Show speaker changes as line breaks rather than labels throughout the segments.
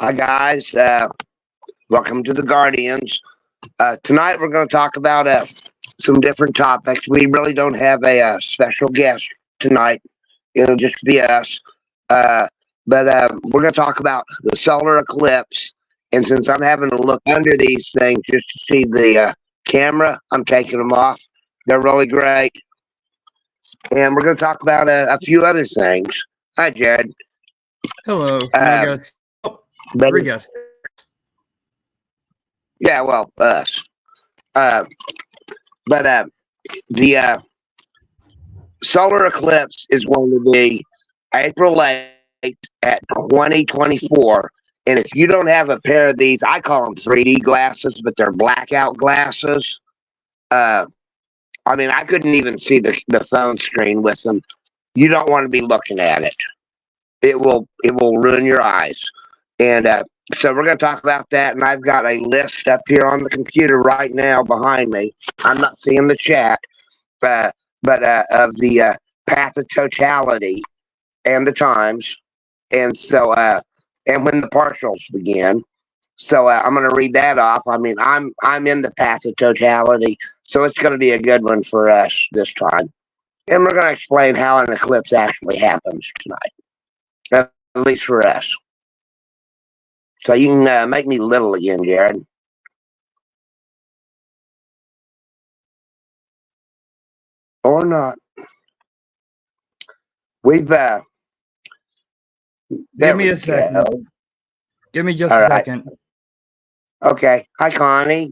Hi, guys. Welcome to the Guardians. Tonight, we're going to talk about some different topics. We really don't have a special guest tonight. It'll just be us. But we're going to talk about the solar eclipse. And since I'm having to look under these things just to see the camera, I'm taking them off. They're really great. And we're going to talk about a few other things. Hi, Jared.
Hello. My guest. Three guests.
Yeah, well, us. But the solar eclipse is going to be April 8th at 2024. And if you don't have a pair of these, I call them 3D glasses, but they're blackout glasses. I mean, I couldn't even see the phone screen with them. You don't want to be looking at it. It will ruin your eyes. And so we're going to talk about that. And I've got a list up here on the computer right now behind me. I'm not seeing the chat, but of the path of totality and the times. And so, and when the partials begin. So I'm going to read that off. I mean, I'm in the path of totality, so it's going to be a good one for us this time. And we're going to explain how an eclipse actually happens tonight, at least for us. So you can make me little again, Jared. Or not. We've
Give me a second. Give me just a second.
Okay. Hi, Connie.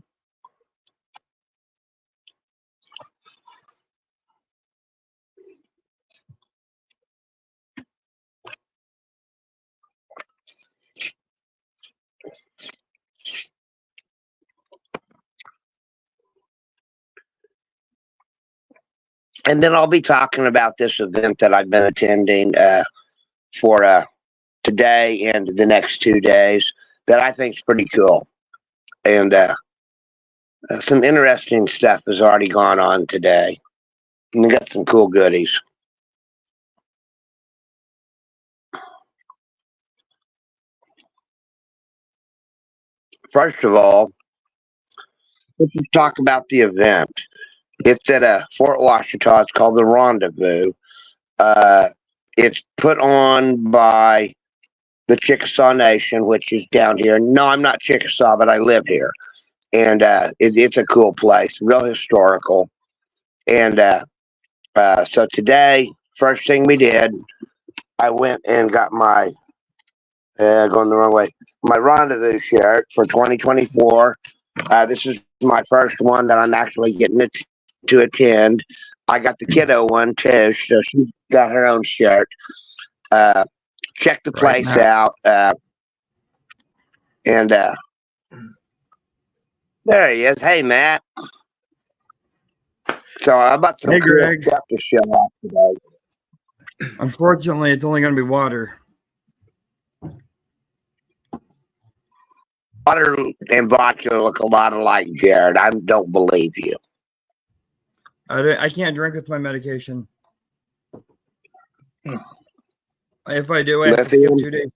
And then I'll be talking about this event that I've been attending for today and the next 2 days that I think is pretty cool. And some interesting stuff has already gone on today. And we got some cool goodies. First of all, let's just talk about the event. It's at Fort Ouachita. It's called the Rendezvous. It's put on by the Chickasaw Nation, which is down here. No, I'm not Chickasaw, but I live here. And it's a cool place, real historical. And so today, first thing we did, I went and got my, going the wrong way, my Rendezvous shirt for 2024. This is my first one that I'm actually getting to attend. I got the kiddo one too, so she got her own shirt. Check the place out. And there he is. Hey, Matt. So I'm about to
Greg.
To show off today.
Unfortunately, it's only going to be water.
Water and vodka look a lot alike, Jared. I don't believe you.
I can't drink with my medication. If I do, I have to skip 2 days.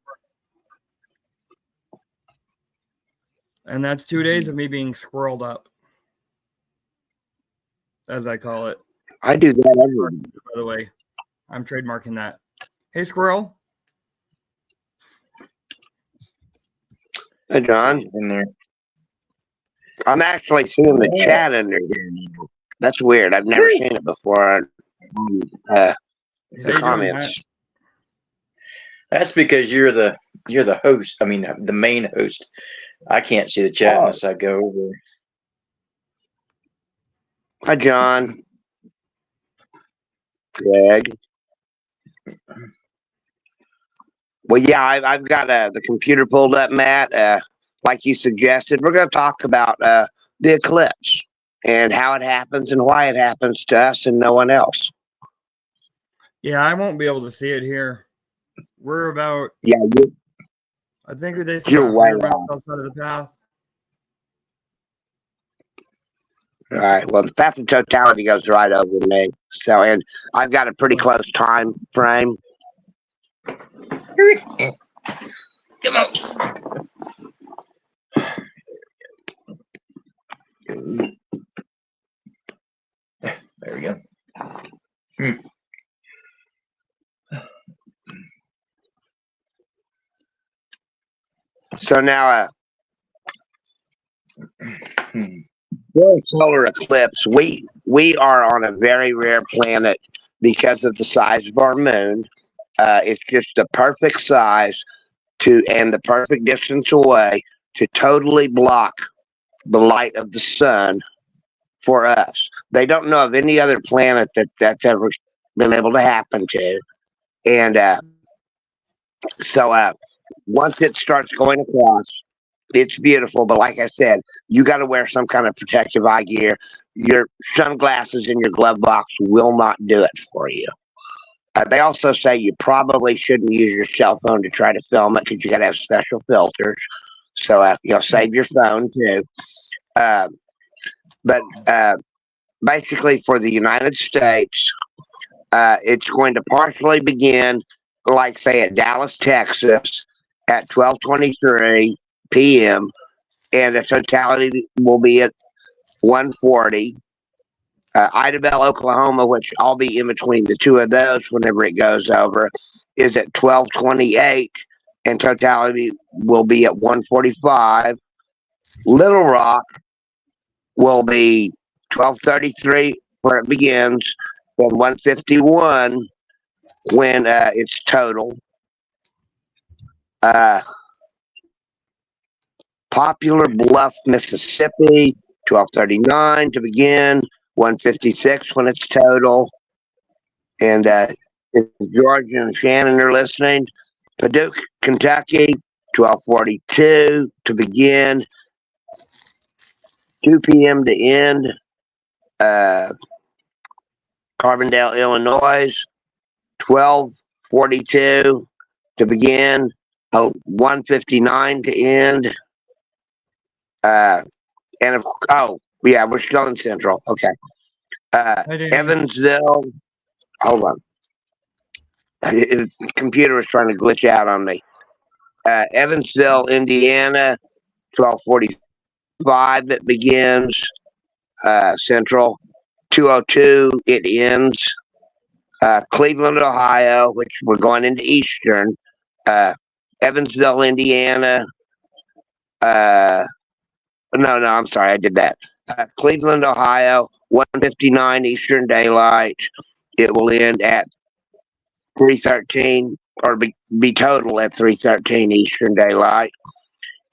And that's 2 days of me being squirreled up, as I call it.
I do that every day.
By the way, I'm trademarking that. Hey, squirrel.
Hey, John. In there. I'm actually seeing the chat in there. That's weird. I've never seen it before. The comments.
That's because you're the host. I mean, the main host. I can't see the chat unless I go over.
Hi, John. Greg. Well, yeah, I've got the computer pulled up, Matt. Like you suggested, we're going to talk about the eclipse and how it happens and why it happens to us and no one else.
Yeah, I won't be able to see it here. We're about.
Yeah,
I think they said
you're way
outside of the path.
All right. Well, the path of totality goes right over me. So, and I've got a pretty close time frame.
Come on. There we go.
So now,
Hmm.
for a solar eclipse, we are on a very rare planet because of the size of our moon. It's just the perfect size and the perfect distance away to totally block the light of the sun for us. They don't know of any other planet that's ever been able to happen to. And so once it starts going across, it's beautiful. But like I said, you got to wear some kind of protective eye gear. Your sunglasses in your glove box will not do it for you. They also say you probably shouldn't use your cell phone to try to film it because you got to have special filters. So save your phone too. But basically, for the United States, it's going to partially begin, like say at Dallas, Texas, at 12:23 p.m. and the totality will be at 1:40. Idabel, Oklahoma, which I'll be in between the two of those whenever it goes over, is at 12:28, and totality will be at 1:45. Little Rock will be 12:33 where it begins, and 1:51 when it's total. Popular Bluff, Mississippi, 12:39 to begin, 1:56 when it's total. And if George and Shannon are listening, Paducah, Kentucky, 12:42 to begin, 2 p.m. to end. Carbondale, Illinois, 12:42 to begin, 1:59 to end. We're still in Central. Okay. Evansville. Hold on. The computer was trying to glitch out on me. Evansville, Indiana, 12:45 it begins. Central, 2:02 it ends. Cleveland, Ohio, which we're going into Eastern. Evansville, Indiana. No, I'm sorry, I did that. Cleveland, Ohio, 1:59 Eastern Daylight. It will end at 3:13, or be total at 3:13 Eastern Daylight.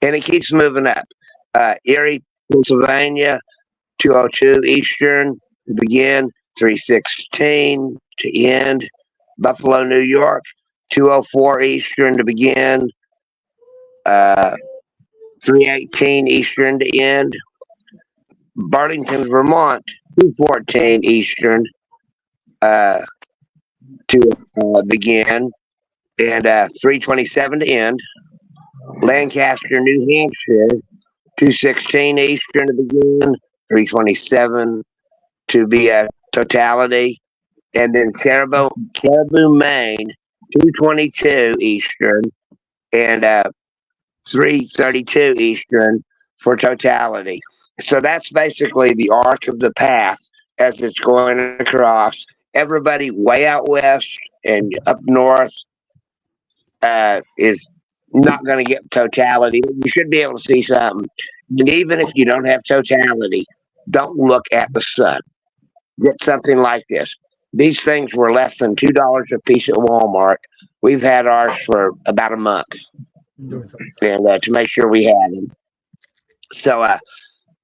And it keeps moving up. Erie, Pennsylvania, 2:02 Eastern to begin, 3:16 to end. Buffalo, New York, 2:04 Eastern to begin, 3:18 Eastern to end. Burlington, Vermont, 2:14 Eastern to begin, and 3:27 to end. Lancaster, New Hampshire, 2:16 Eastern to begin, 3:27 to be a totality. And then Caribou, Maine, 2:22 Eastern, and 3:32 Eastern for totality. So that's basically the arc of the path as it's going across. Everybody way out west and up north is not going to get totality. You should be able to see something. And even if you don't have totality, don't look at the sun. Get something like this. These things were less than $2 a piece at Walmart. We've had ours for about a month, and to make sure we had them. So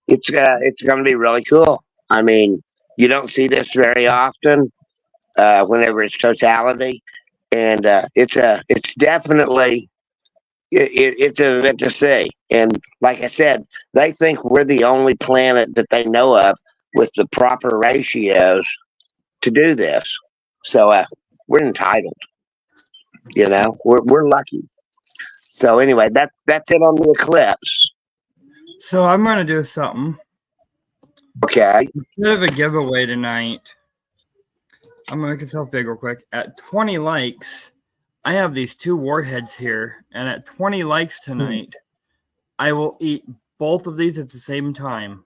it's going to be really cool. I mean, you don't see this very often. Whenever it's totality, and it's definitely it's an event to see. And like I said, they think we're the only planet that they know of with the proper ratios to do this. So we're entitled. We're lucky. So anyway, that's it on the eclipse.
So I'm gonna do something.
Okay.
Instead of a giveaway tonight, I'm gonna make myself big real quick. At 20 likes, I have these 2 warheads here, and at 20 likes tonight, I will eat both of these at the same time.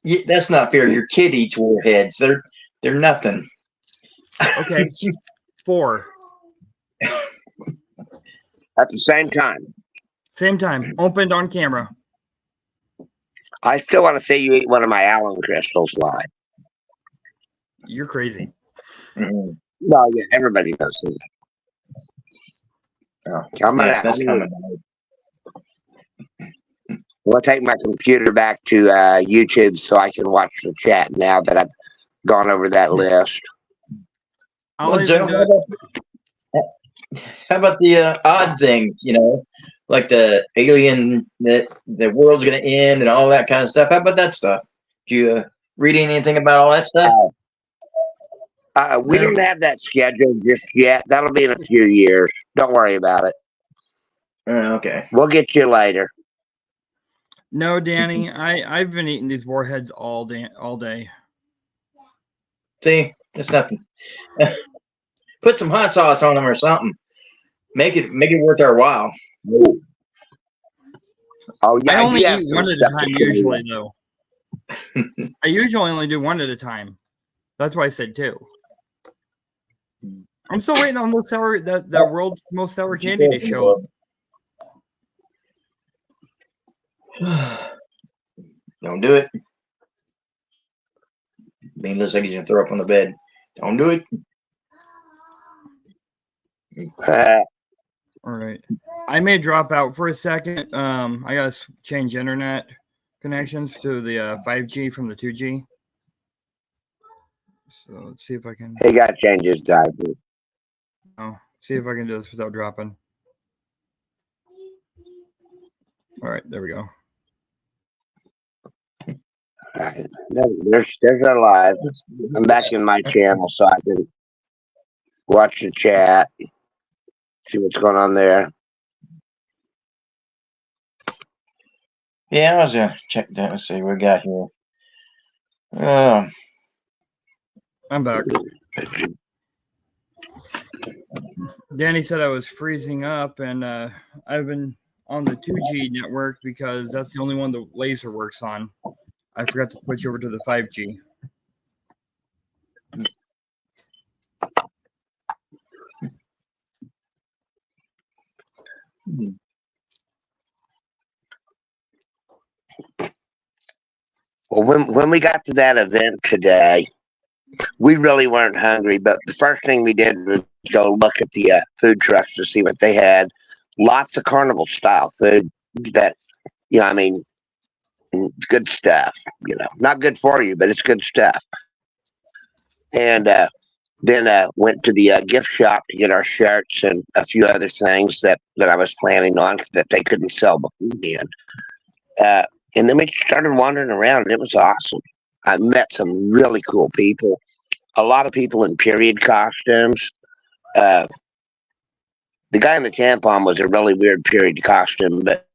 Yeah, that's not fair. Your kid eats warheads. They're nothing.
Okay, 4.
At the same time.
Same time, opened on camera.
I still want to see you eat one of my Allen crystals live.
You're crazy.
Mhm.
No, yeah, everybody does that.
Oh,
I'm
yeah, that's coming.
gonna take my computer back to YouTube so I can watch the chat now that I've gone over that list.
I'll
Well,
even
Joe, how about the odd thing? You know, like the alien that the world's going to end and all that kind of stuff. How about that stuff? Did you read anything about all that stuff?
We don't have that scheduled just yet. That'll be in a few years. Don't worry about it.
Okay.
We'll get you later.
No, Danny, I've been eating these warheads all day.
See, it's nothing. Put some hot sauce on them or something. Make it worth our while.
Ooh. Oh yeah,
I only
do have
eat
some
one at a
stuff to
time
show you.
usually, though. I usually only do one at a time. That's why I said 2. I'm still waiting on those sour that the world's most sour candy to show up.
Don't do it. Bean looks like he's gonna throw up on the bed. Don't do it.
All right. I may drop out for a second. I gotta change internet connections to the 5G from the 2G. So let's see if I can.
He got to change his diaper.
Oh, see if I can do this without dropping. All right, there we go.
Right. There's our live. I'm back in my channel so I can watch the chat, see what's going on there.
Yeah, I was gonna check that. Let's see what we got here.
I'm back. Danny said I was freezing up, and I've been on the 2G network because that's the only one the laser works on. I forgot to switch over to the 5G.
Well, when we got to that event today, we really weren't hungry, but the first thing we did was go look at the food trucks to see what they had. Lots of carnival style food that, I mean, it's good stuff, not good for you, but it's good stuff. And then went to the gift shop to get our shirts and a few other things that I was planning on that they couldn't sell beforehand. And then we started wandering around, and it was awesome. I met some really cool people, a lot of people in period costumes. The guy in the tampon was a really weird period costume, but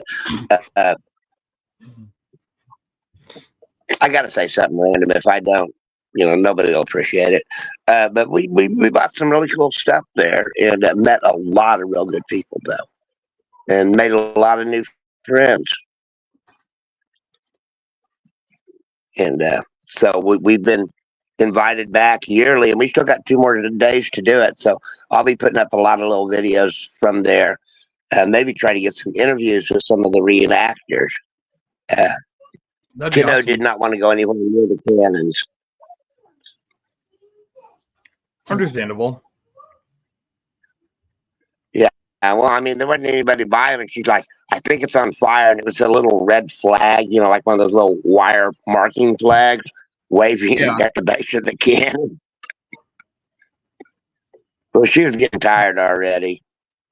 I got to say something random. If I don't, nobody will appreciate it. But we bought some really cool stuff there and met a lot of real good people, though, and made a lot of new friends. And so we've been invited back yearly, and we still got 2 more days to do it. So I'll be putting up a lot of little videos from there. Maybe try to get some interviews with some of the reenactors. Kiddo awesome. Did not want to go anywhere near the cannons.
Understandable.
Yeah. Well, I mean, there wasn't anybody by him, and she's like, I think it's on fire, and it was a little red flag, like one of those little wire marking flags waving at the base of the cannon. Well, she was getting tired already.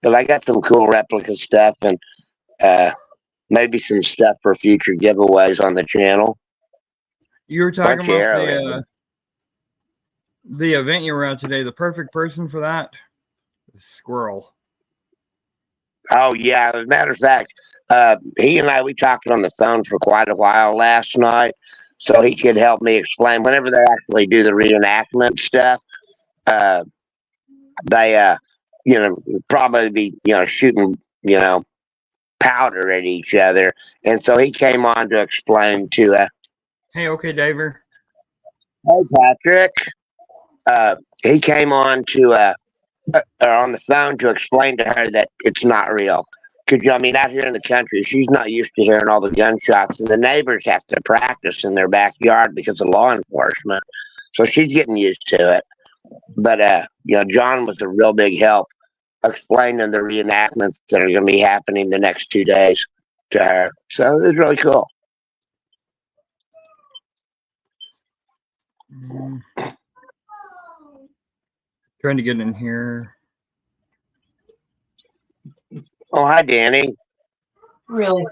But I got some cool replica stuff and maybe some stuff for future giveaways on the channel.
You were talking about the event you were at today. The perfect person for that? The squirrel.
Oh, yeah. As a matter of fact, he and we talked on the phone for quite a while last night, so he could help me explain whenever they actually do the reenactment stuff. they probably be shooting powder at each other, and so he came on to explain to
Hey, okay, Diver.
hey Patrick. He came on to on the phone to explain to her that it's not real. Because I mean, out here in the country, she's not used to hearing all the gunshots, and the neighbors have to practice in their backyard because of law enforcement. So she's getting used to it. But John was a real big help explaining the reenactments that are going to be happening the next 2 days to her. So it was really cool.
Trying to get in here.
Oh, hi, Danny.
Really?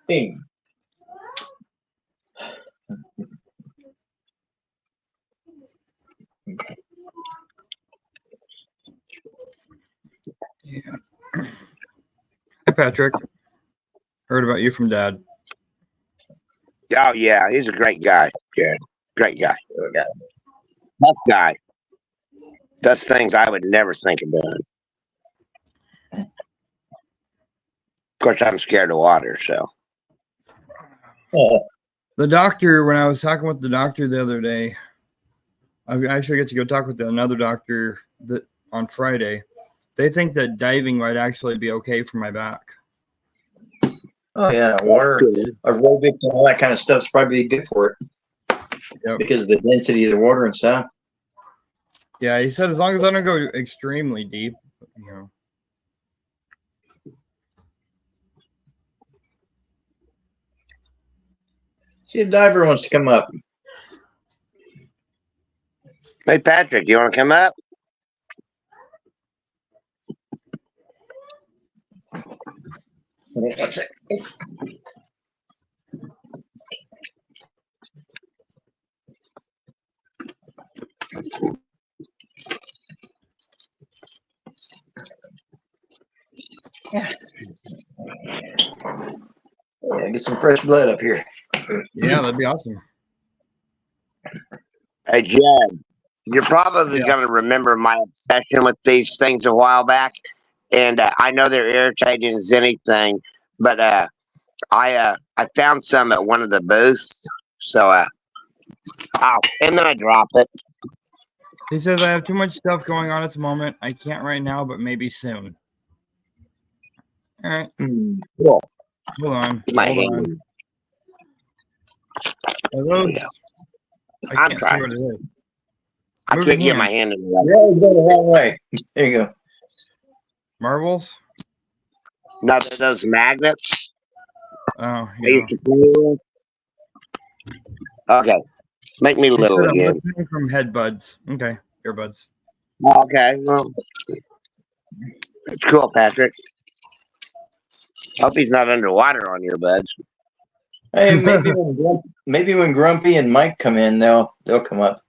Hey.
Yeah. Hi, Patrick. Heard about you from Dad.
Oh, yeah, he's a great guy. Yeah, great guy. Tough guy. Does things I would never think of doing. Of course, I'm scared of water, so.
The doctor, when I was talking with the doctor the other day, I actually get to go talk with another doctor on Friday. They think that diving might actually be okay for my back.
Oh yeah, water, aerobics, and all that kind of stuff's probably good for it.
Yep.
Because of the density of the water and stuff.
Yeah, he said as long as I don't go extremely deep,
See if Diver wants to come up.
Hey, Patrick, you want to come up?
One second. Yeah, get some fresh blood up here.
Yeah, that'd be awesome.
Hey, Jed, you're probably going to remember my obsession with these things a while back. And I know they're irritating as anything, but I found some at one of the booths. So, and then I drop it.
He says, I have too much stuff going on at the moment. I can't right now, but maybe soon. All right.
Cool.
Hold on.
My
Hold
hand.
on. Hello?
Yeah.
I can't see what it is.
I
Move
couldn't
your
get my
hand.
hand in the way.
Yeah, you go the wrong way. There you go.
Marbles?
No, those magnets.
Oh,
I
yeah.
used to play with. Okay. Make me
He
little
said I'm
again.
listening from headbuds. Okay. Earbuds.
Okay. Well, it's cool, Patrick. Hope he's not underwater on your buds.
Hey, maybe when Grumpy and Mike come in, they'll come up.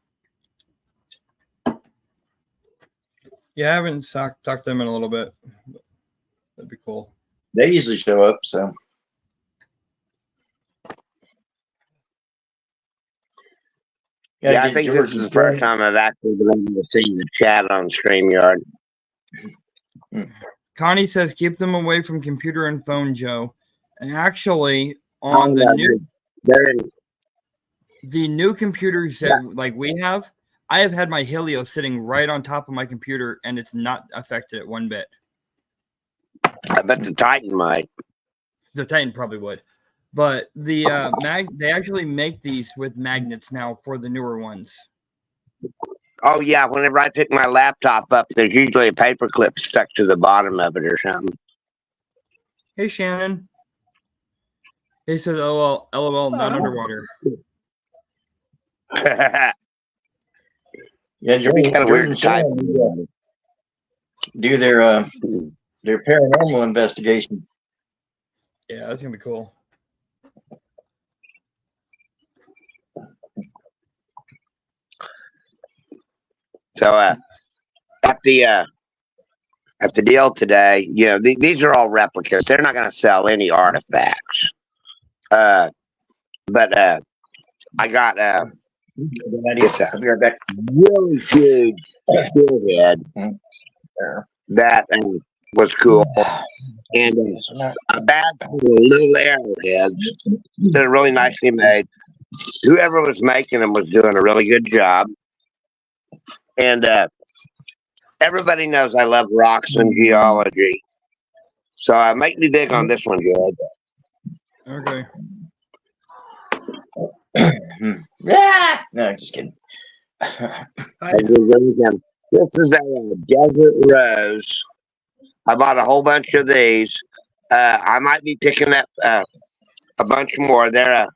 Yeah, I haven't talked to them in a little bit. That'd be cool.
They usually show up, so.
Yeah, I think this is the first time I've actually been able to see the chat on StreamYard.
Connie says, keep them away from computer and phone, Joe. And actually, on the new computers that like we have, I have had my Helio sitting right on top of my computer, and it's not affected it one bit.
I bet the Titan might.
The Titan probably would. But the they actually make these with magnets now for the newer ones.
Oh, yeah. Whenever I pick my laptop up, there's usually a paper clip stuck to the bottom of it or something.
Hey, Shannon. He says, LOL, not underwater.
Yeah,
Jordan kind of weird type.
Do their paranormal investigation.
Yeah, that's gonna be cool.
So at the deal today, these are all replicas. They're not going to sell any artifacts. But I got It's a
I'll be right back.
really huge spearhead that was cool, and a bag full of little arrowheads that are really nicely made. Whoever was making them was doing a really good job, and everybody knows I love rocks and geology, so make me dig on this one, Jared.
Okay.
Yeah. No, just kidding.
This is a desert rose. I bought a whole bunch of these. I might be picking up a bunch more. They're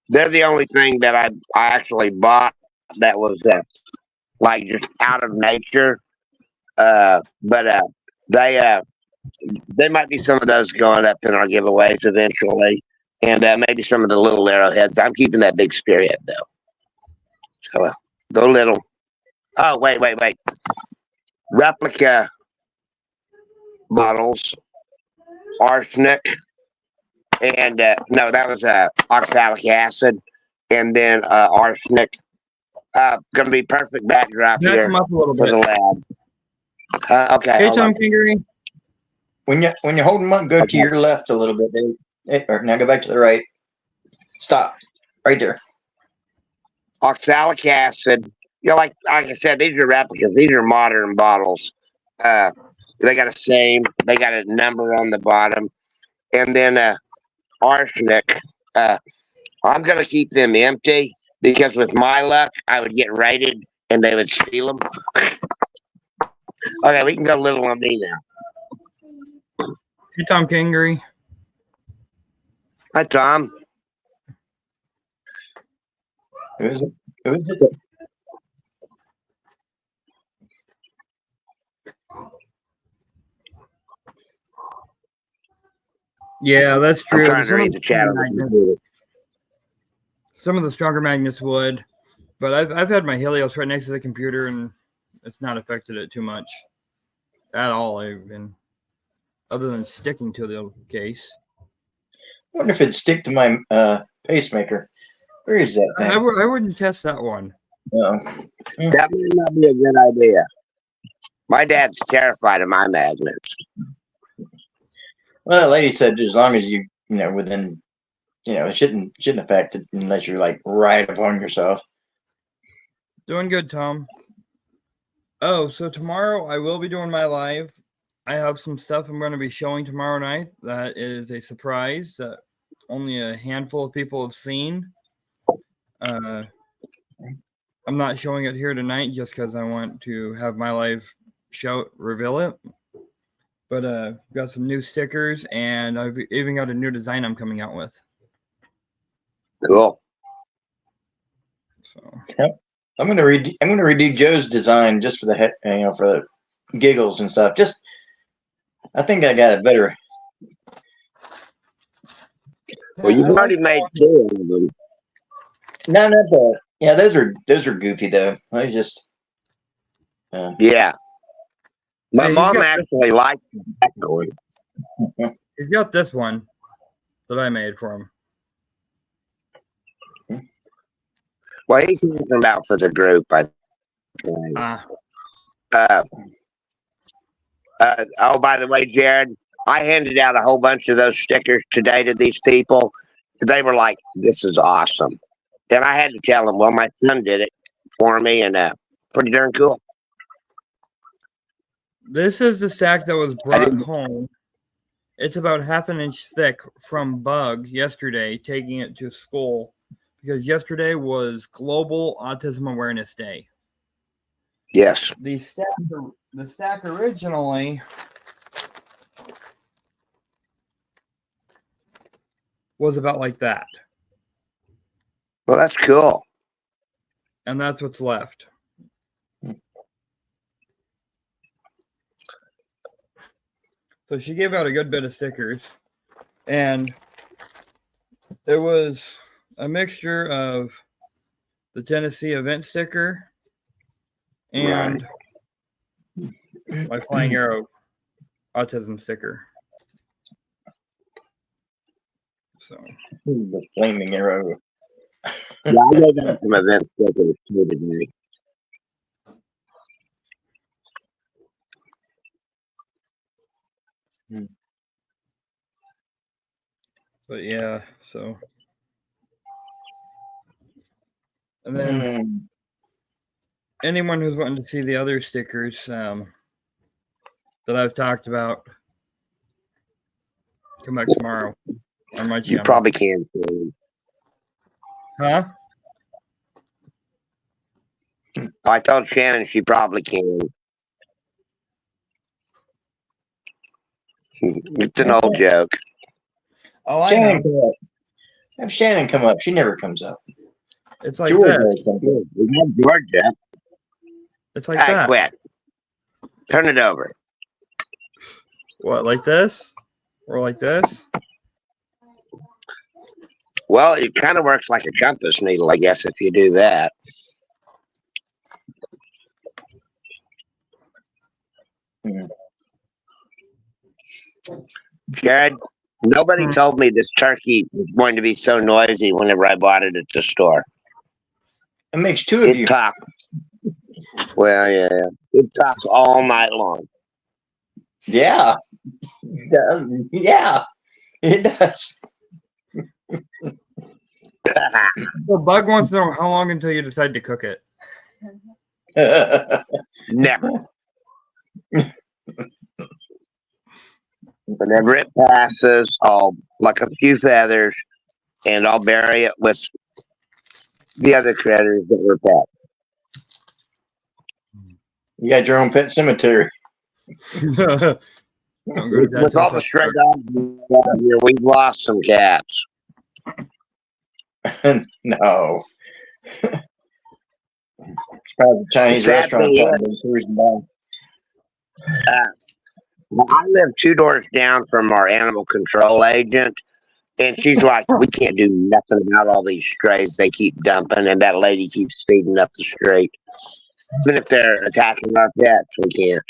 the only thing that I actually bought that was like just out of nature. But they might be some of those going up in our giveaways eventually, and maybe some of the little arrowheads. I'm keeping that big spearhead though. So go little. Oh wait. Replica bottles, arsenic, and no, that was oxalic acid, and then arsenic. Gonna be perfect backdrop
Back
here
them up a little
for the
bit.
lab. Okay.
Hey,
hold
Tom
on.
Kingery.
When you're holding them up, go to your left a little bit. Or now go back to the right. Stop. Right there.
Oxalic acid. You know, like I said, these are replicas. These are modern bottles. They got a same. They got a number on the bottom, and then arsenic. I'm gonna keep them empty because with my luck, I would get raided and they would steal them. Okay, we can go little on me now.
Hey, Tom Kingery.
Hi, Tom.
Who is it?
Yeah, that's
I'm
true.
trying to read the chat on the computer.
Some of the stronger magnets would, but I've had my Helios right next to the computer and it's not affected it too much at all. Other than sticking to the case.
I wonder if it'd stick to my pacemaker. Where is that thing?
I wouldn't test that one.
No.
That might not be a good idea. My dad's terrified of my magnets.
Well, the lady said as long as you within, it shouldn't affect it unless you're like right upon yourself.
Doing good, Tom. Oh, so tomorrow I will be doing my live. I have some stuff I'm going to be showing tomorrow night. That is a surprise that only a handful of people have seen. I'm not showing it here tonight just because I want to have my live show reveal it. But got some new stickers, and I've even got a new design I'm coming out with.
Cool.
So
I'm gonna redo Joe's design just for the for the giggles and stuff. Just I think I got it better.
Well, you've already made 2 of them.
No, not the. Yeah, those are goofy though. I just.
Yeah. My
Hey,
mom actually likes that going.
He's got this one that I made for him.
Well, he's talking about for the group, I think. Oh, by the way, Jared, I handed out a whole bunch of those stickers today to these people. They were like, "This is awesome," and I had to tell them, "Well, my son did it for me, and pretty darn cool."
This is the stack that was brought home. It's about 1/2 inch thick from Bug yesterday, taking it to school because yesterday was Global Autism Awareness Day.
Yes.
The stack originally was about like that.
Well, that's cool.
And that's what's left. So she gave out a good bit of stickers. And there was a mixture of the Tennessee event sticker and my Flying Arrow autism sticker. So
the Flaming Arrow.
Yeah, I know that from event stickers too today.
But yeah, so and then
Mm.
anyone who's wanting to see the other stickers that I've talked about, come back tomorrow on my
You
channel.
probably can too.
Huh?
I told Shannon she probably can. It's an old joke.
Oh, I
Shannon,
know.
come up. Have Shannon come up. She never comes up.
It's like
George
that.
always comes up.
We got Georgia.
It's like
I
that.
quit. Turn it over.
What, like this? Or like this?
Well, it kind of works like a compass needle, I guess, if you do that.
Mhm.
Jared, nobody told me this turkey was going to be so noisy whenever I bought it at the store.
It makes two of
It
you.
talks. Well, yeah. It talks all night long.
Yeah. It does. Yeah. It does.
So Bug wants to know how long until you decide to cook it.
Never. Whenever it passes, I'll like a few feathers and I'll bury it with the other critters that were pet.
You got your own pet cemetery.
Don't go to
With
Dad's
all
house
the
after
stray
dark.
dogs around here, we've lost some cats.
No. It's probably the Chinese
Sad
restaurant.
thing
Probably tours and all.
Well, I live 2 doors down from our animal control agent, and she's like, "We can't do nothing about all these strays they keep dumping, and that lady keeps feeding up the street. Even if they're attacking our pets, we can't."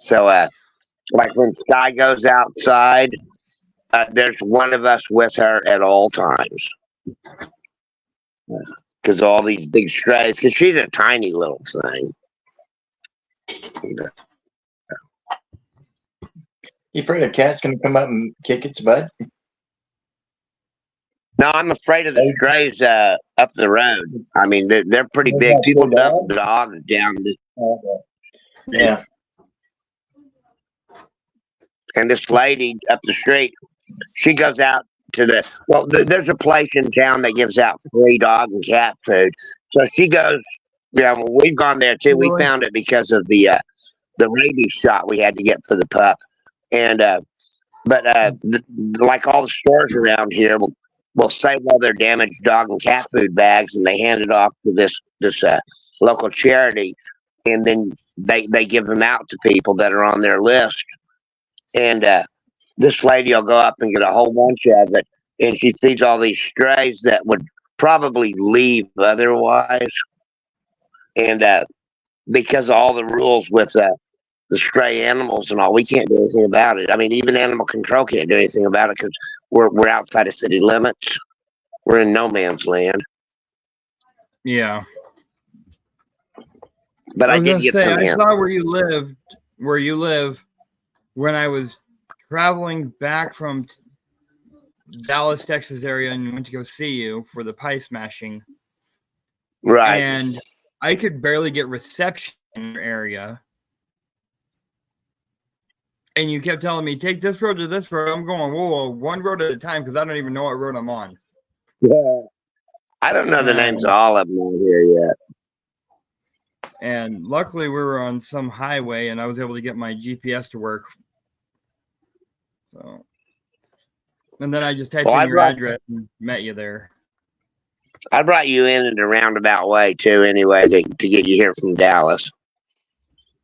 So, like when Sky goes outside, there's one of us with her at all times. Because all these big strays, because she's a tiny little thing.
You afraid a cat's gonna come up and kick its butt?
No, I'm afraid of the strays up the road. I mean, they're pretty
What
big.
about
People
your
dump
dog?
dogs down this.
Yeah.
And this lady up the street, she goes out to there's a place in town that gives out free dog and cat food. So she goes, yeah, well, we've gone there too. We
Really?
found it because of the rabies shot we had to get for the pup. And like all the stores around here will save all their damaged dog and cat food bags and they hand it off to this local charity, and then they give them out to people that are on their list. And this lady will go up and get a whole bunch of it, and she feeds all these strays that would probably leave otherwise. And because of all the rules with the stray animals and all, we can't do anything about it. I mean, even animal control can't do anything about it because we're outside of city limits. We're in no man's land.
Yeah.
But I
was
did
gonna
get
say,
some
I
hints.
saw where you live, when I was traveling back from Dallas, Texas area, and went to go see you for the pie smashing.
Right.
And I could barely get reception in your area. And you kept telling me, take this road to this road. I'm going, whoa, one road at a time because I don't even know what road I'm on.
Yeah. I don't know the names of all of them out here yet.
And luckily, we were on some highway, and I was able to get my GPS to work. So, and then I just typed in your address and met you there.
I brought you in a roundabout way too, anyway, to get you here from Dallas.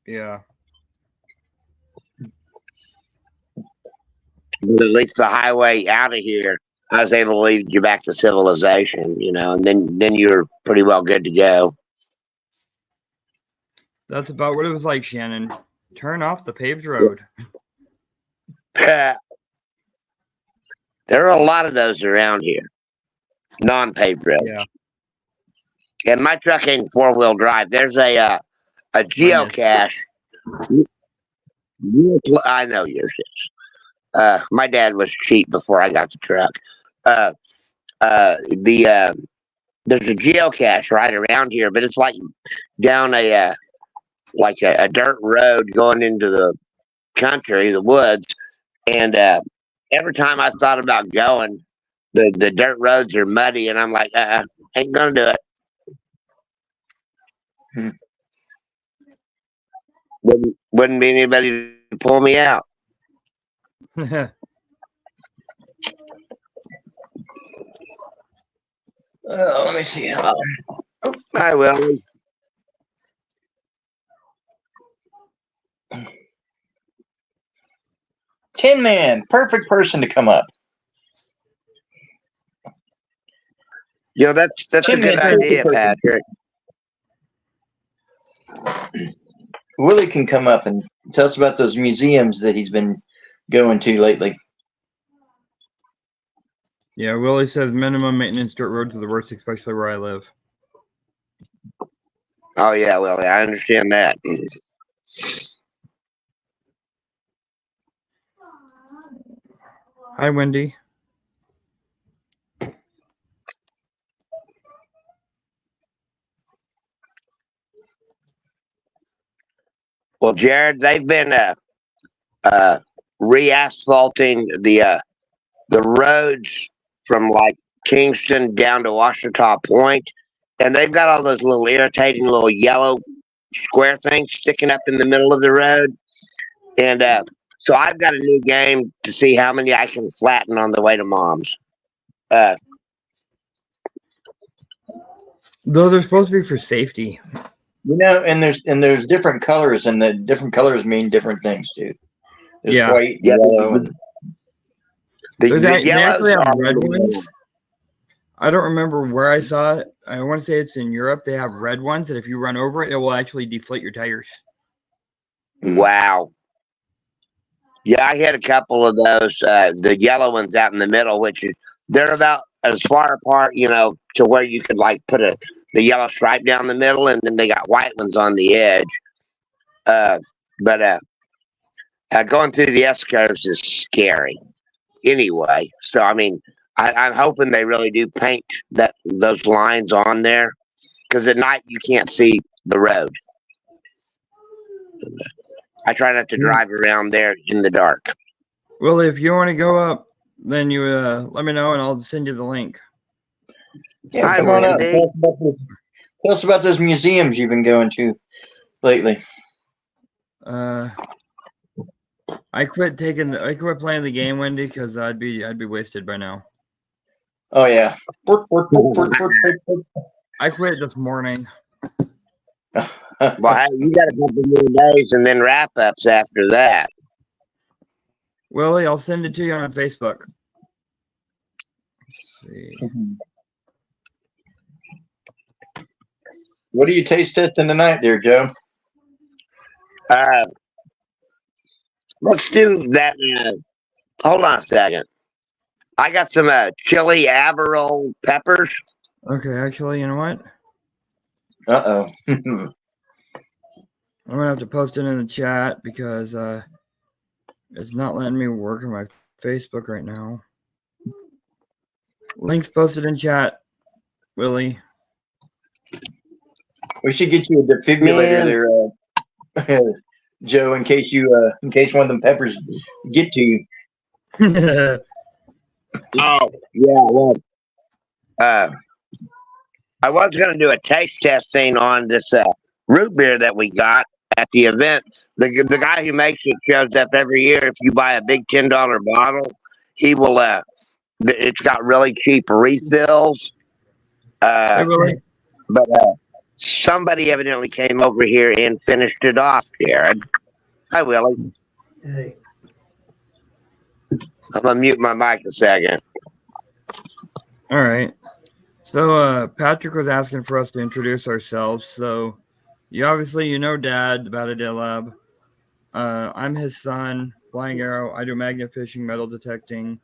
Yeah.
But at least the highway out of here, I was able to lead you back to civilization, and then you're pretty well good to go.
That's about what it was like, Shannon. Turn off the paved road.
There are a lot of those around here. Non-paved roads.
Yeah.
and my truck ain't 4-wheel drive. There's a geocache. I know yours is. My dad was cheap before I got the truck. There's a geocache right around here, but it's like down a dirt road going into the country, the woods, and every time I thought about going, the dirt roads are muddy, and I'm like, ain't gonna do it. Wouldn't be anybody to pull me out.
Let me see.
I will.
Tin Man, perfect person to come up.
That's a
Tin
good
Man,
idea,
perfect person.
Patrick.
Willie can come up and tell us about those museums that he's been going to lately.
Yeah, Willie says minimum maintenance dirt roads are the worst, especially where I live.
Oh yeah, Willie, I understand that.
Hi, Wendy.
Well, Jared, they've been re-asphalting the roads from like Kingston down to Washita Point, and they've got all those little irritating little yellow square things sticking up in the middle of the road. And so I've got a new game to see how many I can flatten on the way to Mom's.
Though they're supposed to be for safety.
And there's different colors, and the different colors mean different things too. There's white, yellow, and
they actually have red ones. I don't remember where I saw it. I want to say it's in Europe. They have red ones that if you run over it, it will actually deflate your tires.
Wow. Yeah, I had a couple of those. The yellow ones out in the middle, which they're about as far apart, to where you could like put the yellow stripe down the middle, and then they got white ones on the edge. But going through the S curves is scary. Anyway, so I mean, I'm hoping they really do paint those lines on there, because at night you can't see the road. I try not to drive around there in the dark.
Well, if you want to go up, then you let me know and I'll send you the link.
Yeah, come on up. Tell us about those museums you've been going to lately.
I quit playing the game, Wendy, because I'd be wasted by now.
Oh yeah.
I quit this morning.
Well, hey, you got a couple more days and then wrap-ups after that.
Willie, I'll send it to you on Facebook. Let's see.
What are you taste testing tonight, there, Joe?
Let's do that. Hold on a second. I got some chili Averil peppers.
Okay, actually, you know what?
Uh-oh.
I'm going to have to post it in the chat because it's not letting me work on my Facebook right now. Links posted in chat, Willie.
We should get you a defibrillator there, Joe, in case one of them peppers get to you.
Oh, yeah. Well, I was going to do a taste testing on this root beer that we got at the event. The guy who makes it shows up every year. If you buy a big $10 bottle, he will. It's got really cheap refills.
Hey, Willie.
But somebody evidently came over here and finished it off, Jared. Hi, Willie.
Hey.
I'm going to mute my mic a second.
All right. So Patrick was asking for us to introduce ourselves. So you know Dad, the Bad Lab. I'm his son, Flying Arrow. I do magnet fishing, metal detecting.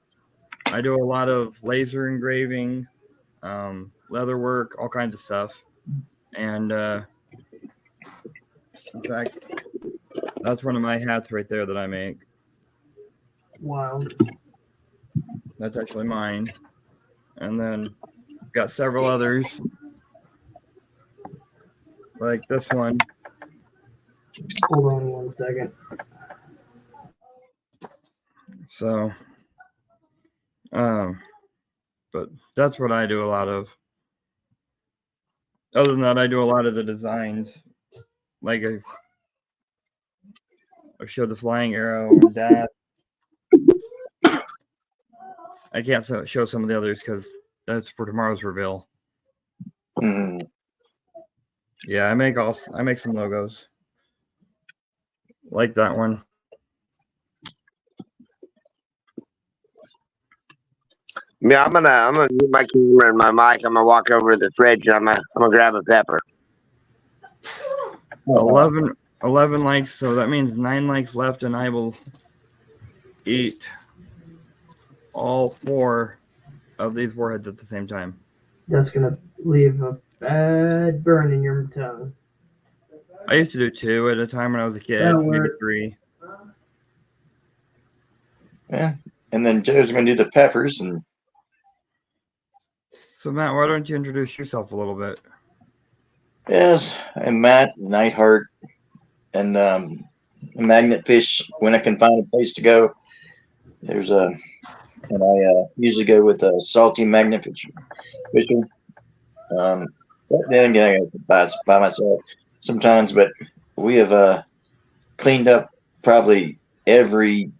I do a lot of laser engraving, leather work, all kinds of stuff. And in fact, that's one of my hats right there that I make.
Wow.
That's actually mine. And then got several others, like this one.
Hold on 1 second.
So, but that's what I do a lot of. Other than that, I do a lot of the designs. Like I showed the flying arrow and that. I can't show some of the others because that's for tomorrow's reveal.
Mm.
Yeah, I make some logos like that one.
Yeah, I'm gonna mute my camera and my mic. I'm gonna walk over to the fridge and I'm gonna grab a pepper.
11 likes, so that means 9 likes left, and I will eat all 4 of these warheads at the same time.
That's gonna leave a bad burn in your tongue.
I used to do 2 at a time when I was a kid,
That'll
maybe
work.
3.
Yeah. And then Joe's going to do the peppers. And
So Matt, why don't you introduce yourself a little bit?
yes, I'm Matt Nightheart, and magnet fish when I can find a place to go. And I usually go with a salty magnet fisher. But then again, I go by myself sometimes. But we have cleaned up probably every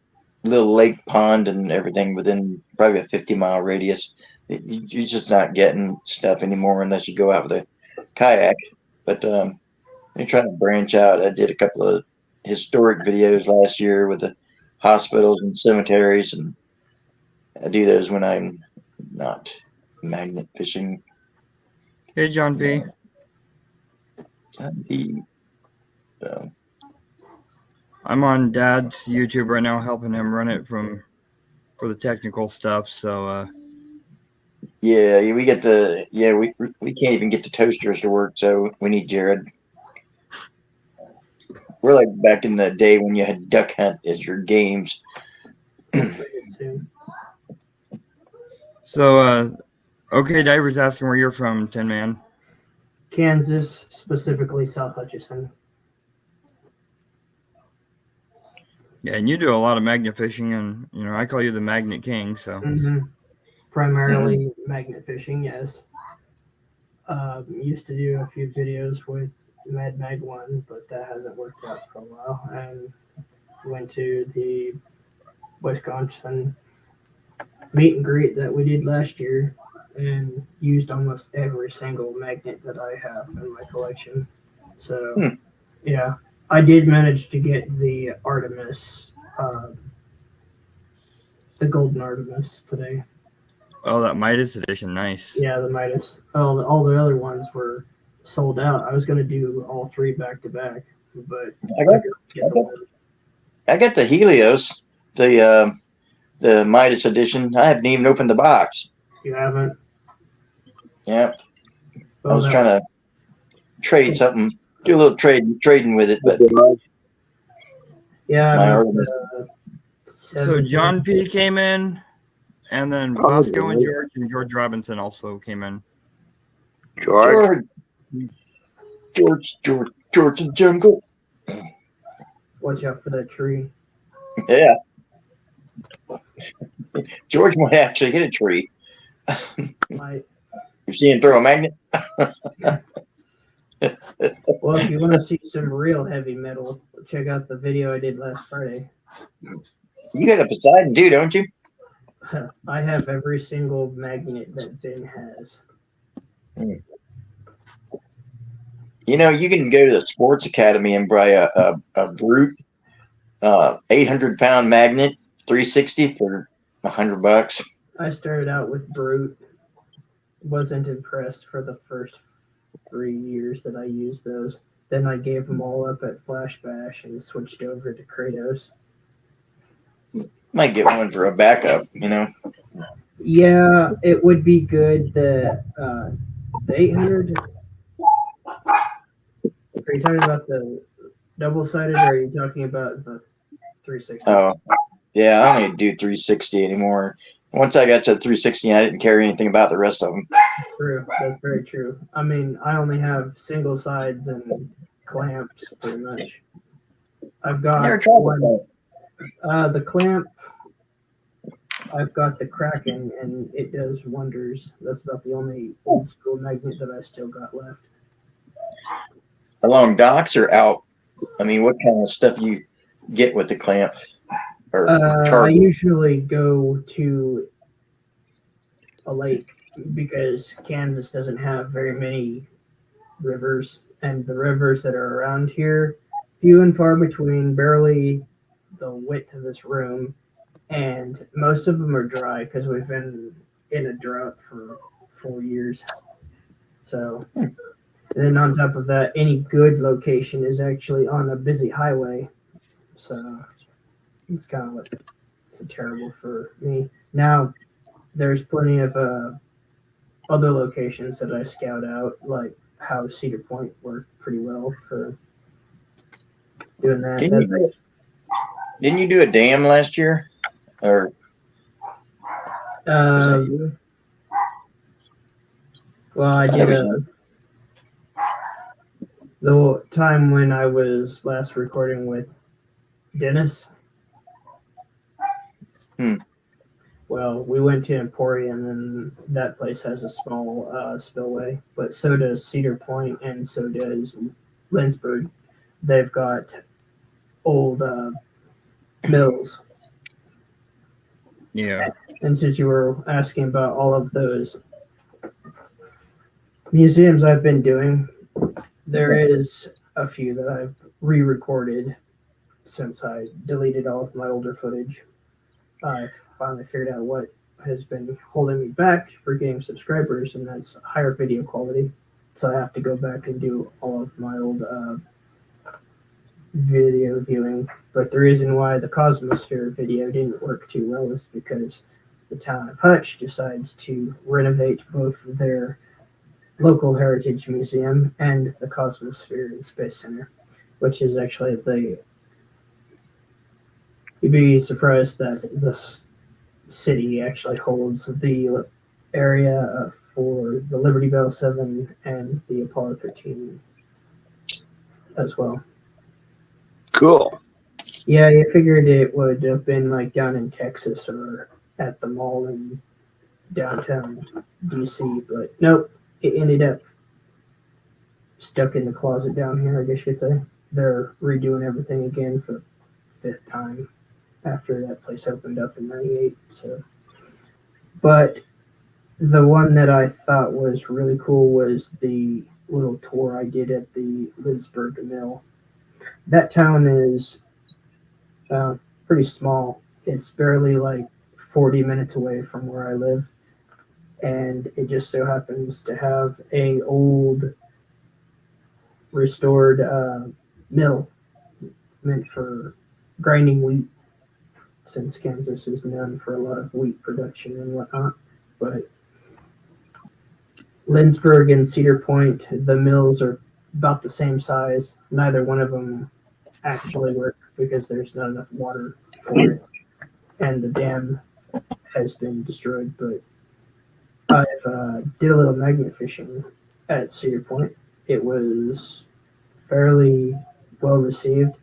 little lake, pond, and everything within probably a 50-mile radius. You're just not getting stuff anymore unless you go out with a kayak. But I'm trying to branch out. I did a couple of historic videos last year with the hospitals and cemeteries, and I do those when I'm not magnet fishing.
Hey, John P.
So,
I'm on Dad's YouTube right now, helping him run it for the technical stuff. So
yeah, we can't even get the toasters to work, so we need Jared. We're like back in the day when you had Duck Hunt as your games.
So okay, Diver's asking where you're from, Tin Man.
Kansas, specifically South Hutchinson.
Yeah, and you do a lot of magnet fishing, and I call you the Magnet King. So
Primarily magnet fishing, yes. Used to do a few videos with Mad Mag 1, but that hasn't worked out for a while. And went to the Wisconsin meet and greet that we did last year and used almost every single magnet that I have in my collection. So, yeah, I did manage to get the Artemis, the Golden Artemis today.
Oh, that Midas edition, nice.
Yeah, the Midas. All the other ones were sold out. I was going to do all 3 back to back, but
I got the Helios, the Midas edition. I haven't even opened the box.
You haven't?
Yeah. I was trying to trade something, do a little trading with it, but
yeah.
So John P came in, and then Bosco and George Robinson also came in.
George
the Jungle.
Watch out for that tree.
Yeah. George might actually hit a tree. You see him throw a magnet?
Well, if you want to see some real heavy metal, check out the video I did last Friday.
You got a Poseidon too, don't you?
I have every single magnet that Ben has.
You can go to the Sports Academy and buy a Brute 800-pound magnet, 360 for $100.
I started out with Brute. Wasn't impressed for the first 3 years that I used those. Then I gave them all up at Flash Bash and switched over to Kratos.
Might get one for a backup,
Yeah, it would be good. The 800 Are you talking about the double-sided, or are you talking about the 360?
Oh, yeah, I don't need to do 360 anymore. Once I got to 360, I didn't care anything about the rest of them.
True. That's very true. I mean, I only have single sides and clamps, pretty much. I've
I never
got
tried
one.
that.
The clamp, I've got the Kraken, and it does wonders. That's about the only old school magnet that I still got left.
Along docks or out? I mean, what kind of stuff you get with the clamp? Or
I
charge?
usually go to a lake because Kansas doesn't have very many rivers, and the rivers that are around here, few and far between, barely the width of this room, and most of them are dry because we've been in a drought for 4 years. So, and then on top of that, any good location is actually on a busy highway. So it's kind of like it's terrible for me. Now, there's plenty of other locations that I scout out, like how Cedar Point worked pretty well for doing that.
Didn't you do a dam last year? Or
Well, I did the time when I was last recording with Dennis. Well, we went to Emporium, and that place has a small spillway, but so does Cedar Point, and so does Lindsburg. They've got old mills.
Yeah.
And since you were asking about all of those museums I've been doing, there is a few that I've re-recorded since I deleted all of my older footage. I finally figured out what has been holding me back for getting subscribers, and that's higher video quality. So I have to go back and do all of my old video viewing. But the reason why the Cosmosphere video didn't work too well is because the town of Hutch decides to renovate both their local heritage museum and the Cosmosphere and Space Center, which is actually you'd be surprised that this city actually holds the area for the Liberty Bell 7 and the Apollo 13 as well.
Cool.
Yeah, you figured it would have been like down in Texas or at the mall in downtown DC, but nope, it ended up stuck in the closet down here, I guess you could say. They're redoing everything again for the 5th time after that place opened up in 98. So, but the one that I thought was really cool was the little tour I did at the Lindsburg Mill. That town is pretty small. It's barely like 40 minutes away from where I live, and it just so happens to have a old restored mill meant for grinding wheat, since Kansas is known for a lot of wheat production and whatnot. But Lindsburg and Cedar Point, the mills are about the same size. Neither one of them actually work because there's not enough water for it, and the dam has been destroyed. But I've did a little magnet fishing at Cedar Point. It was fairly well received,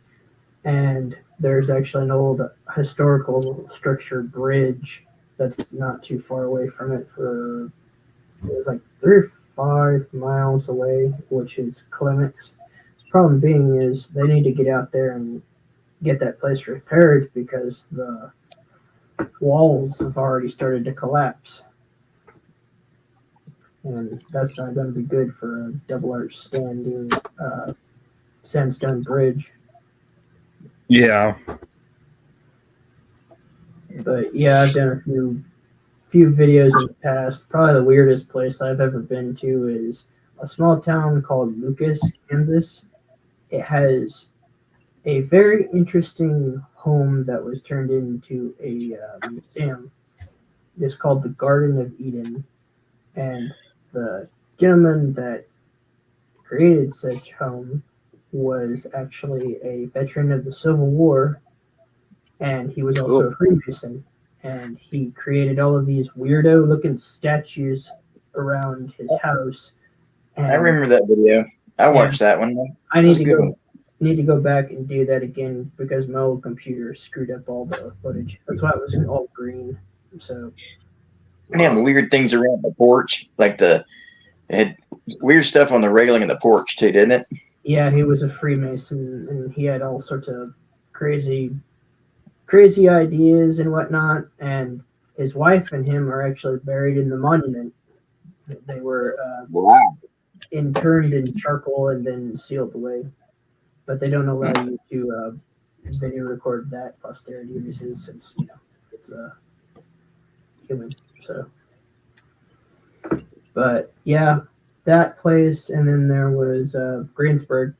and there's actually an old historical structure bridge that's not too far away from it. It was like 3 or 5 miles away, which is Clements. Problem being is they need to get out there and get that place repaired because the walls have already started to collapse. And that's not going to be good for a double arch standing sandstone bridge.
Yeah.
But yeah, I've done a few videos in the past. Probably the weirdest place I've ever been to is a small town called Lucas, Kansas. It has a very interesting home that was turned into a museum. It's called the Garden of Eden, and the gentleman that created such home was actually a veteran of the Civil War, and he was also a Freemason. And he created all of these weirdo-looking statues around his house. And
I remember that video. I watched that one.
I
That was
need
a
to
good
go.
one.
Need to go back and do that again because my old computer screwed up all the footage. That's why it was all green. So
And they had weird things around the porch, like it had weird stuff on the railing of the porch too, didn't it?
yeah, he was a Freemason and he had all sorts of crazy ideas and whatnot. And his wife and him are actually buried in the monument. They were
Wow.
interned in charcoal and then sealed away, but they don't allow you to video record that posterity reasons since it's human. So, but yeah, that place, and then there was Greensburg.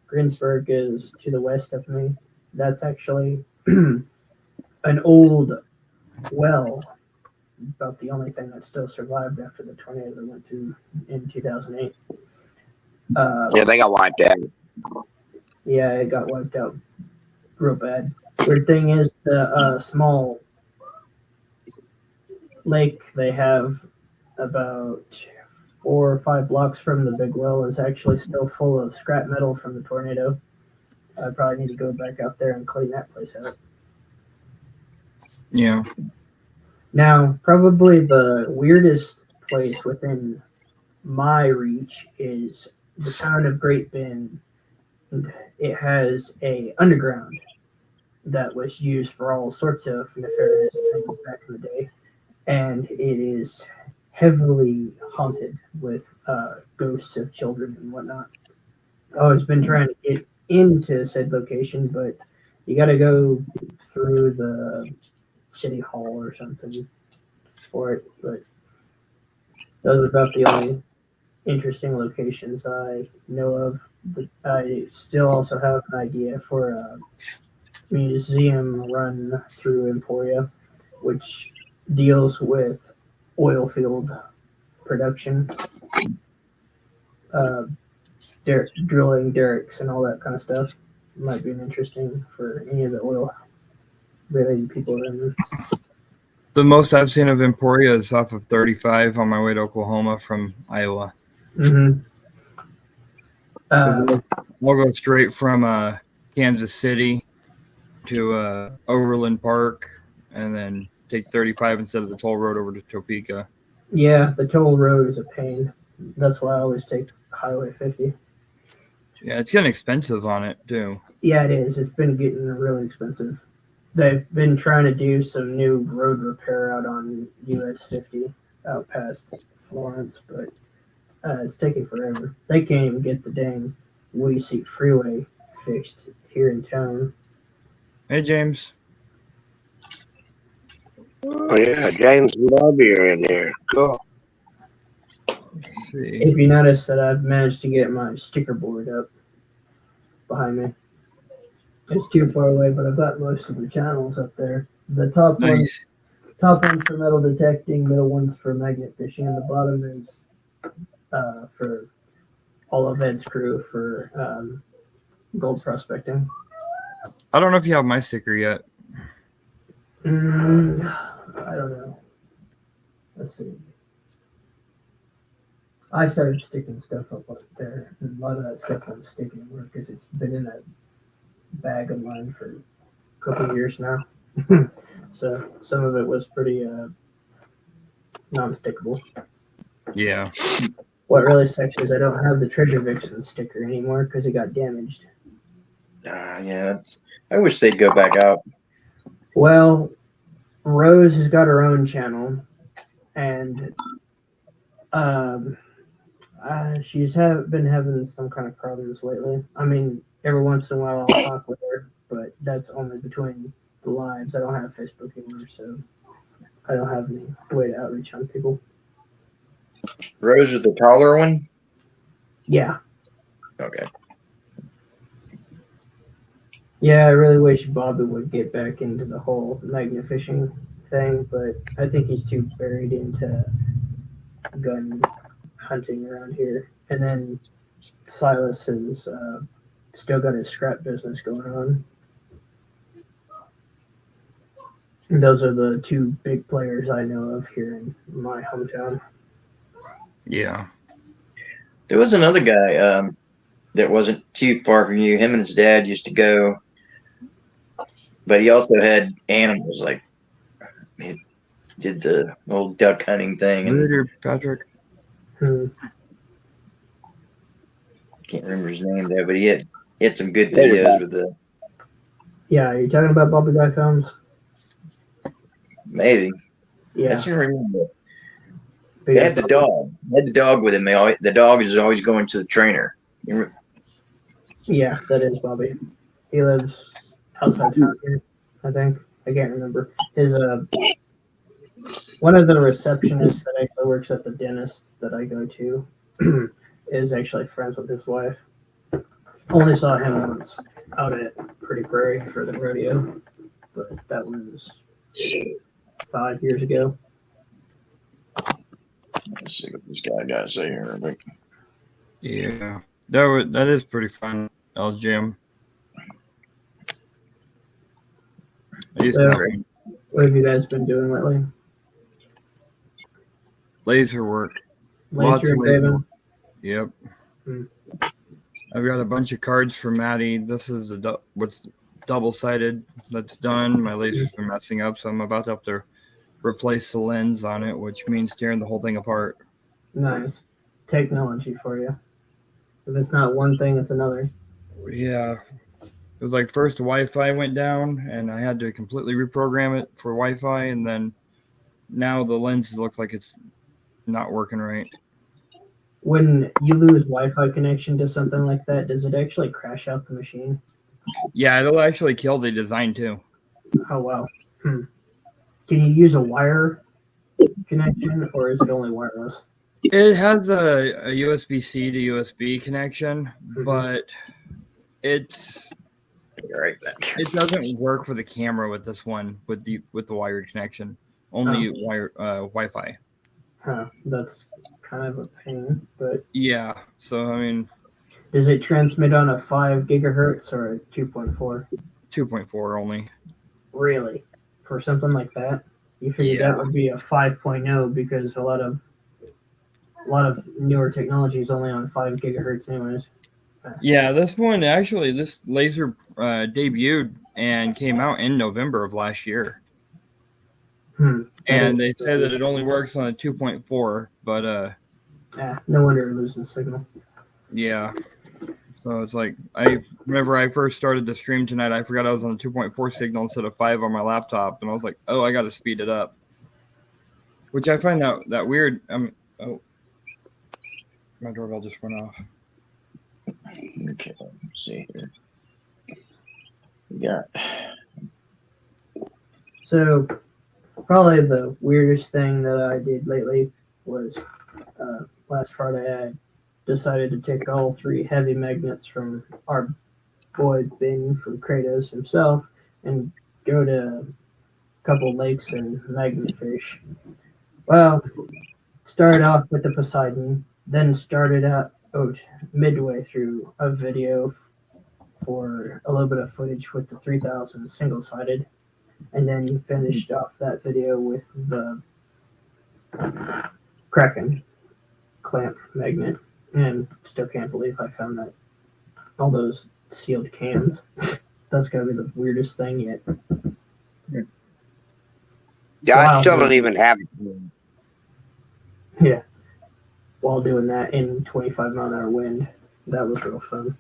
Greensburg is to the west of me. That's actually an old well, about the only thing that still survived after the tornado that went through in 2008.
Yeah, they got wiped out.
Yeah, it got wiped out real bad. Weird thing is the small lake they have about 4 or 5 blocks from the big well is actually still full of scrap metal from the tornado. I probably need to go back out there and clean that place out.
Yeah.
Now, probably the weirdest place within my reach is the town of Great Bend. It has a underground that was used for all sorts of nefarious things back in the day, and it is heavily haunted with ghosts of children and whatnot. I've always been trying to get into said location, but you got to go through the city hall or something for it. But those are about the only interesting locations I know of. But I still also have an idea for a museum run through Emporia, which deals with oil field production, drilling derricks and all that kind of stuff. Might be interesting for any of the oil related people around there.
The most I've seen of Emporia is off of 35 on my way to Oklahoma from Iowa.
Mm-hmm.
I'll go straight from Kansas City to Overland Park and then take 35 instead of the toll road over to Topeka.
Yeah, the toll road is a pain. That's why I always take Highway 50.
Yeah, it's getting expensive on it too.
Yeah, it is. It's been getting really expensive. They've been trying to do some new road repair out on US 50 out past Florence, but it's taking forever. They can't even get the dang Woody Seat Freeway fixed here in town.
Hey, James.
Oh yeah, James Lovier in there. Cool.
Let's see.
If you notice that I've managed to get my sticker board up behind me. It's too far away, but I've got most of the channels up there. The top one's for metal detecting, middle one's for magnet fishing, and the bottom is for all of Ed's crew for gold prospecting.
I don't know if you have my sticker yet.
I don't know. Let's see. I started sticking stuff up there, and a lot of that stuff I'm sticking because it's been in a bag of mine for a couple of years now. So some of it was pretty non-stickable.
Yeah.
What really sucks is I don't have the Treasure Vixen sticker anymore because it got damaged.
Yeah. I wish they'd go back out.
Well, Rose has got her own channel, and she's been having some kind of problems lately. I mean, every once in a while I'll talk with her, but that's only between the lives. I don't have Facebook anymore, so I don't have any way to outreach on people.
Rose is the taller one?
Yeah.
Okay.
Yeah, I really wish Bobby would get back into the whole magnet fishing thing, but I think he's too buried into gun hunting around here. And then Silas has still got his scrap business going on. And those are the two big players I know of here in my hometown.
Yeah.
There was another guy that wasn't too far from you. Him and his dad used to go, but he also had animals. Like he did the old duck hunting thing, and
Rooter Patrick.
Hmm.
can't remember his name there, but he had some good
There you
videos
go.
with the
Yeah, are you talking about Bobby Guy Films?
maybe. I
Yeah.
just remember. They had the dog. They had the dog with him. The dog is always going to the trainer. You remember?
Yeah, that is Bobby. He lives outside town here, I think. I can't remember. His one of the receptionists that actually works at the dentist that I go to is actually friends with his wife. Only saw him once out at Pretty Prairie for the rodeo, but that was 5 years ago.
Let's see what this guy got to say here. But
Yeah. That is pretty fun, El Jim. I used to
So-
help him.
What have you guys been doing lately?
Laser work. Lots
Laser
of
engraving?
Yep.
Hmm.
I've got a bunch of cards for Maddie. This is what's double-sided that's done. My lasers are messing up, so I'm about to have to replace the lens on it, which means tearing the whole thing apart.
Nice. Technology for you. If it's not one thing, it's another.
Yeah. It was like first Wi-Fi went down, and I had to completely reprogram it for Wi-Fi, and then now the lens looks like it's not working right.
When you lose Wi-Fi connection to something like that, does it actually crash out the machine?
Yeah, it'll actually kill the design too.
Oh wow. Can you use a wire connection, or is it only wireless?
It has a USB-C to USB connection, but it
right back.
doesn't work for the camera with this one with the wired connection. Only Wi-Fi.
Huh. That's kind of a pain. But
Yeah. So I mean,
does it transmit on a 5 gigahertz or a 2.4?
2.4 only.
Really? For something like that, you figured
Yeah.
that would be a 5.0 because a lot of newer technology is only on 5 gigahertz anyways.
Yeah, this laser debuted and came out in November of last year. And they say that it only works on a 2.4, but
no wonder you're losing signal.
yeah. So it's like whenever I first started the stream tonight, I forgot I was on the 2.4 signal instead of 5 on my laptop, and I was like, oh, I got to speed it up. Which I find that weird. Oh, my doorbell just went off.
Okay, let's see here. Yeah.
So probably the weirdest thing that I did lately was last Friday I decided to take all 3 heavy magnets from our boy Ben from Kratos himself and go to a couple lakes and magnet fish. Well, started off with the Poseidon, then started out midway through a video for a little bit of footage with the 3000 single-sided, and then finished off that video with the Kraken clamp magnet, and still can't believe I found that. All those sealed cans. That's gotta be the weirdest thing yet.
Yeah,
Wow.
I still don't even have it.
Yeah. While doing that in 25 mile an hour wind. That was real fun.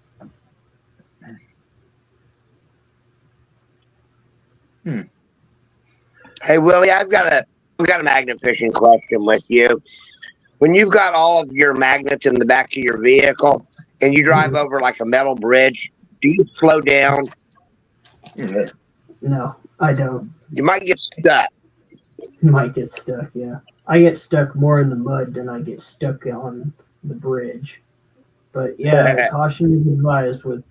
Hey Willie, I've got a magnet fishing question with you. When you've got all of your magnets in the back of your vehicle and you drive over like a metal bridge, do you slow down?
No, I don't.
You might get stuck.
Might get stuck, yeah. I get stuck more in the mud than I get stuck on the bridge. But yeah, caution is advised with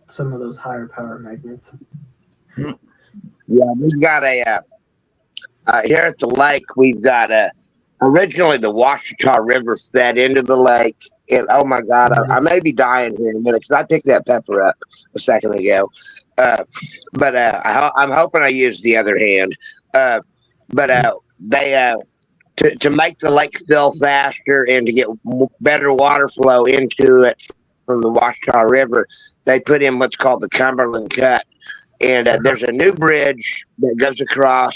some of those higher power magnets.
Yeah, we've got here at the lake. We've got originally the Washita River fed into the lake. And oh my God, I may be dying here in a minute because I picked that pepper up a second ago. But I'm hoping I used the other hand. But they to make the lake fill faster and to get better water flow into it from the Washita River, they put in what's called the Cumberland Cut. And there's a new bridge that goes across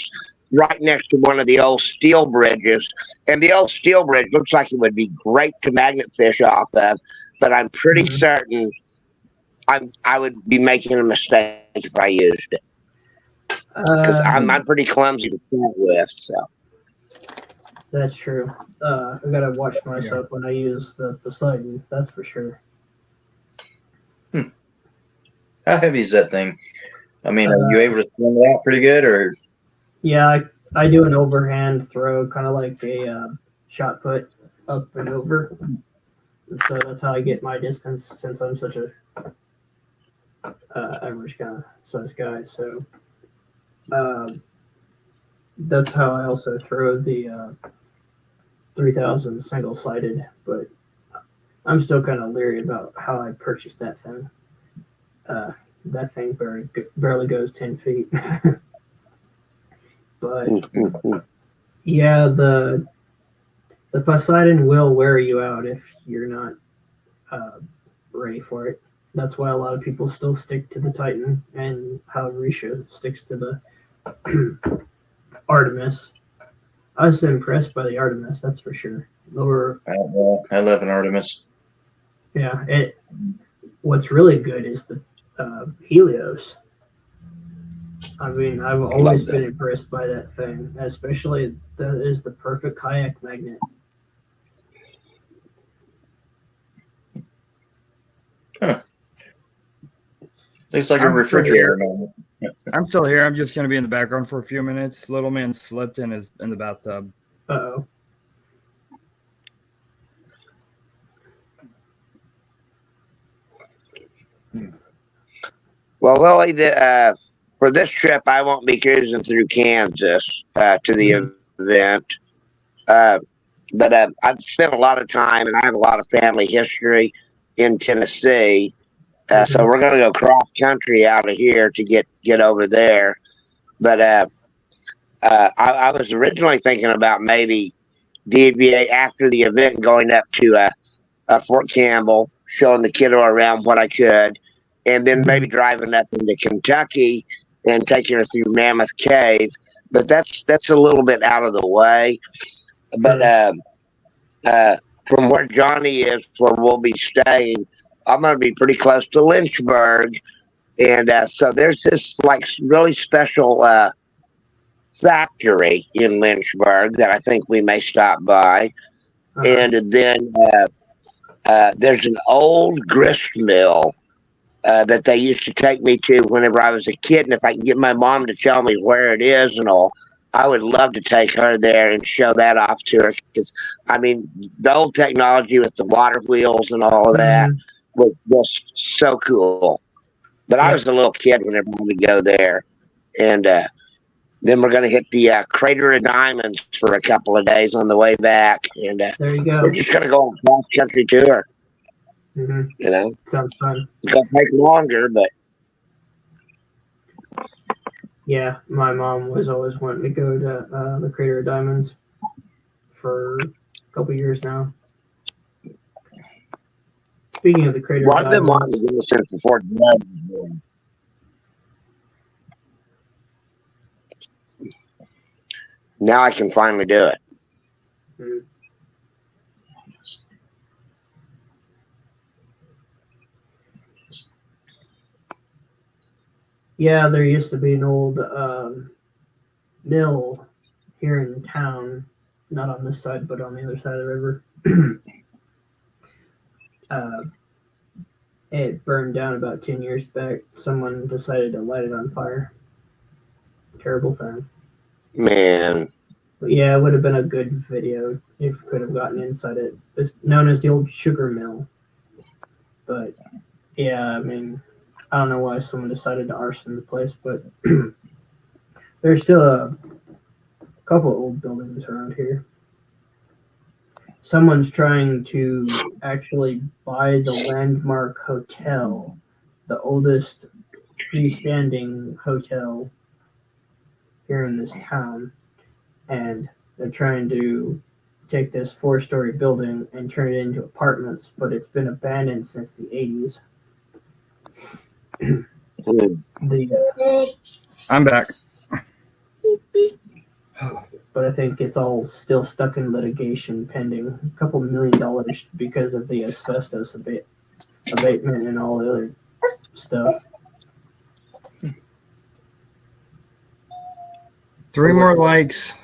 right next to one of the old steel bridges. And the old steel bridge looks like it would be great to magnet fish off of, but I'm pretty certain I would be making a mistake if I used it. Because I'm pretty clumsy to start with, so.
That's true. I gotta watch myself when I use the Poseidon. That's for sure.
How heavy is that thing? I mean, are you able to swing it out pretty good, or?
Yeah, I do an overhand throw, kind of like a shot put up and over. And so that's how I get my distance, since I'm such a average kind of size guy. So that's how I also throw the 3000 single sided. But I'm still kind of leery about how I purchased that thing. That thing barely goes 10 feet. But yeah, the Poseidon will wear you out if you're not ready for it. That's why a lot of people still stick to the Titan, and how Risha sticks to the Artemis. I was impressed by the Artemis, that's for sure.
I love an Artemis.
Yeah, what's really good is the Helios. I mean, I've always been impressed by that thing, especially that is the perfect kayak magnet.
Huh. Looks like a refrigerator magnet.
I'm still here. I'm just going to be in the background for a few minutes. Little man slipped in the bathtub.
Uh-oh.
Well, Willie, for this trip, I won't be cruising through Kansas to the event. But I've spent a lot of time, and I have a lot of family history in Tennessee. So we're going to go cross country out of here to get over there. But I was originally thinking about maybe deviate after the event, going up to Fort Campbell, showing the kiddo around what I could, and then maybe driving up into Kentucky and taking her through Mammoth Cave. But that's a little bit out of the way. But from where Johnny is, where we'll be staying, I'm going to be pretty close to Lynchburg. And so there's this like really special factory in Lynchburg that I think we may stop by. And then there's an old grist mill that they used to take me to whenever I was a kid. And if I can get my mom to tell me where it is and all, I would love to take her there and show that off to her. Because, I mean, the old technology with the water wheels and all of that was just so cool. But I was a little kid whenever we go there. And then we're going to hit the Crater of Diamonds for a couple of days on the way back. And
there you go.
We're just going to go on a cross-country tour.
You
know?
Sounds fun.
It's going to take longer, but...
Yeah, my mom was always wanting to go to the Crater of Diamonds for a couple years now. Speaking of the Crater of
I've been
Diamonds,
wanting to go since before Dad was born. Now I can finally do it.
Yeah, there used to be an old mill here in town, not on this side, but on the other side of the river. It burned down about 10 years back. Someone decided to light it on fire. Terrible thing.
Man.
But yeah, it would have been a good video if we could have gotten inside it. It's known as the old sugar mill. But yeah, I mean, I don't know why someone decided to arson the place, but there's still a couple of old buildings around here. someone's trying to actually buy the Landmark Hotel, the oldest freestanding hotel here in this town, and they're trying to take this 4-story building and turn it into apartments, but it's been abandoned since the 80s.
I'm back.
But I think it's all still stuck in litigation pending. A couple $1 million because of the asbestos abatement and all the other stuff.
3 more likes.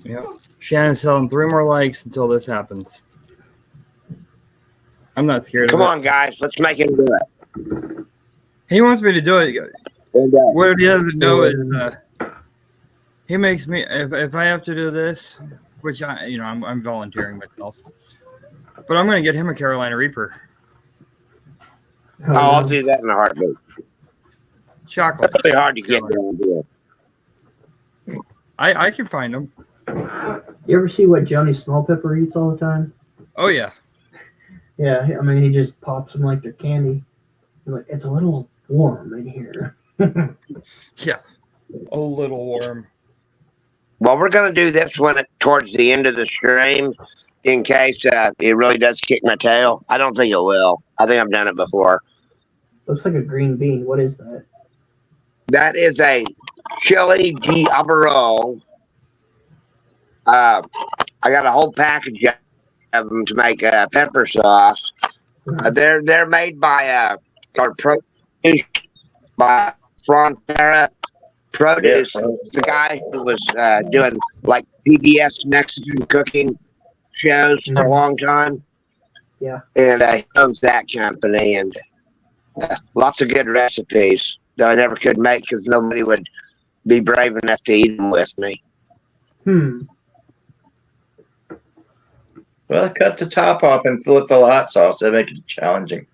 Yep. Shannon's telling 3 more likes until this happens. I'm not scared
Come
of it.
on, guys. Let's make him do it.
He wants me to do it.
And,
What he doesn't know is he makes me if I have to do this, which I'm volunteering myself, but I'm going to get him a Carolina Reaper.
I'll do that in a heartbeat.
Chocolate.
It's really hard to get there.
I can find them.
You ever see what Johnny Smallpepper eats all the time?
Oh yeah.
Yeah, I mean, he just pops them like they're candy. He's like, it's a little warm in here.
Yeah. A little warm.
Well, we're going to do this one towards the end of the stream in case it really does kick my tail. I don't think it will. I think I've done it before.
Looks like a green bean. What is that?
That is a chili diablo. I got a whole package of them to make pepper sauce. They're made by or produced by Frontera Produce. It's the guy who was doing like PBS Mexican cooking shows for a long time.
Yeah.
And he owns that company, and lots of good recipes that I never could make because nobody would be brave enough to eat them with me.
Well, cut the top off and fill it with the hot sauce. That make it challenging.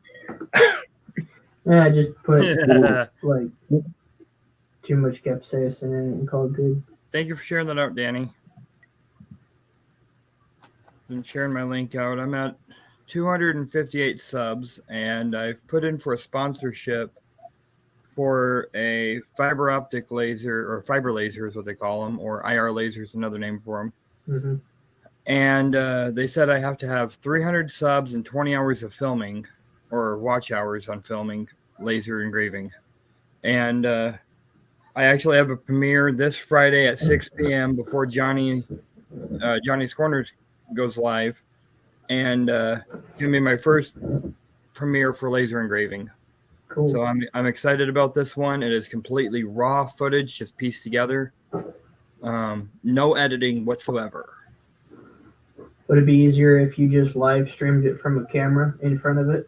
Yeah, I just put like too much capsaicin in it and call it good.
Thank you for sharing that out, Danny. Been sharing my link out. I'm at 258 subs, and I've put in for a sponsorship for a fiber optic laser, or fiber laser is what they call them, or IR laser is another name for them.
Mm-hmm.
And they said I have to have 300 subs and 20 hours of filming, or watch hours on filming laser engraving. And I actually have a premiere this Friday at 6 p.m. before Johnny's Corners goes live, and it's gonna be my first premiere for laser engraving.
Cool.
So I'm excited about this one. It is completely raw footage, just pieced together, no editing whatsoever.
Would it be easier if you just live streamed it from a camera in front of it?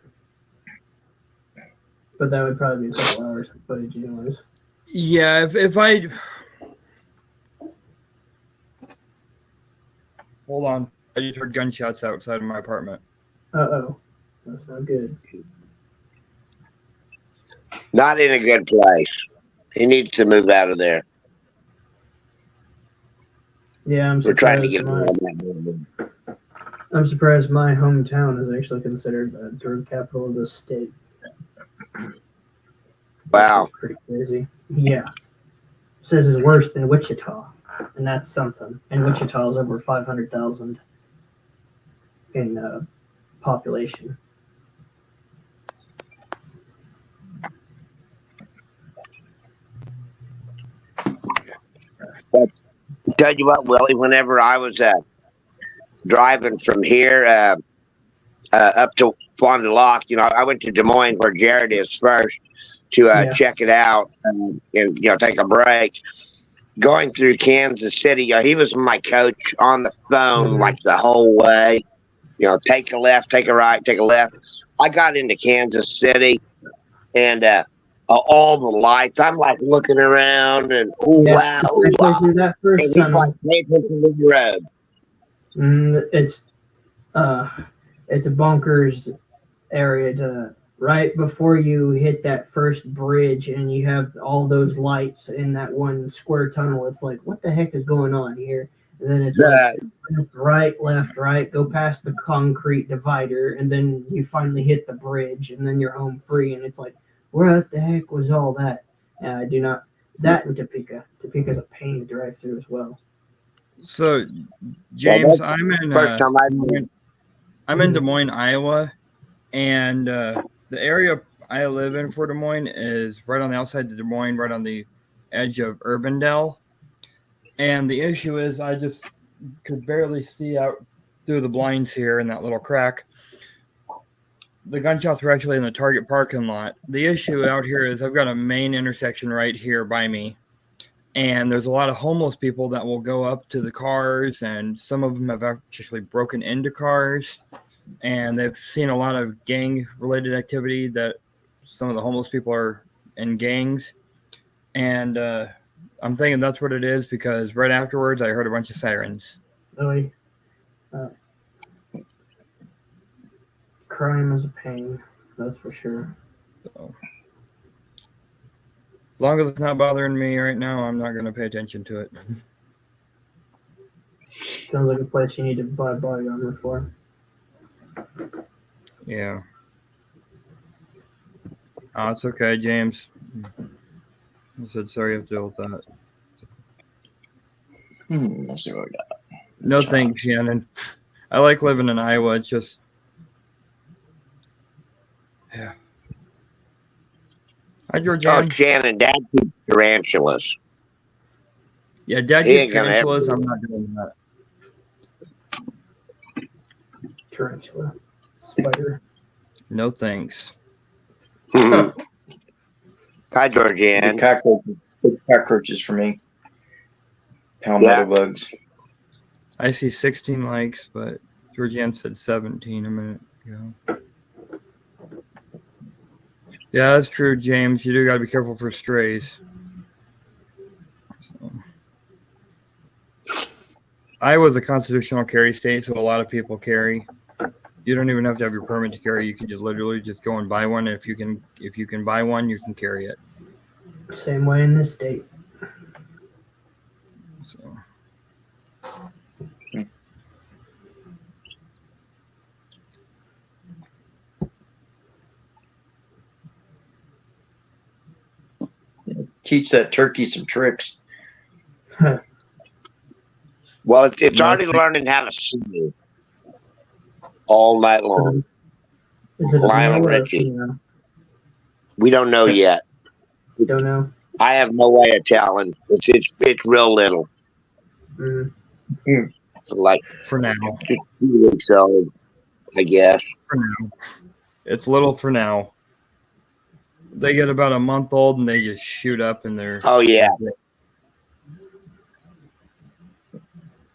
But that would probably be a couple hours of footage anyways.
Yeah, if I hold on, I just heard gunshots outside of my apartment.
Uh-oh. That's not good.
Not in a good place. He needs to move out of there.
Yeah,
We're trying to get him out of that.
I'm surprised my hometown is actually considered the drug capital of the state.
Wow.
That's pretty crazy. Yeah. Says it's worse than Wichita, and that's something. And Wichita is over 500,000 in population.
Tell you what, Willie, whenever I was driving from here up to Fond du Lac, I went to Des Moines where Jared is first to check it out and take a break. Going through Kansas City, he was my coach on the phone like the whole way. Take a left, take a right, take a left. I got into Kansas City and all the lights. I'm like looking around and wow.
Especially through that first
And he's
tunnel.
like, pay attention to the road.
It's a bunkers area right before you hit that first bridge, and you have all those lights in that one square tunnel. It's like, what the heck is going on here? And then it's like left, right, go past the concrete divider, and then you finally hit the bridge, and then you're home free. And it's like, what the heck was all that? And I do not. That in Topeka. Topeka's a pain to drive through as well.
So, James,
that's
I'm in
first time
I'm in Des Moines, Iowa, and the area I live in for Des Moines is right on the outside of Des Moines, right on the edge of Urbandale. And the issue is I just could barely see out through the blinds here in that little crack. The gunshots were actually in the Target parking lot. The issue out here is I've got a main intersection right here by me, and there's a lot of homeless people that will go up to the cars, and some of them have actually broken into cars, and they've seen a lot of gang-related activity that some of the homeless people are in gangs, and I'm thinking that's what it is because right afterwards I heard a bunch of sirens.
Really, crime is a pain, that's for sure.
So, as long as it's not bothering me right now, I'm not going to pay attention to it.
Sounds like a place you need to buy body armor for.
Yeah. Oh, it's okay, James. I said sorry you have to deal with that.
Let's see what we got.
No thanks, Shannon. I like living in Iowa. It's just, yeah. Hi,
Oh,
Georgianne.
Shannon, Dad keeps tarantulas.
Yeah, Dad
He
keeps
ain't gonna
tarantulas. I'm not doing that.
Tarantula, spider.
No thanks.
Hi,
Big
Georgianne.
cockroaches for me. Palmetto bugs.
I see 16 likes, but Georgianne said 17 a minute ago. Yeah, that's true, James. You do got to be careful for strays. So. Iowa's a constitutional carry state, so a lot of people carry. You don't even have to have your permit to carry. You can just literally just go and buy one. And if you can buy one, you can carry it.
Same way in this state.
So.
Teach that turkey some tricks.
Well, it's already learning how to sing all night long.
Is it a
Lionel
male or a
Richie.
female?
We don't know yet.
You don't know.
I have no way of telling. It's real little,
Mm.
like
For now.
just 2 weeks old, I guess.
For now. It's little for now. They get about a month old and they just shoot up and they're.
Oh yeah.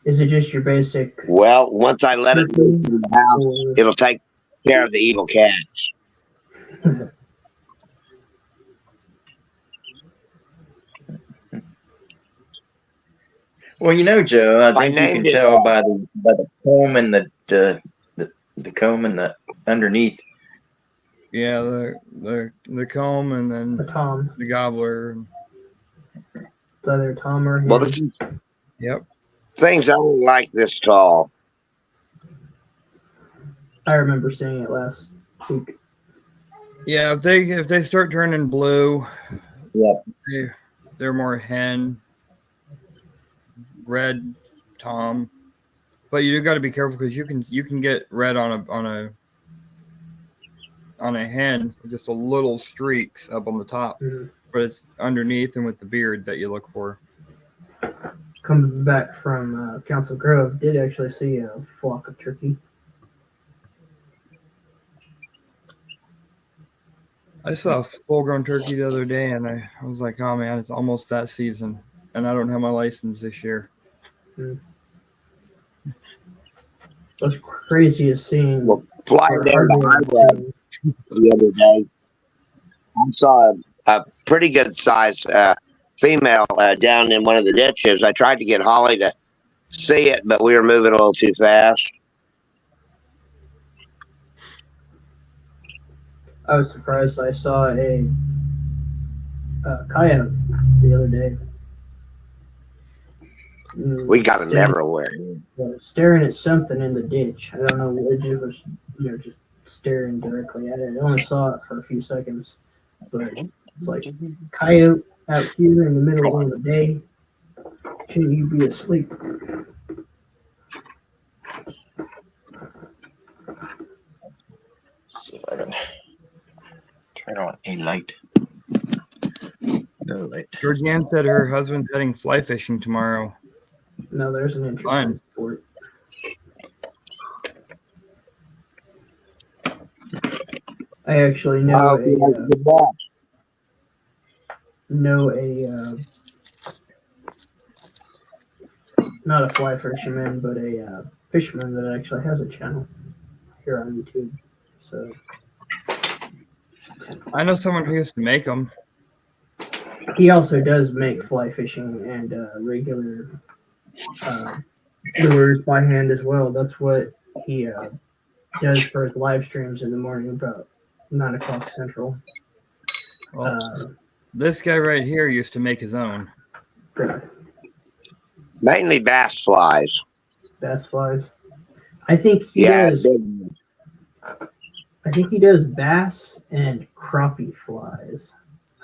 Is it just your basic?
Well, once I let it move through the house,
Or-
it'll take care of the evil cats.
Well, you know, Joe, I think you
named
can
it-
tell by the comb and the comb and the underneath.
Yeah, the comb and then
A Tom.
the gobbler.
It's either Tom or him.
Well, this is
Yep.
things I don't like this tall.
I remember seeing it last week.
Yeah, if they start turning blue,
Yep.
they're more hen. Red, Tom. But you do got to be careful because you can get red on a hen with just a little streaks up on the top,
Mhm.
but it's underneath and with the beard that you look for.
Coming back from Council Grove, did actually see a flock of turkey.
I saw a full-grown turkey the other day, and I was like, "Oh man, it's almost that season, and I don't have my license this year."
What's crazy is seeing.
Well, flying
or
down the
hardly
highway
seeing-
the other day, I saw a pretty good size female down in one of the ditches. I tried to get Holly to see it, but we were moving a little too fast.
I was surprised. I saw a coyote the other day.
We got them
staring,
everywhere.
staring at something in the ditch. I don't know. It just was, just staring directly at it. I only saw it for a few seconds, but it's like coyote out here in the middle of the day. Shouldn't you be asleep?
See if I can turn on a light. No light.
Georgianne said her husband's heading fly fishing tomorrow.
No, there's an interesting
Fun.
sport. I actually know not a fly fisherman, but a fisherman that actually has a channel here on YouTube. So
I know someone who used to make them.
he also does make fly fishing and regular lures by hand as well. That's what he does for his live streams in the morning about 9 o'clock Central.
Well, this guy right here used to make his own.
Mainly bass flies.
Bass flies. I think he
Yeah,
does. I think he does bass and crappie flies.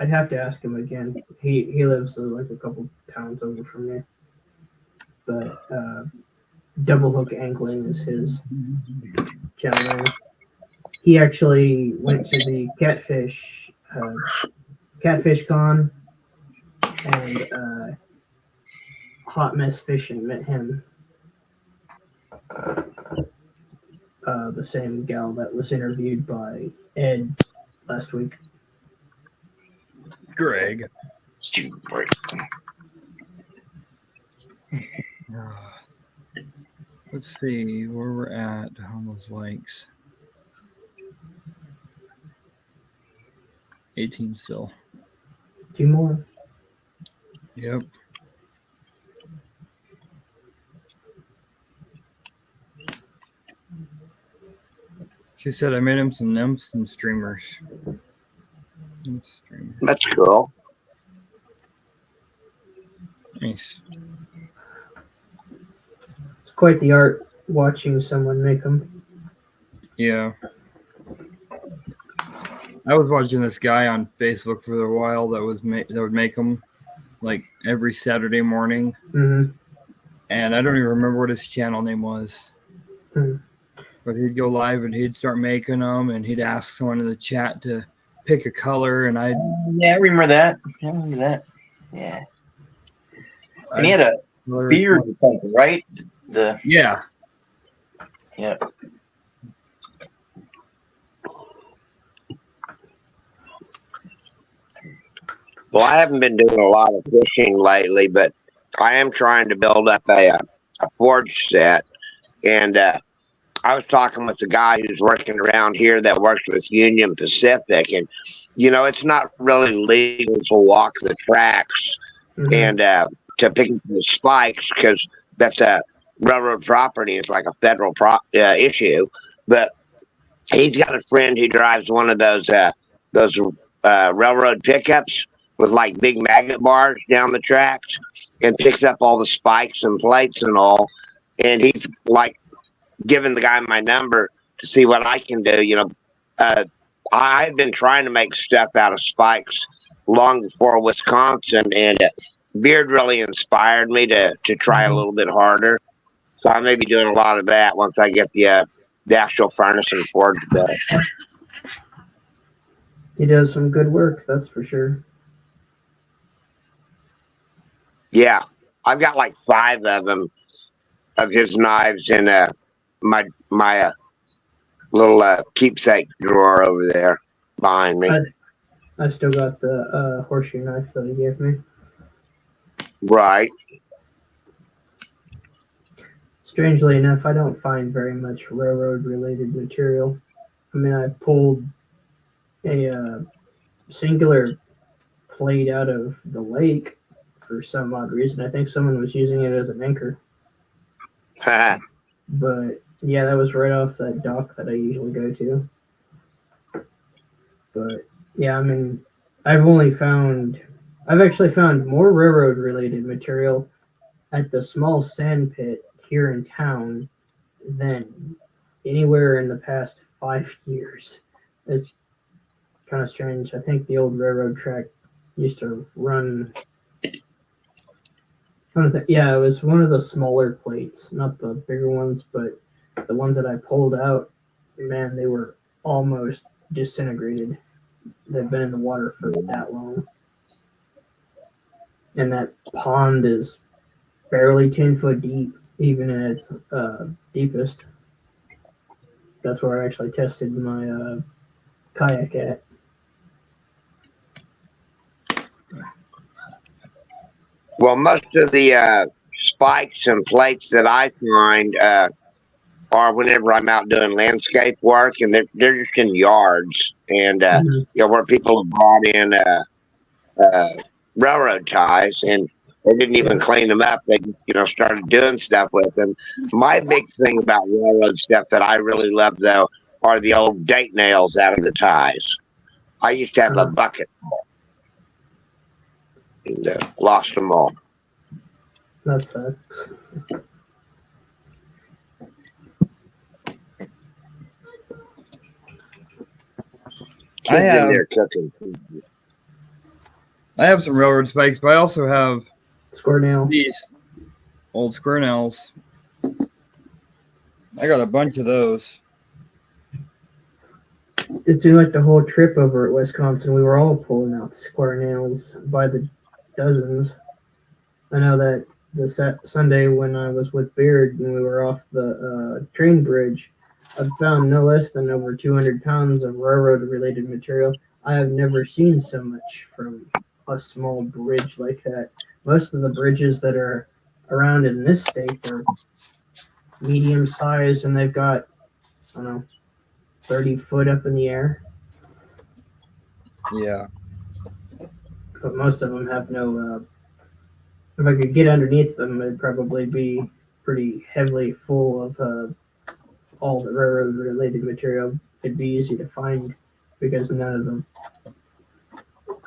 I'd have to ask him again. He lives like a couple towns over from me. But double hook angling is his channel name. He actually went to the catfish con and hot mess fishing, met him. The same gal that was interviewed by Ed last week.
Greg.
Student break.
Let's see where we're at on those likes. 18 still.
2 more.
Yep. She said I made him some nymphs and streamers.
That's cool.
Nice.
It's quite the art watching someone make them.
Yeah. I was watching this guy on Facebook for a while that would make them like every Saturday morning.
Mm-hmm.
And I don't even remember what his channel name was.
Mm-hmm.
But he'd go live and he'd start making them, and he'd ask someone in the chat to pick a color, and I
remember that. Yeah. And he had a beard or something, right?
Yeah.
Well, I haven't been doing a lot of fishing lately, but I am trying to build up a forge set. And I was talking with the guy who's working around here that works with Union Pacific. And, it's not really legal to walk the tracks and to pick up the spikes because that's a railroad property. It's like a federal issue. But he's got a friend who drives one of those railroad pickups with like big magnet bars down the tracks and picks up all the spikes and plates and all. And he's like giving the guy my number to see what I can do. I've been trying to make stuff out of spikes long before Wisconsin, and Beard really inspired me to try a little bit harder. So I may be doing a lot of that once I get the actual furnace and forge built.
He does some good work, that's for sure.
Yeah, I've got like 5 of them, of his knives in my little keepsake drawer over there behind me.
I still got the horseshoe knife that he gave me.
Right.
Strangely enough, I don't find very much railroad-related material. I mean, I pulled a singular plate out of the lake for some odd reason. I think someone was using it as an anchor. But yeah, that was right off that dock that I usually go to. But yeah, I mean, I've actually found more railroad related material at the small sand pit here in town than anywhere in the past 5 years. It's kind of strange. I think the old railroad track used to run. Yeah, it was one of the smaller plates, not the bigger ones, but the ones that I pulled out, man, they were almost disintegrated. They've been in the water for that long. And that pond is barely 10 foot deep, even in its deepest. That's where I actually tested my kayak at.
Well, most of the spikes and plates that I find are whenever I'm out doing landscape work, and they're just in yards, and
Mhm.
where people have brought in railroad ties, and they didn't even clean them up. They started doing stuff with them. My big thing about railroad stuff that I really love though are the old date nails out of the ties. I used to have a bucket and lost them all.
That sucks.
Kids
have-
in there cooking.
I have some railroad spikes, but I also have
Square nail.
these old square nails. I got a bunch of those.
It seemed like the whole trip over at Wisconsin, we were all pulling out square nails by the dozens. I know that the Sunday when I was with Beard and we were off the train bridge, I found no less than over 200 pounds of railroad-related material. I have never seen so much from a small bridge like that. Most of the bridges that are around in this state are medium size and they've got, I don't know, 30 foot up in the air.
Yeah.
But most of them have no. If I could get underneath them, it'd probably be pretty heavily full of all the railroad-related material. It'd be easy to find because none of the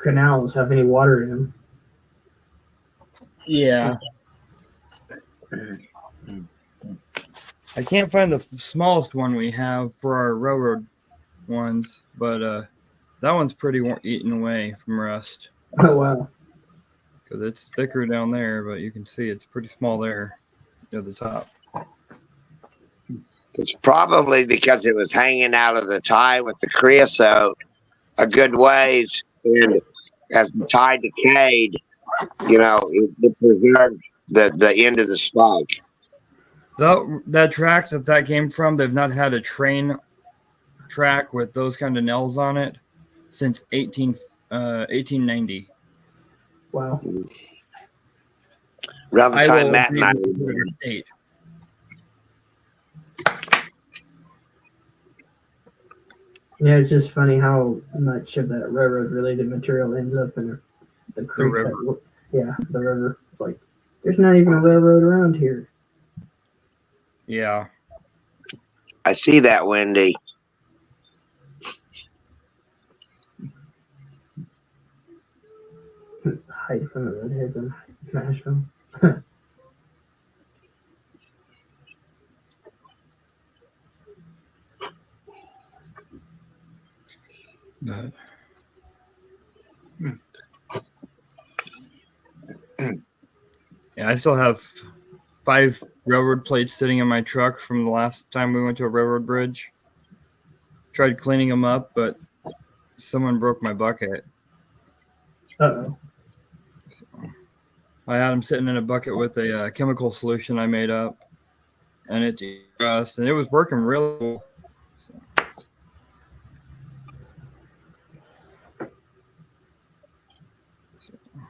canals have any water in them.
Yeah. I can't find the smallest one we have for our railroad ones, but that one's pretty eaten away from rust
Oh wow!
because it's thicker down there, but you can see it's pretty small there near the top.
It's probably because it was hanging out of the tie with the creosote a good ways, and as the tie decayed, it preserved the end of the spike.
That track that came from, they've not had a train track with those kind of nails on it since 1890.
Wow!
Around the
I
time
will
Matt and I
agree
were
with your date.
Yeah, it's just funny how much of that railroad-related material ends up in the creek.
river.
The river. It's like there's not even a railroad around here.
Yeah.
I see that, Wendy.
Hide from the redheads in Nashville.
Yeah, I still have 5 railroad plates sitting in my truck from the last time we went to a railroad bridge. Tried cleaning them up, but someone broke my bucket.
Uh-oh.
I had them sitting in a bucket with a chemical solution I made up, and it rust, and it was working really well.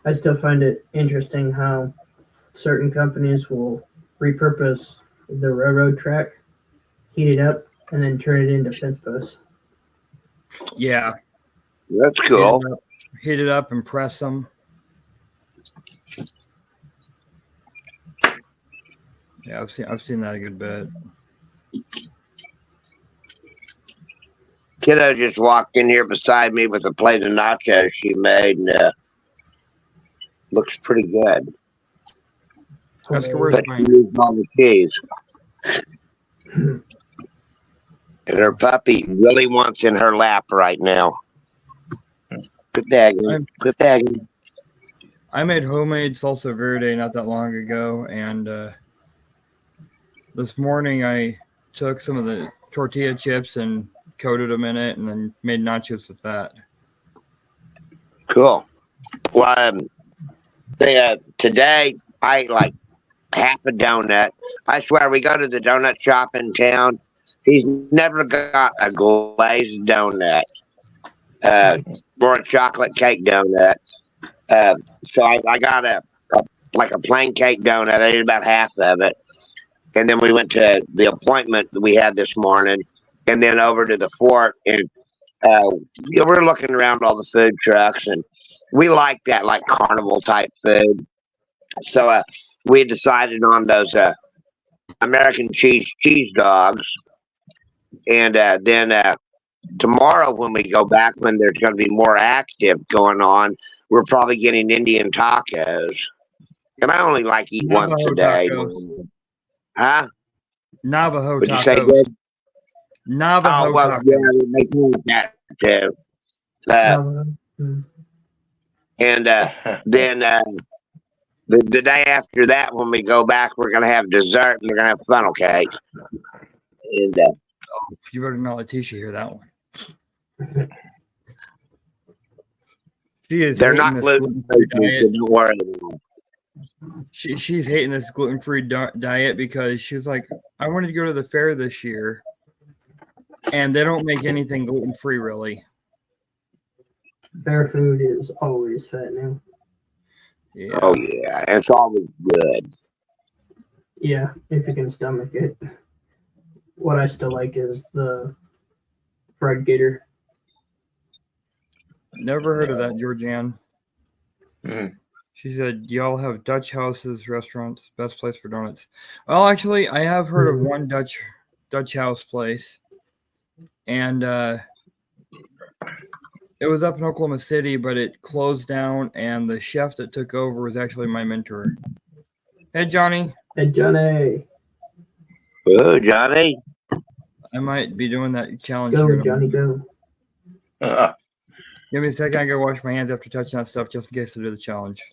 I still find it interesting how certain companies will repurpose the railroad track, heat it up, and then turn it into fence posts.
Yeah,
That's cool.
heat it up and press them. Yeah, I've seen that a good bit.
Kiddo just walked in here beside me with a plate of nachos she made, and looks pretty good.
Oscar, where's
But she
mine?
needs all the cheese. And her puppy really wants in her lap right now. Quit dagging. Quit dagging.
I made homemade salsa verde not that long ago, and this morning I took some of the tortilla chips and coated them in it, and then made nachos with that.
Cool. Well, today I ate like half a donut. I swear, we go to the donut shop in town. He's never got a glazed donut or a chocolate cake donut. So I got a plain cake donut. I ate about half of it. And then we went to the appointment that we had this morning, and then over to the fort. And we're looking around all the food trucks, and we like that, like carnival type food. So we decided on those American cheese dogs. And then tomorrow, when we go back, when there's going to be more active going on, we're probably getting Indian tacos. And I only like eat
Navajo
once a day.
tacos.
Huh?
Navajo
Would you
tacos.
say good?
Navajo
Oh, well,
tacos.
yeah, we make me eat that too. And then the day after that, when we go back, we're going to have dessert, and we're going to have funnel cake. And
You better not let Tisha hear that one. She is.
they're
hating
not
this
gluten-free,
diet.
so don't worry about it.
She's hating this gluten-free diet because she was like, I wanted to go to the fair this year, and they don't make anything gluten-free really.
Fair food is always fattening.
Yeah.
Oh, yeah. It's always good.
Yeah, if you can stomach it. What I still like is the fried gator.
Never heard of that, Georgianne.
Mm.
She said, y'all have Dutch houses, restaurants, best place for donuts. Well, actually, I have heard of one Dutch house place. And it was up in Oklahoma City, but it closed down, and the chef that took over was actually my mentor. Hey, Johnny.
Hey, Johnny.
Oh, Johnny.
I might be doing that challenge
Go,
here.
Johnny, go.
Give me a second. I gotta wash my hands after touching that stuff just in case I do the challenge.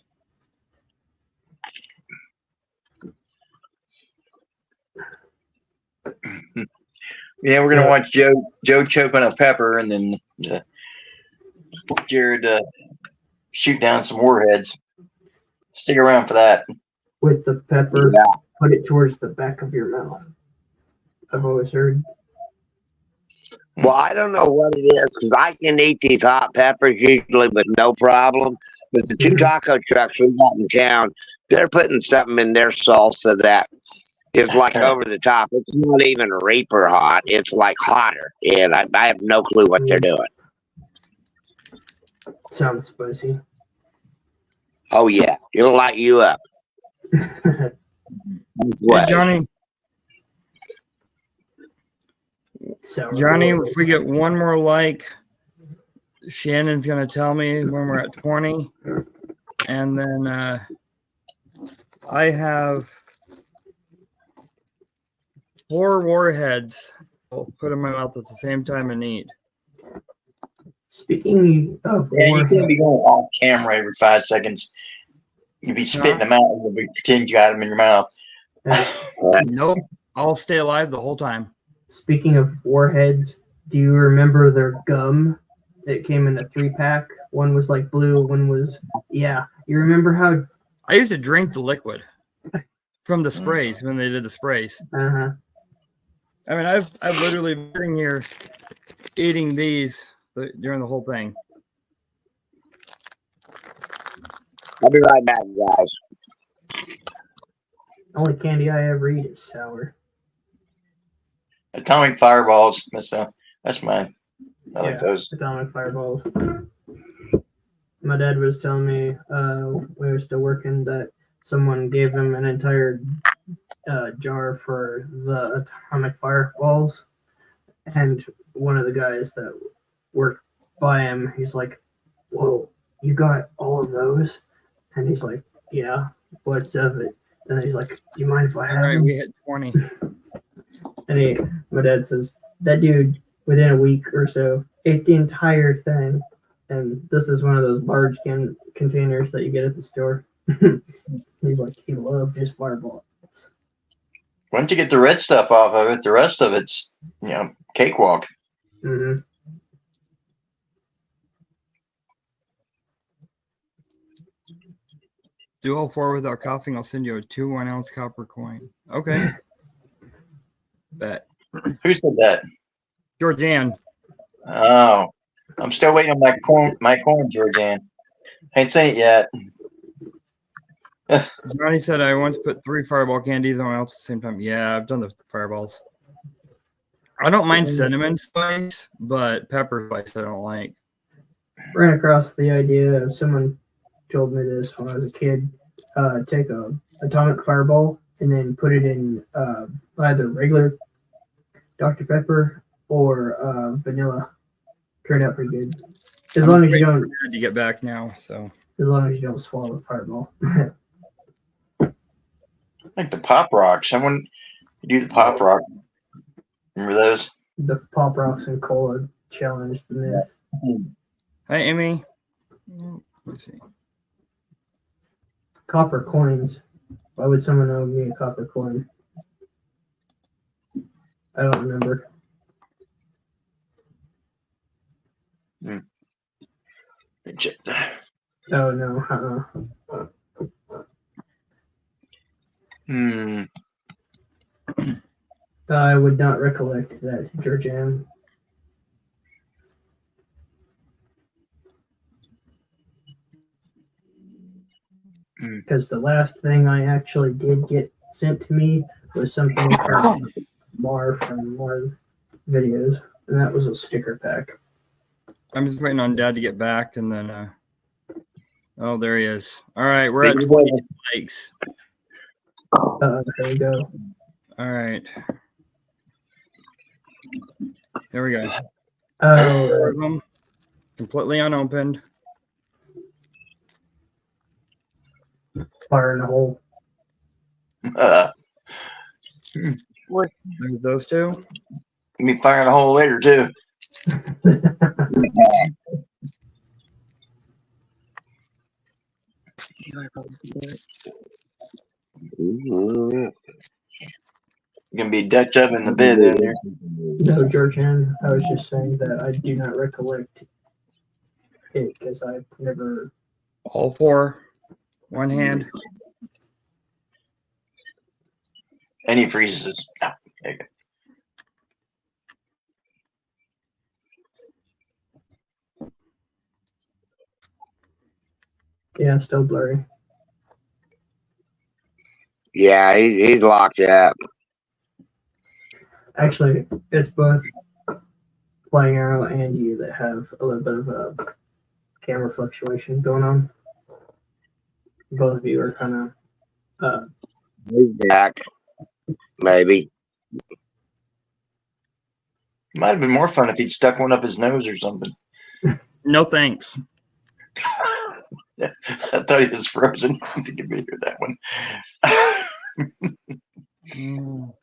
Yeah, we're gonna watch Joe chopping a pepper, and then Jared shoot down some warheads. Stick around for that.
With the pepper,
Yeah.
put it towards the back of your mouth. I've always heard.
Well, I don't know what it is, because I can eat these hot peppers usually with no problem. But the two taco trucks we got in town, they're putting something in their salsa that is like over the top. It's not even Reaper hot. It's like hotter. And I have no clue what they're doing.
Sounds spicy.
Oh, yeah. It'll light you up.
Hey,
What?
Johnny.
Sour
Johnny,
boy.
if we get one more like, Shannon's gonna tell me when we're at 20, and then I have 4 warheads. I'll put in my mouth at the same time and eat.
Speaking of
Yeah, you
warhead,
can't be going off camera every 5 seconds. You'd be spitting them out and you'll be pretend you got them in your mouth.
Nope, I'll stay alive the whole time.
speaking of warheads, do you remember their gum that came in a 3-pack? One was like blue, one was You remember how?
I used to drink the liquid from the sprays when they did the sprays.
Uh-huh.
I mean, I've literally been sitting here eating these during the whole thing.
I'll be right back, guys.
Only candy I ever eat is sour.
Atomic fireballs. That's mine. I like
Yeah.
those.
Atomic fireballs. My dad was telling me we were still working that someone gave him an entire jar for the atomic fireballs, and one of the guys that worked by him, he's like, "Whoa, you got all of those?" And he's like, "Yeah, what's of it?" And he's like, "Do you mind if I
All
have
right,
him?"
we hit 20.
And my dad says that dude within a week or so ate the entire thing. And this is one of those large containers that you get at the store. He's like, he loved his Fireball.
Once you get the red stuff off of it, the rest of it's, cakewalk.
Mm-hmm.
Do all 4 without coughing. I'll send you a 2 1-ounce copper coin. Okay. Bet.
Who said that?
Georgianne.
Oh, I'm still waiting on my coin, Georgianne. Ain't seen it yet.
Johnny said I want to put 3 Fireball candies on my mouth at the same time. Yeah, I've done the Fireballs. I don't mind cinnamon spice, but pepper spice I don't like.
Ran across the idea of someone told me this when I was a kid. Take a atomic Fireball and then put it in either regular Dr. Pepper or vanilla. Turned out pretty good. As long as you don't.
Had to get back now, so
As long as you don't swallow the Fireball.
Like the Pop Rocks. Someone do the Pop Rock. Remember those?
The Pop Rocks and Cola challenge the myth.
Hey Amy. Let's see.
Copper coins. Why would someone owe me a copper coin? I don't remember. Oh no. I would not recollect that, Georgianne. Because the last thing I actually did get sent to me was something from Mar videos, and that was a sticker pack.
I'm just waiting on Dad to get back, and then oh, there he is. All right, we're at 20 likes.
There we go.
All right. There we go.
Oh,
Completely unopened.
fire in the hole.
There's those 2.
Me firing a hole later too. Gonna be Dutch oven the bed in there.
No, Georgianne, I was just saying that I do not recollect it because I've never.
All 4. One hand.
And he freezes his. Oh, there you go.
Yeah, it's still blurry.
Yeah, he's locked up.
Actually, it's both Flying Arrow and you that have a little bit of camera fluctuation going on. Both of you are kind of.
He's back. Maybe.
Might have been more fun if he'd stuck one up his nose or something.
No thanks.
I thought he was frozen. I don't think you'd be here that one.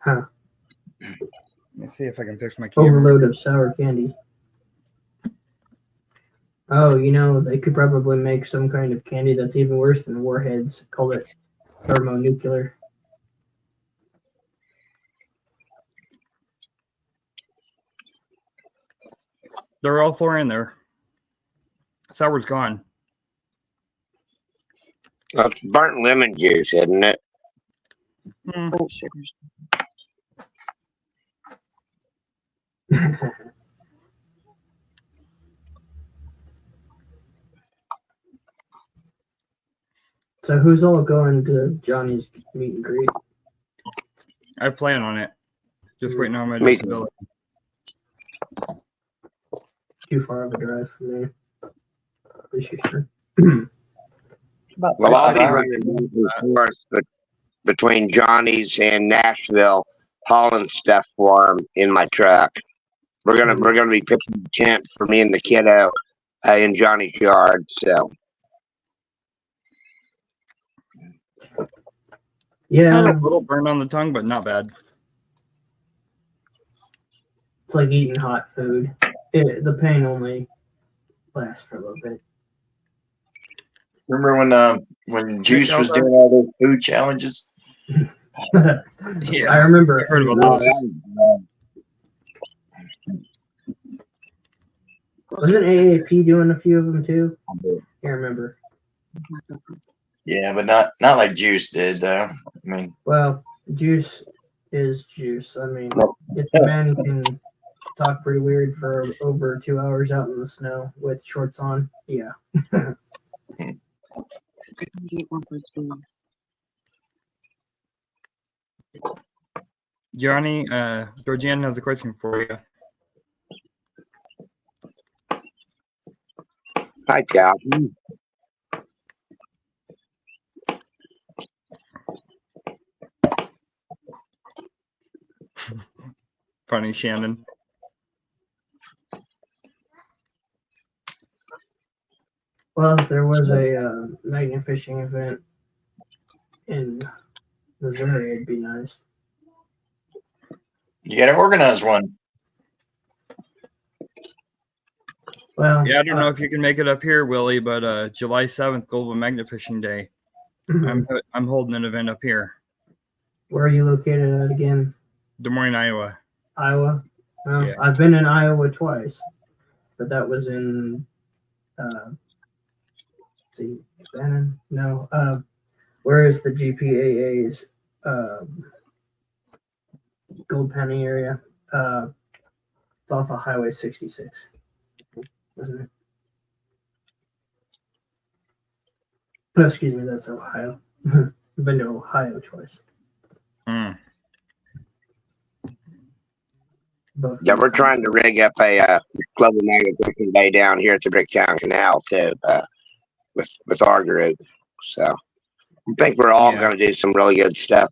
Huh.
Let's see if I can fix my camera.
Overload of sour candy. Oh, they could probably make some kind of candy that's even worse than warheads. Call it thermonuclear.
They're all 4 in there. Sour's gone.
That's burnt lemon juice, isn't it?
So who's all going to Johnny's meet and greet?
I plan on it. Just waiting on my
Me too.
disability.
Too far of a drive for me. Pretty sure.
Well, I'll be running back and forth between Johnny's and Nashville, hauling stuff for him in my truck. We're gonna be pitching a tent for me and the kiddo in Johnny's yard. So
Yeah,
Had a little burn on the tongue, but not bad.
it's like eating hot food. The pain only lasts for a little bit.
Remember when Juice was doing all those food challenges?
Yeah,
I remember a
I heard
few of
about
those. Wasn't AAP doing a few of them too? I remember.
Yeah, but not like Juice did though. I mean,
Well, Juice is Juice. I mean, if the man can talk pretty weird for over 2 hours out in the snow with shorts on, yeah.
Johnny, Georgianne has a question for you.
Hi, Calvin.
Funny, Shannon.
Well, if there was a magnet fishing event in Missouri, it'd be nice.
you got to organize one.
Well,
Yeah, I don't know if you can make it up here, Willie, but July 7th, Global Magnet Fishing Day. I'm holding an event up here,
where are you located at again?
Des Moines, Iowa.
Iowa? Well,
Yeah.
I've been in Iowa twice, but that was in, let's see, Bannon? No. Where is the GPAA's Gold Penny area? It's off of Highway 66, wasn't it? No, excuse me, that's Ohio. I've been to Ohio twice.
Mm.
Both
Yeah, we're
times.
trying to rig up a Global Magnet Fishing Day down here at the Bricktown Canal too, with our group. So I think we're all
Yeah.
going to do some really good stuff.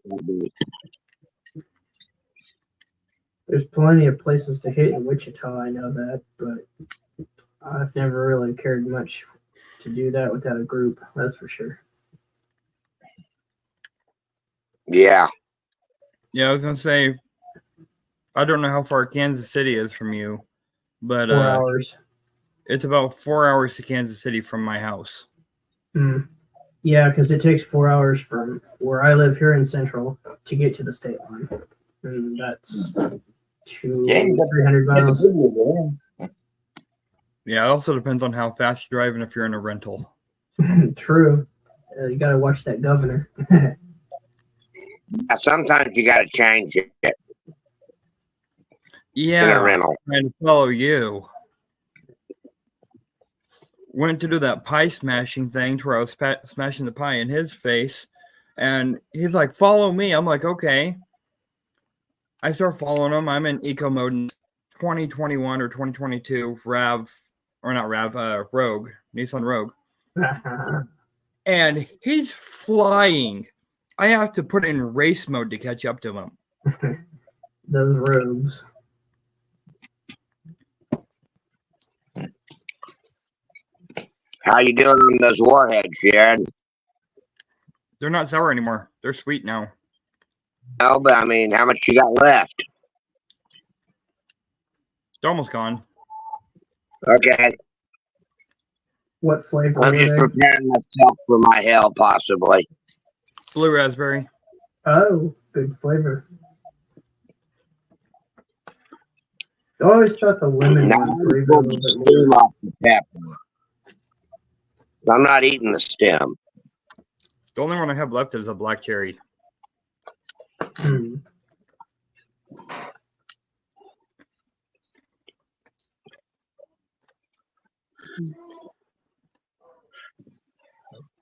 There's plenty of places to hit in Wichita, I know that, but I've never really cared much to do that without a group, that's for sure.
Yeah,
Yeah, I was gonna say, I don't know how far Kansas City is from you, but
4 hours.
it's about 4 hours to Kansas City from my house.
Mm. Yeah, because it takes 4 hours from where I live here in Central to get to the state line. And that's 300 miles.
Yeah, it also depends on how fast you drive and if you're in a rental.
True. You got to watch that governor.
sometimes you got to change it in
Yeah,
a rental.
trying to follow you. Went to do that pie smashing thing to where I was smashing the pie in his face, and he's like, "Follow me." I'm like, "Okay." I start following him. I'm in eco mode in 2021 or 2022 Rogue, Nissan Rogue, and he's flying. I have to put it in race mode to catch up to him.
Those rogues.
How you doing on those warheads, Jared?
They're not sour anymore. They're sweet now.
No, but I mean, how much you got left?
They're almost gone.
Okay,
What flavor
I'm
were
just
they?
preparing myself for my hell, possibly.
Blue raspberry.
Oh, good flavor. I always thought the lemon
Now,
ones
I'm
were even a
pulling
little
the
bit
steam
more.
off the pepper. I'm not eating the stem.
The only one I have left is a black cherry.
Hmm.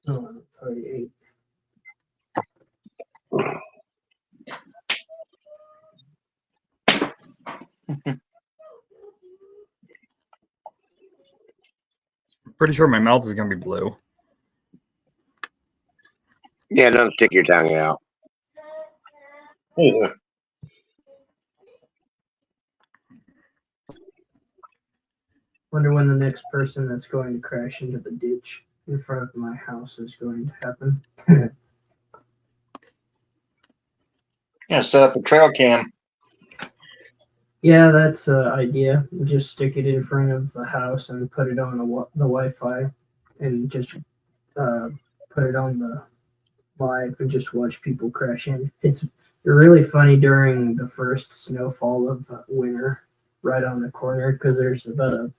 Oh, it's already 8.
Pretty sure my mouth is gonna be blue.
Yeah, don't stick your tongue out.
Yeah.
Wonder when the next person that's going to crash into the ditch in front of my house is going to happen.
Yeah, set up a trail cam.
Yeah, that's an idea. Just stick it in front of the house and put it on the Wi-Fi, and just put it on the live and just watch people crash in. It's really funny during the first snowfall of winter, right on the corner, because there's about a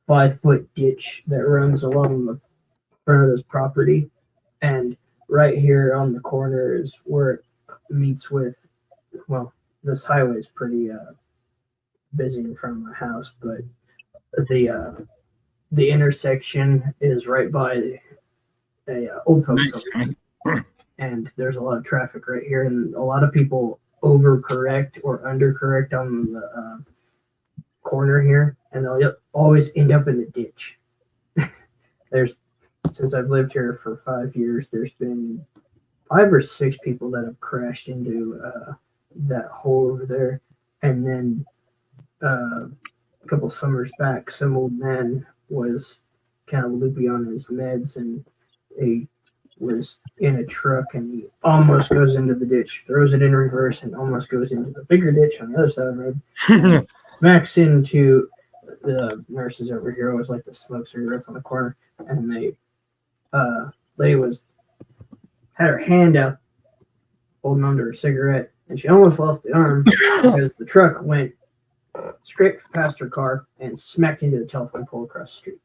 5-foot ditch that runs along the front of this property, and right here on the corner is where it meets with. Well, this highway is pretty busy in front of my house, but the intersection is right by a old folks home, and there's a lot of traffic right here, and a lot of people overcorrect or undercorrect on the corner here, and they'll always end up in the ditch. Since I've lived here for 5 years, there's been 5 or 6 people that have crashed into that hole over there, and then a couple summers back, some old man was kind of loopy on his meds, and he was in a truck, and he almost goes into the ditch, throws it in reverse, and almost goes into the bigger ditch on the other side of the road. Smacks into the nurses over here. Always like to smoke cigarettes on the corner, and lady had her hand out, holding onto her cigarette, and she almost lost the arm because the truck went straight past her car and smacked into the telephone pole across the street.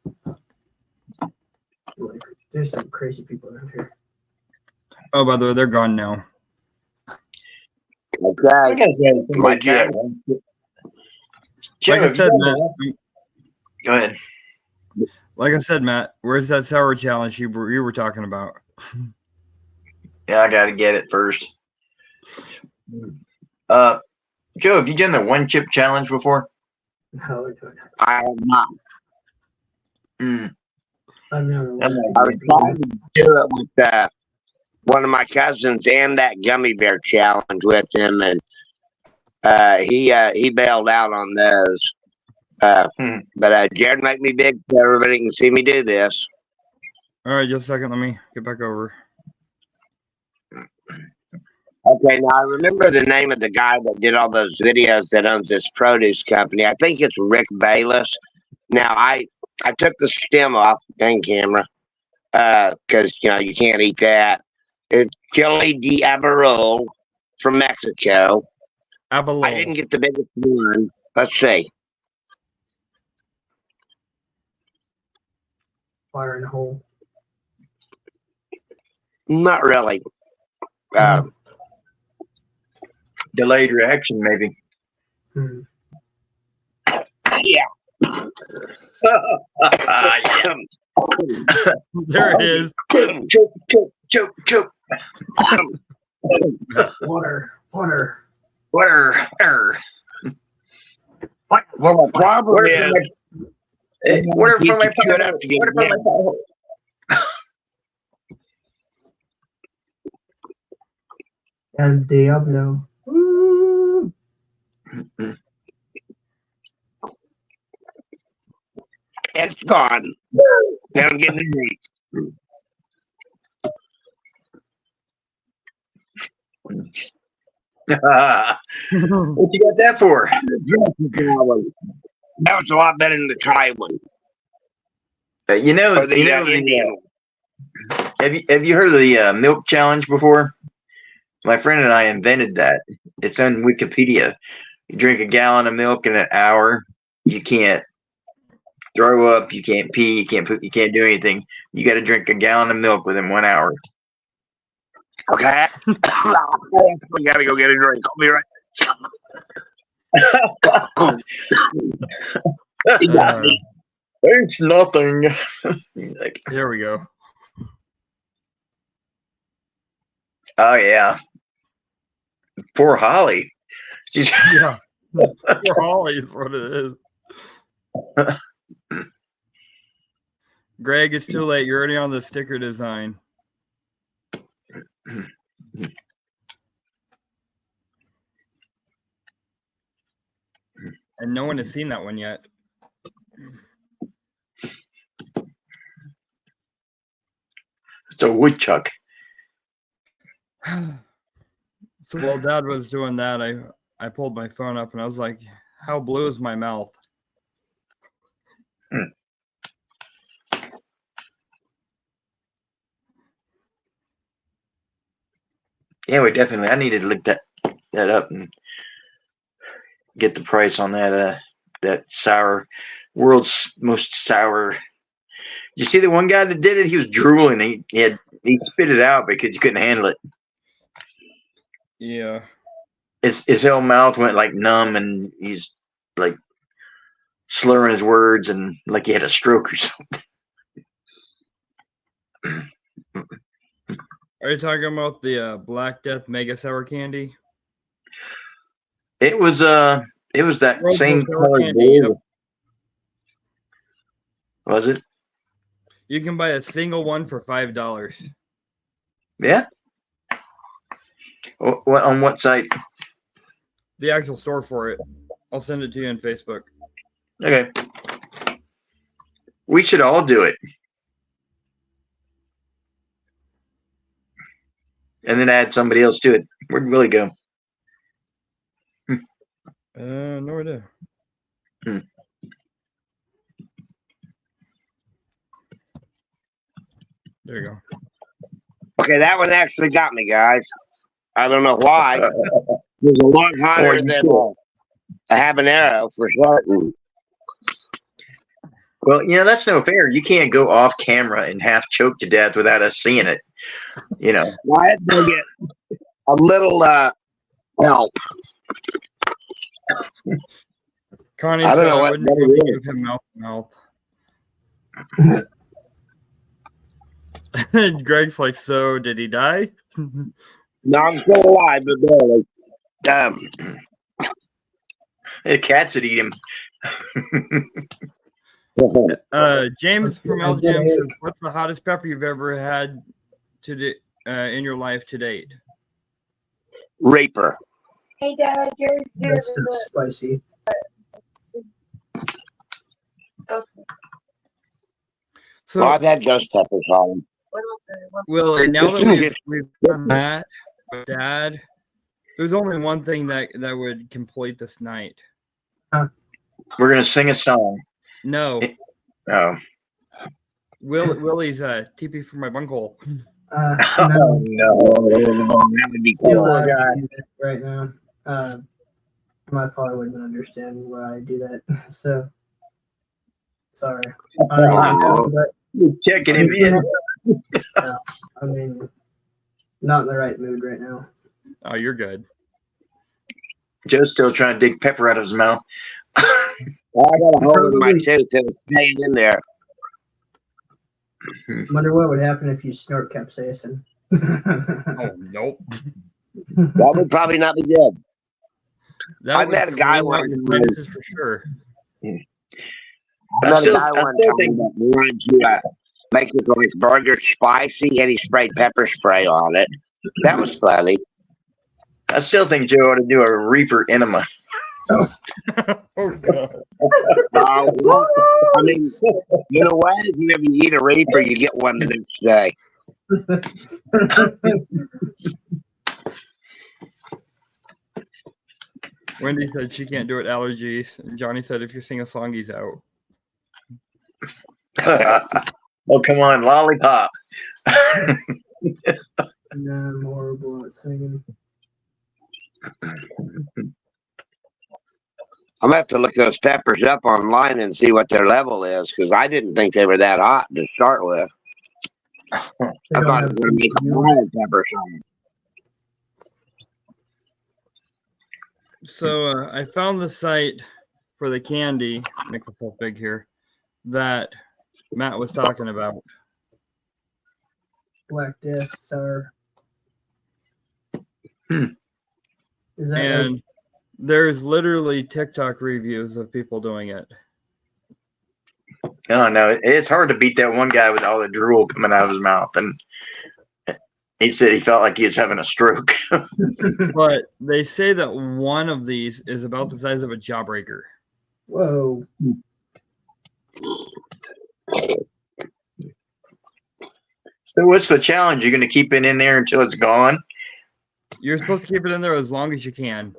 Like, there's some crazy people around here.
Oh, by the way, they're gone now.
Okay. My dad.
Like I said, Matt.
Go ahead.
Like I said, Matt, where's that sour challenge you were talking about?
Yeah, I got to get it first. Joe, have you done the one chip challenge before?
No, I don't.
I have not.
I've never.
I was trying to do it with one of my cousins and that gummy bear challenge with him, and he bailed out on those. But Jared made me big so everybody can see me do this.
All right, just a second. Let me get back over.
Okay, now I remember the name of the guy that did all those videos that owns this produce company. I think it's Rick Bayless. Now I took the stem off in camera because you can't eat that. It's chili de Abarol from Mexico.
Abalone.
I didn't get the biggest one. Let's see.
Fire in a hole.
Not really.
Delayed reaction, maybe.
Yeah.
Yeah.
There it is.
Choke.
Water.
Well,
Well, the problem is,
water from my
you have to get it.
El Diablo.
It's gone. Now I'm getting the
what you got that for?
That was a lot better than the Thai one.
Or
Indian one.
Have you heard of the milk challenge before? My friend and I invented that. It's on Wikipedia. You drink a gallon of milk in an hour. You can't throw up. You can't pee. You can't poop. You can't do anything. You got to drink a gallon of milk within 1 hour.
Okay. We gotta go get a drink. I'll be right.
It's nothing. Like,
There we go.
oh yeah. Poor Holly. She's
Yeah. Poor Holly is what it is. Greg, it's too late. You're already on the sticker design. And no one has seen that one yet.
it's a woodchuck.
So while Dad was doing that, I pulled my phone up and I was like, "How blue is my mouth?"
Yeah, we definitely. I needed to look that up and get the price on that sour, world's most sour. Did you see the one guy that did it? He was drooling. He spit it out because he couldn't handle it.
Yeah.
His whole mouth went like numb, and he's like slurring his words and like he had a stroke or something.
Are you talking about the Black Death Mega Sour Candy?
It was that
World's
same
most sour
color
candy,
blue.
yep.
Was it?
You can buy a single one for $5.
Yeah. What on what site?
The actual store for it. I'll send it to you on Facebook.
Okay. We should all do it. And then add somebody else to it. Where'd Willie go?
No idea. There you go.
Okay, that one actually got me, guys. I don't know why. It was a lot hotter than a habanero for certain.
Well, that's no fair. You can't go off camera and half choke to death without us seeing it.
Well, I had to get a little help.
Connie
I don't
said
know
I
what
wouldn't
that
be able to
is.
give him mouth to mouth. Greg's like, so did he die?
No, I'm still alive, but barely.
The cats would eat him.
James from LGM says, "What's the hottest pepper you've ever had in your life to date?"
Reaper.
Hey, Dad, you're
That's so spicy.
So,
Well, I've had ghost peppers on them.
Willie, now that we've done that with Dad, there's only one thing that would complete this night.
We're gonna sing a song.
No,
Oh.
Willie's TP for my bunghole.
Oh
No,
no.
That would be
still
cool.
alive right now. My father wouldn't understand why I do that. So sorry. But
Checking him in.
I mean, not in the right mood right now.
Oh, you're good.
Joe's still trying to dig pepper out of his mouth.
Well, I got a hole in my tooth that was staying in there.
Wonder what would happen if you snort capsaicin.
Oh, nope.
That would probably not be good.
That
I
would
met a guy
clean out
one
your
time.
sinuses for sure.
I met a
still-
guy
I
one
still
time
think-
that wanted to make his like burger spicy, and he sprayed pepper spray on it. That was funny.
I still think Joe ought to do a Reaper enema.
Oh, God.
Well, I mean, you know what? Whenever you eat a Reaper, you get one the next day.
Wendy said she can't do it, allergies. And Johnny said if you sing a song, he's out.
Oh, come on, lollipop.
No, I'm horrible at singing.
I'm gonna have to look those peppers up online and see what their level is, because I didn't think they were that hot to start with.
They
I
don't
thought
have
it was gonna be some lion pepper or something.
So I found the site for the candy, make myself big here, that Matt was talking about.
Black Death sour.
Hmm.
Is that
And there's literally TikTok reviews of people doing it.
Oh no, it's hard to beat that one guy with all the drool coming out of his mouth, and he said he felt like he was having a stroke.
But they say that one of these is about the size of a jawbreaker.
Whoa.
So what's the challenge? You're going to keep it in there until it's gone?
You're supposed to keep it in there as long as you can.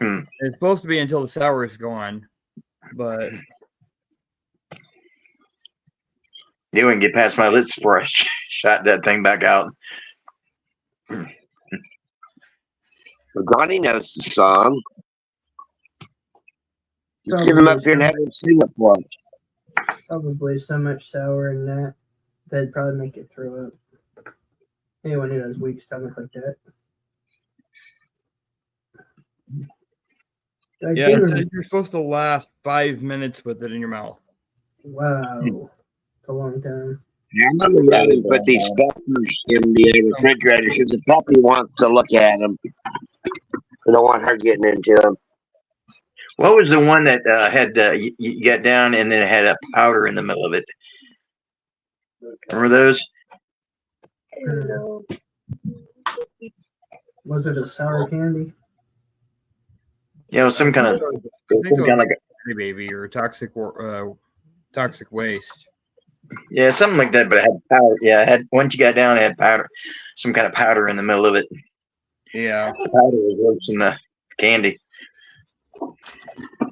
Hmm.
It's supposed to be until the sour is gone, but
You wouldn't get past my lips before I shot that thing back out.
Well, Granny knows the song. Just give him up here and have him sing it for us.
Probably so much sour in that that'd probably make it throw up. Anyone who has weak stomach like that.
yeah, it says you're supposed to last 5 minutes with it in your mouth.
Wow, it's a long time.
I'm gonna let him put these peppers in the refrigerator because the puppy wants to look at them. I don't want her getting into them.
What was the one that had you got down and then it had a powder in the middle of it? Remember those?
Was it a sour candy?
Yeah, it was some kind of like
Hey, baby, or toxic waste.
yeah, something like that. But it had powder. Yeah, it had once you got down, it had powder, some kind of powder in the middle of it.
Yeah,
The powder was worse than the candy.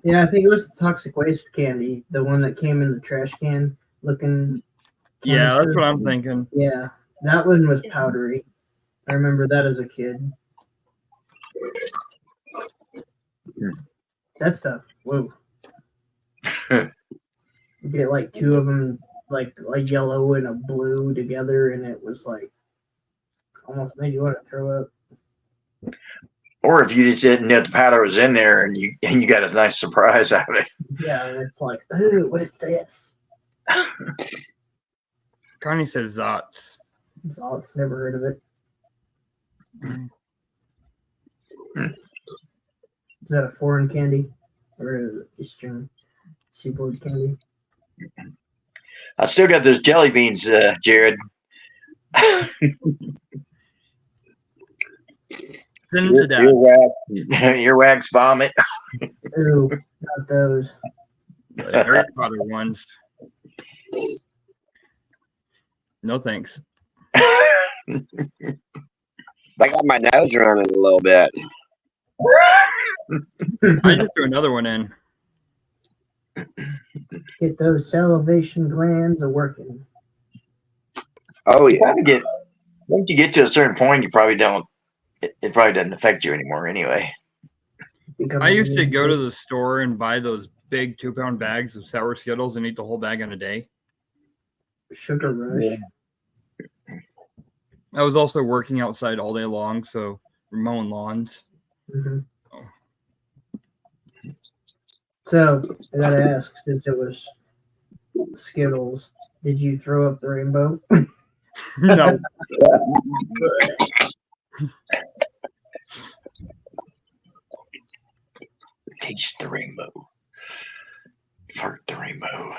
Yeah, I think it was the toxic waste candy, the one that came in the trash can looking.
yeah, that's
canister.
what I'm thinking.
Yeah, that one was powdery. I remember that as a kid. That stuff. Whoa. You get like two of them, like a yellow and a blue together, and it was like almost made you want to throw up.
Or if you just didn't know the powder was in there and you got a nice surprise out of it.
Yeah, and it's like, ooh, what is this?
Connie says Zots.
Zots, never heard of it. Is that a foreign candy or Eastern seaboard candy?
I still got those jelly beans, Jared.
Thin to death.
Earwax vomit.
Ooh, not those.
Harry Potter ones. No thanks.
I got my nose running a little bit.
I just threw another one in.
Get those salivation glands a working.
Oh
You
yeah.
probably get once you get to a certain point, you probably don't. It probably doesn't affect you anymore anyway.
I used to go to the store and buy those big 2-pound bags of sour Skittles and eat the whole bag in a day.
Sugar rush.
Yeah.
I was also working outside all day long, so we're mowing lawns.
Mm-hmm. So I gotta ask, since it was Skittles, did you throw up the rainbow?
No.
Taste the rainbow. Fart the rainbow.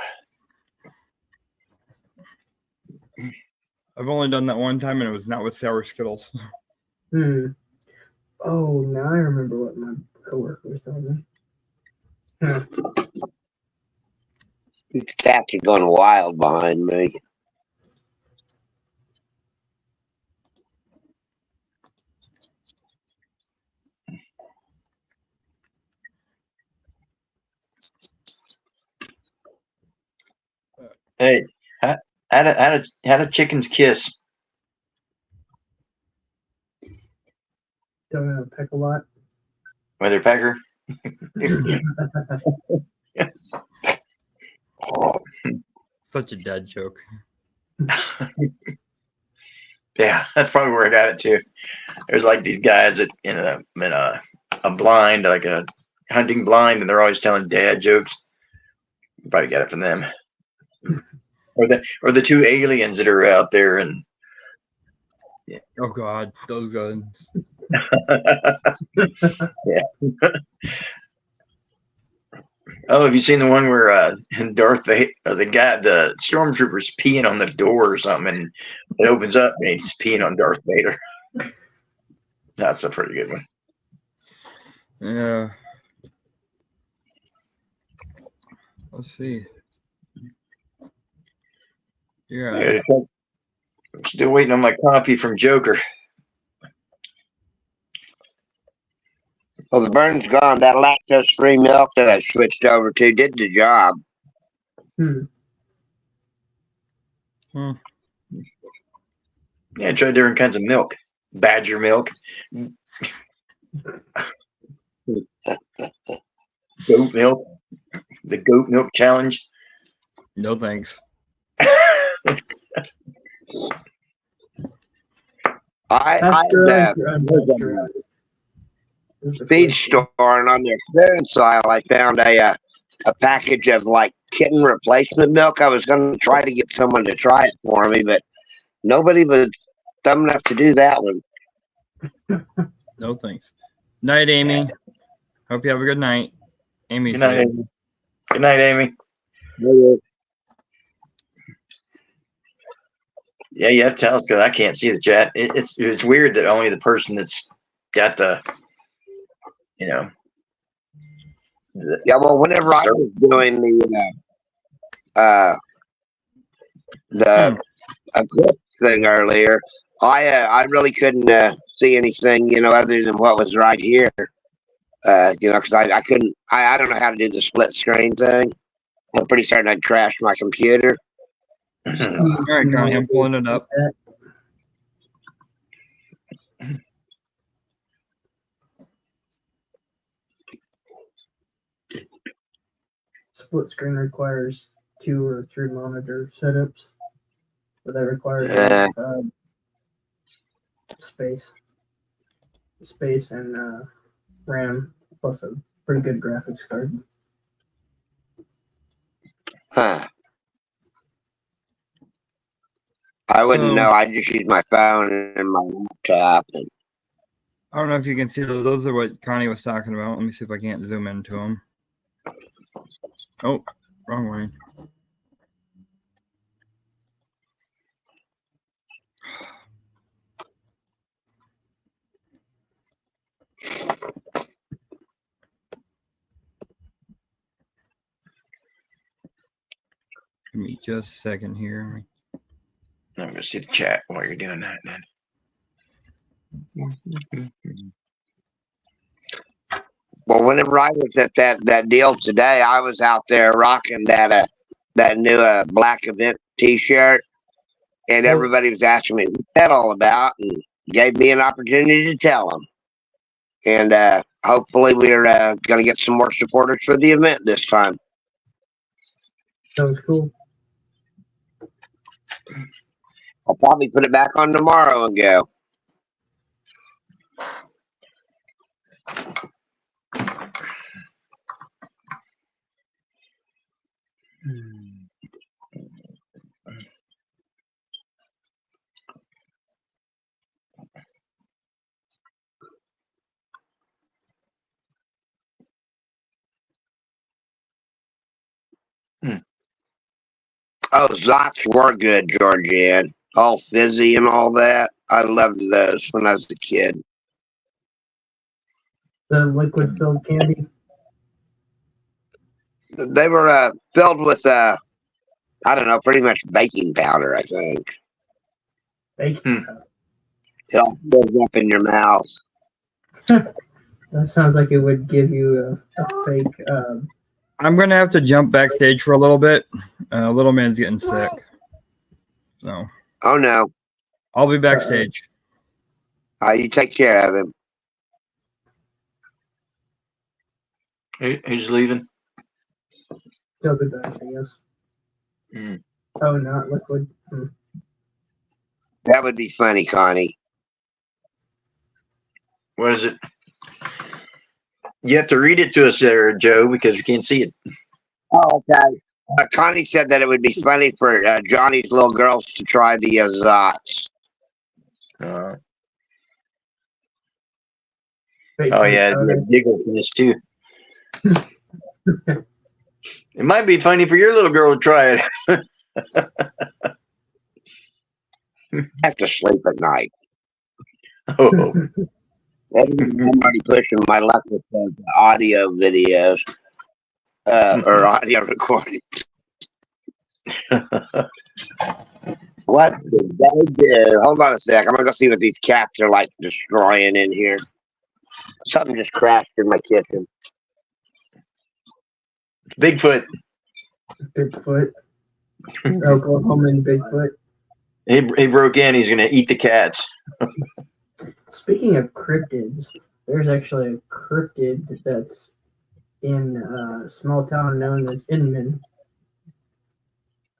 I've only done that one time, and it was not with sour Skittles.
Oh, now I remember what my coworker was telling me.
These cats are going wild behind me.
Hey, how did chickens kiss?
Don't have a peck a lot.
Mother pecker?
Such a dad joke.
Yeah, that's probably where I got it too. There's like these guys that in a blind, like a hunting blind, and they're always telling dad jokes. You probably got it from them. Or the two aliens that are out there and
Oh God, those guns.
yeah. Oh, have you seen the one where Darth Vader, the stormtrooper's peeing on the door or something, and it opens up and he's peeing on Darth Vader? That's a pretty good one.
Yeah. Let's see. Yeah.
I'm still waiting on my copy from Joker.
Well, the burn's gone. That lactose-free milk that I switched over to did the job.
Hmm.
Yeah, try different kinds of milk. Badger milk. Goat milk. The goat milk challenge.
No thanks.
Pasteurized or unpasteurized? Is the
feed
question.
store, and on their clearance aisle, I found a package of like kitten replacement milk. I was going to try to get someone to try it for me, but nobody was dumb enough to do that one.
No thanks. Night, Amy. Hope you have a good night. Amy.
Good night, Amy. Good night, Amy. Yeah, you have to tell us because I can't see the chat. It's weird that only the person that's got the, you know.
Yeah, well, whenever I was doing the eclipse thing earlier, I really couldn't see anything, you know, other than what was right here. You know, because I couldn't. I don't know how to do the split screen thing. I'm pretty certain I'd crash my computer.
All right, Connie, I'm pulling it up.
Split screen requires 2 or 3 monitor setups, but that requires space and RAM plus a pretty good graphics card.
Huh. I wouldn't know. I just use my phone and my laptop. And
I don't know if you can see those. Those are what Connie was talking about. Let me see if I can't zoom into them. Oh, wrong way. Give me just a second here.
I'm going to see the chat while you're doing that, then.
well, whenever I was at that deal today, I was out there rocking that new Black Event T-shirt, and everybody was asking me what's that all about, and gave me an opportunity to tell them. And hopefully, we're going to get some more supporters for the event this time.
Sounds cool.
I'll probably put it back on tomorrow and go. Oh, Zots were good, Georgianne. All fizzy and all that. I loved those when I was a kid.
The liquid filled candy.
They were filled with, I don't know, pretty much baking powder, I think.
Baking powder.
It all fills up in your mouth.
That sounds like it would give you a fake.
I'm going to have to jump backstage for a little bit. Little man's getting sick. So.
Oh, no.
I'll be backstage.
You take care of him.
Who's leaving?
They'll be back, I guess.
Mm.
Oh, not liquid.
That would be funny, Connie.
What is it? You have to read it to us there, Joe, because we can't see it.
Oh, okay. Connie said that it would be funny for Johnny's little girls to try the Zots.
Oh, yeah, giggle for this, too. It might be funny for your little girl to try it.
I have to sleep at night.
Oh.
I'm already pushing my luck with the audio videos or audio recordings. What did they do? Hold on a sec. I'm going to go see what these cats are like destroying in here. Something just crashed in my kitchen.
Bigfoot.
Bigfoot. Oklahoman Bigfoot.
He broke in. He's gonna eat the cats.
Speaking of cryptids, there's actually a cryptid that's in a small town known as Inman,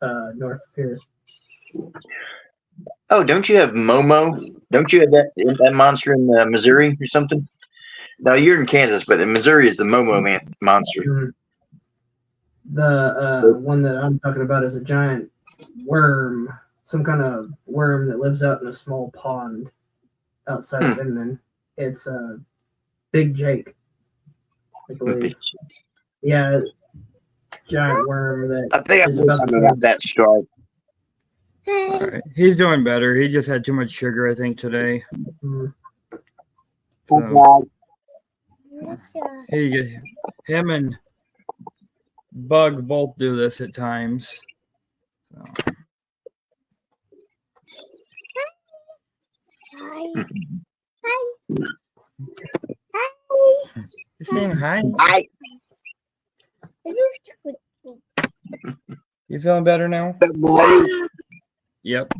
north of here.
Oh, don't you have Momo? Don't you have that monster in Missouri or something? No, you're in Kansas, but in Missouri is the Momo monster.
Mhm. The one that I'm talking about is a giant worm, some kind of worm that lives out in a small pond outside of Inman. It's Big Jake, I believe. Yeah, giant worm that
I think
is
I've
about
heard
the
something about
size.
that story.
All right. He's doing better. He just had too much sugar, I think, today.
Mm.
So, him and Bug both do this at times. So. You're saying hi?
I
You feeling better now?
buddy.
Yep.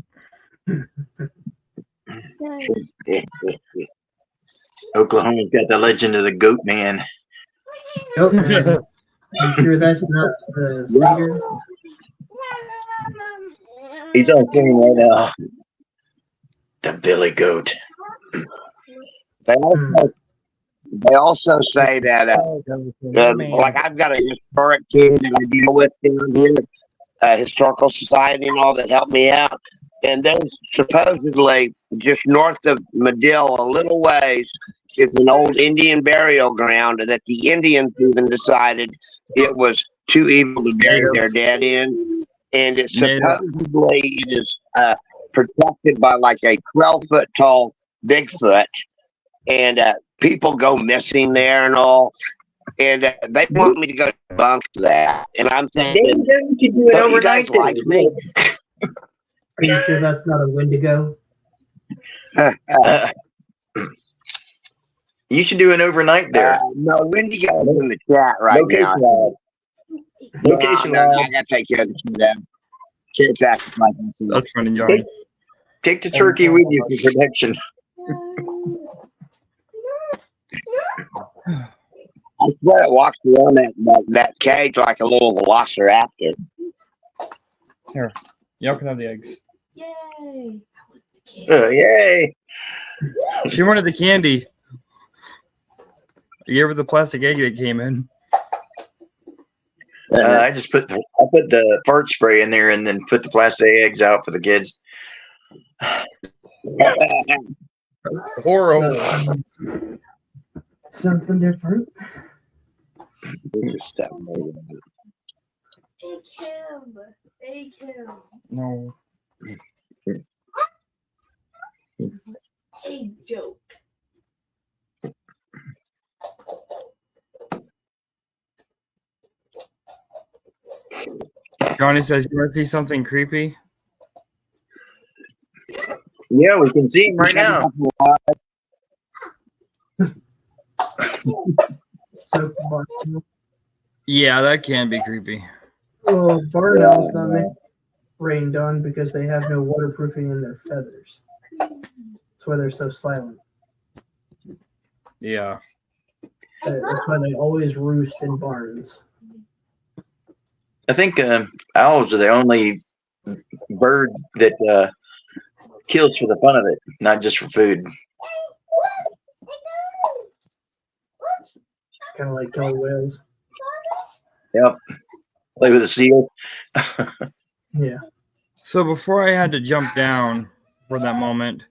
Oklahoma's got the legend of the Goat Man.
Nope, man. You sure that's not the singer?
He's on screen right now. The Billy Goat.
They also say that like I've got a historic team that I deal with down here, historical society and all that help me out. And there's supposedly just north of Medill, a little ways, is an old Indian burial ground that the Indians even decided it was too evil to bury their dead in. And it's supposedly it is protected by like a 12-foot tall Bigfoot. And people go missing there and all. And they want me to go debunk that. And I'm thinking,
you can do it
don't you
overnight.
guys like me?
Are you sure that's not a Wendigo?
You should do an overnight there.
No, Wendigo's in the chat right
Location
now.
lab. Location
No,
lab.
I gotta take care of them. Kids acting like this.
That's funny, John.
Take the turkey with you for protection.
I swear it walks around that cage like a little velociraptor.
Here. Y'all can have the eggs.
Yay!
Yay!
She wanted the candy. You gave her the plastic egg that came in.
I just put the fart spray in there and then put the plastic eggs out for the kids.
Horrible.
Something different.
Take him.
No.
Egg joke.
Johnny says, you want to see something creepy?
Yeah, we can see him right now.
So barn.
Yeah, that can be creepy.
Oh, barn owls not meant rained on because they have no waterproofing in their feathers. That's why they're so silent.
Yeah.
That's why they always roost in barns.
I think owls are the only bird that kills for the fun of it, not just for food.
Kind of like killer whales.
Yep. Play with a seal.
Yeah.
So before I had to jump down for that moment,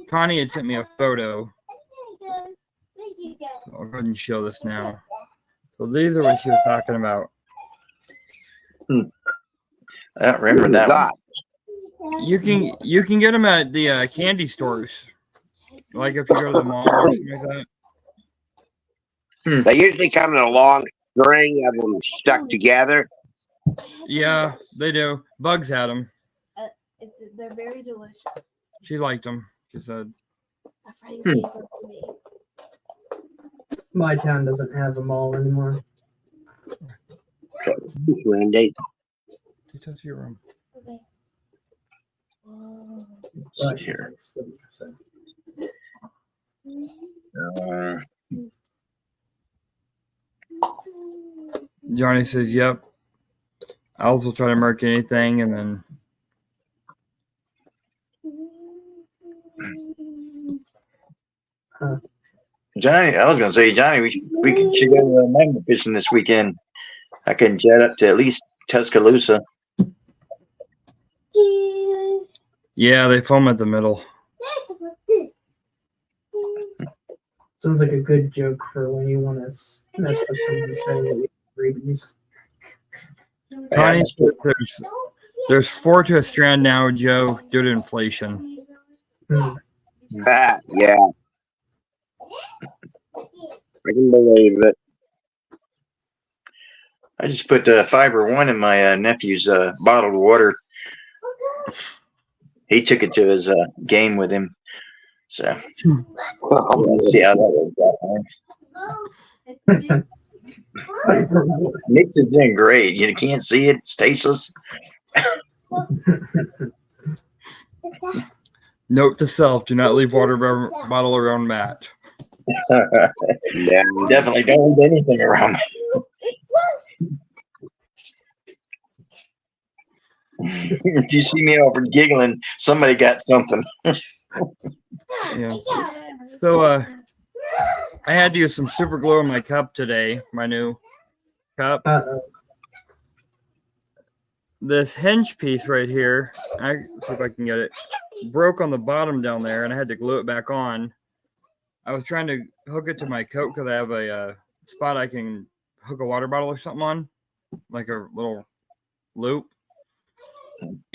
Connie had sent me a photo. I'll go ahead and show this now. So these are what she was talking about.
I don't remember that one.
You can get them at the candy stores, like if you go to the mall or something like that.
They usually come in a long string of them stuck together.
Yeah, they do. Bugs had them.
They're very delicious.
She liked them. She said.
My friend gave them to me.
My town doesn't have a mall anymore.
Randy.
Take us to your room.
Okay. Whoa.
Let's
Well, I
see
should
here.
say so.
Uh,
Johnny says, "Yep." Owls will try to mark anything, and then
Johnny, I was going to say, Johnny, should go to magnet fishing this weekend. I can jet up to at least Tuscaloosa.
yeah, they foam at the middle.
Sounds like a good joke for when you want to mess with someone saying that you have rabies.
Connie
Yeah,
says there's 4 to a strand now, Joe, due to inflation.
Yeah. I can believe it.
I just put Fiber One in my nephew's bottled water. He took it to his game with him. So let's see how that works out. Mix is doing great. You can't see it. It's tasteless.
Note to self: do not leave water bottle around Matt.
Yeah.
Definitely don't leave anything around me. If you see me over giggling, somebody got something.
Yeah. So I had to use some super glue in my cup today. My new cup. This hinge piece right here. I see if I can get it. Broke on the bottom down there, and I had to glue it back on. I was trying to hook it to my coat because I have a spot I can hook a water bottle or something on, like a little loop.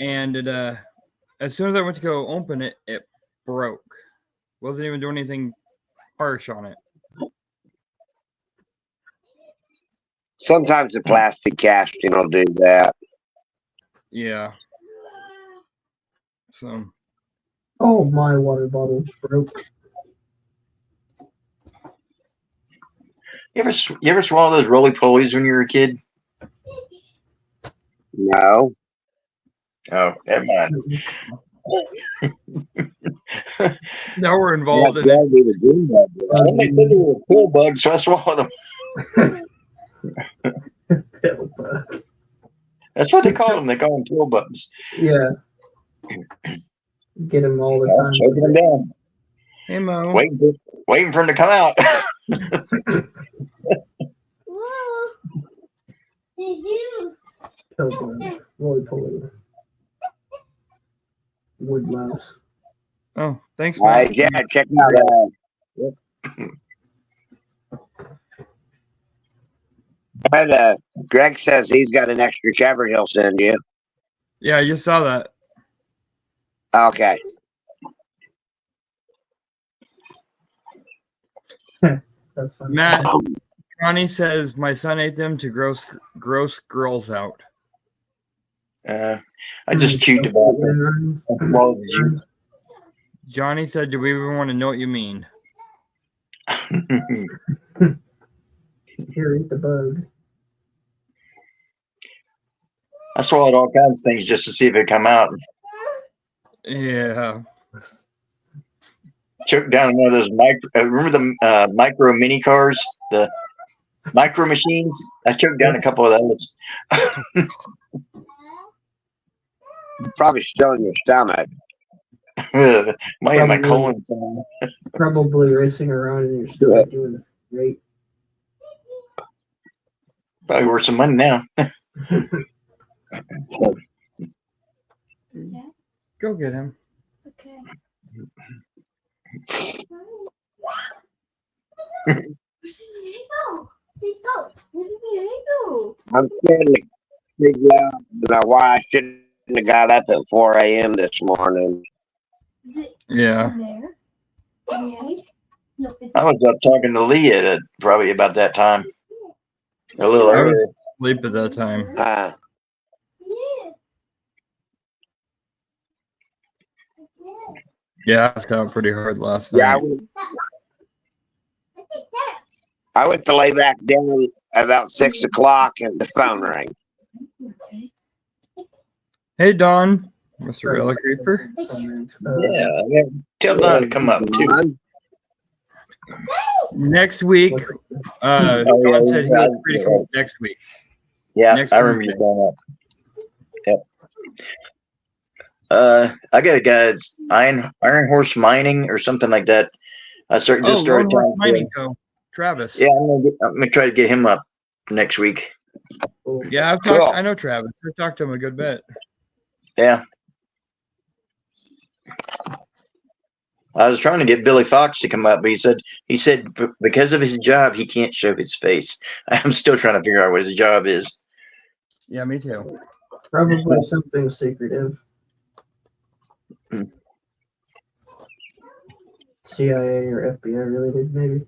And it as soon as I went to go open it, it broke. Wasn't even doing anything harsh on it.
Sometimes the plastic casting will do that.
Yeah. So
Oh, my water bottle broke.
You ever swallow those roly polies when you were a kid?
No.
Oh, never mind.
now we're involved in
Yeah,
it.
we were doing that.
Somebody said they were pill bugs, so I swallowed them.
Pill bug.
That's what they call them. They call them pill bugs.
Yeah. Get them all the
Oh,
time.
choking them down,
Hey Mo.
waiting for them to come out.
Whoa. Hey, you.
Pill bug. Roly poly. Wood louse.
Oh, thanks,
All right,
Matt.
yeah, check out. Greg says he's got an extra cover he'll send you.
Yeah, I just saw that.
Okay.
That's funny.
Matt, Connie says my son ate them to gross girls out.
I just chewed tobacco. I swallowed the juice.
Johnny said, "Do we even want to know what you mean?"
Here, eat the bug.
I swallowed all kinds of things just to see if it come out.
Yeah.
Choked down one of those remember the micro mini cars, the micro machines? I choked down a couple of those.
Probably still in your stomach.
my colon.
Probably racing around in your stomach doing the great.
Probably worth some money now.
Go get him.
Okay. Where did he go? Where did he go?
I'm trying to figure out why I shouldn't have got up at 4 a.m. this morning.
Is it
Yeah.
in there? Okay. No, it's
I was up talking to Leah probably about that time. A little
I was
earlier.
asleep at that time.
yeah.
Yeah, I was kind of pretty hard last
Yeah,
night.
I think that.
I went to lay back down about 6 o'clock and the phone rang.
Okay.
Hey, Don, Mr. Relic Reaper.
Yeah. Tell Don to come up too.
Next week,
Oh,
Don said he
yeah,
was free to come up next week.
Yeah,
Next
I remember you
Wednesday.
going up. Yep. I got a guy that's Iron Horse Mining or something like that. I just
Oh,
started
Lone Horse
talking to
Mining
him.
Co. Travis.
Yeah, I'm gonna try to get him up next week.
Yeah, I've talked.
Cool.
I know Travis. I've talked to him a good bit.
Yeah. I was trying to get Billy Fox to come up, but he said because of his job he can't show his face. I'm still trying to figure out what his job is.
Yeah, me too.
Probably something secretive.
Hmm.
CIA or FBI related, maybe.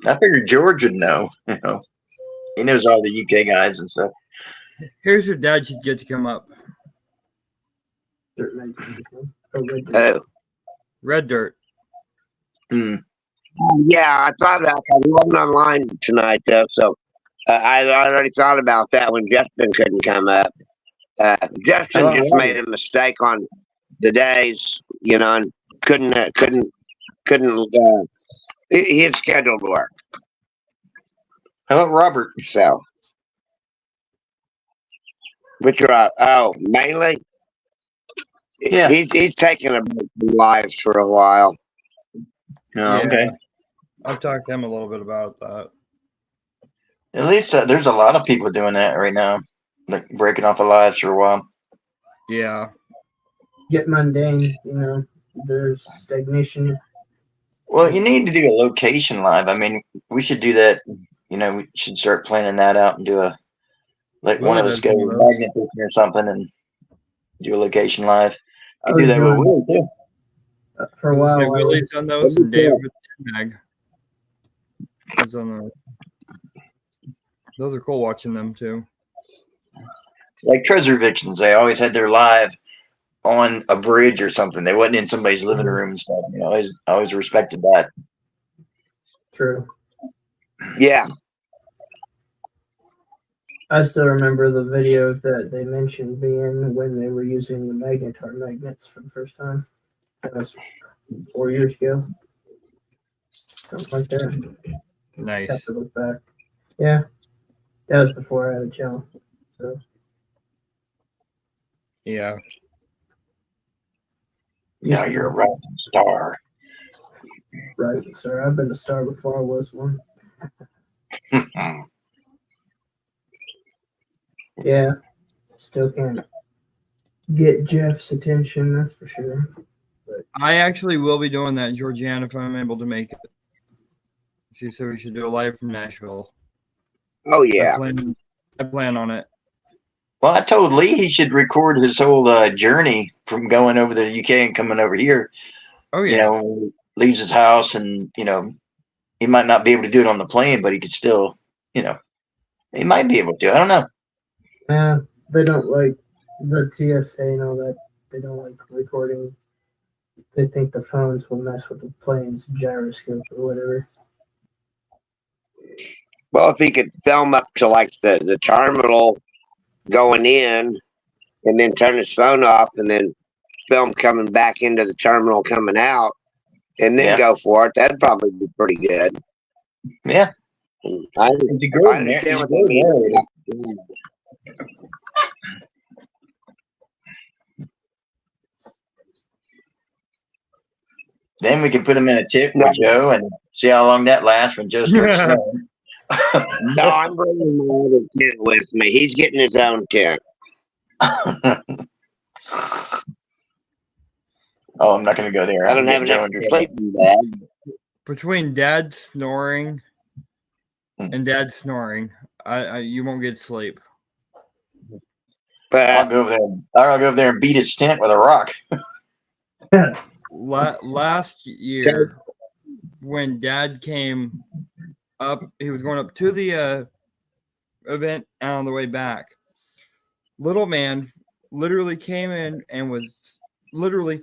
I figured George would know. You know, he knows all the UK guys and stuff.
Here's your dad should get to come up.
Dirt Magnet. Oh, Red Dirt.
Oh,
Red Dirt.
Hmm.
yeah, I thought about that. He wasn't online tonight, though, so I already thought about that when Justin couldn't come up. Justin
Oh,
just
right.
made a mistake on the days, and couldn't. His scheduled work,
How about Robert?
so. Which mainly.
Yeah.
He's taking a break from lives for a while.
Oh,
Yeah.
okay.
I've talked to him a little bit about that.
At least there's a lot of people doing that right now, like breaking off of lives for a while.
Yeah.
Get mundane, there's stagnation.
Well, you need to do a location live. I mean, we should do that. We should start planning that out and do one
Willie
of us
does
go
one of those.
magnet fishing or something and do a location live.
I
Could do
was
that with
doing-
Willie too.
For a while.
Say
I
Willie's
was-
done those, and Dave with Mag. He's on those. Those are cool watching them too.
Like treasure evictions, they always had their live on a bridge or something. They wasn't in somebody's living room and stuff. I always respected that.
True.
Yeah,
I still remember the video that they mentioned being when they were using the Magnetar magnets for the first time. That was 4 years ago. Something like that.
Nice.
Have to look back. Yeah. That was before I had a channel. So
Yeah.
Now you're a rising star.
rising star. I've been a star before I was one. Yeah. Still can't get Jeff's attention, that's for sure.
I actually will be doing that in Georgiana if I'm able to make it. She said we should do a live from Nashville.
oh yeah.
I plan on it.
Well, I told Lee he should record his whole journey from going over to the UK and coming over here.
Oh yeah.
When he leaves his house and, he might not be able to do it on the plane, but he could still, he might be able to. I don't know.
They don't like the TSA and all that. They don't like recording. They think the phones will mess with the plane's gyroscope or whatever.
Well, if he could film up to like the terminal going in, and then turn his phone off, and then film coming back into the terminal coming out, and then
Yeah.
go for it, that'd probably be pretty good.
Yeah.
I
It's a good
understand what they mean.
Then we can put him in a tip with Joe and see how long that lasts when Joe starts snowing.
No, I'm bringing my other tent with me. He's getting his own tent.
Oh, I'm not going to go there.
I don't have
Joe
enough
under
sleeping bag.
Between Dad snoring
Hmm.
and Dad snoring, you won't get sleep.
I'll
But
go over there. I'll go over there and beat his tent with a rock.
Last year, when Dad came up, he was going up to the event and on the way back. Little man literally came in and was literally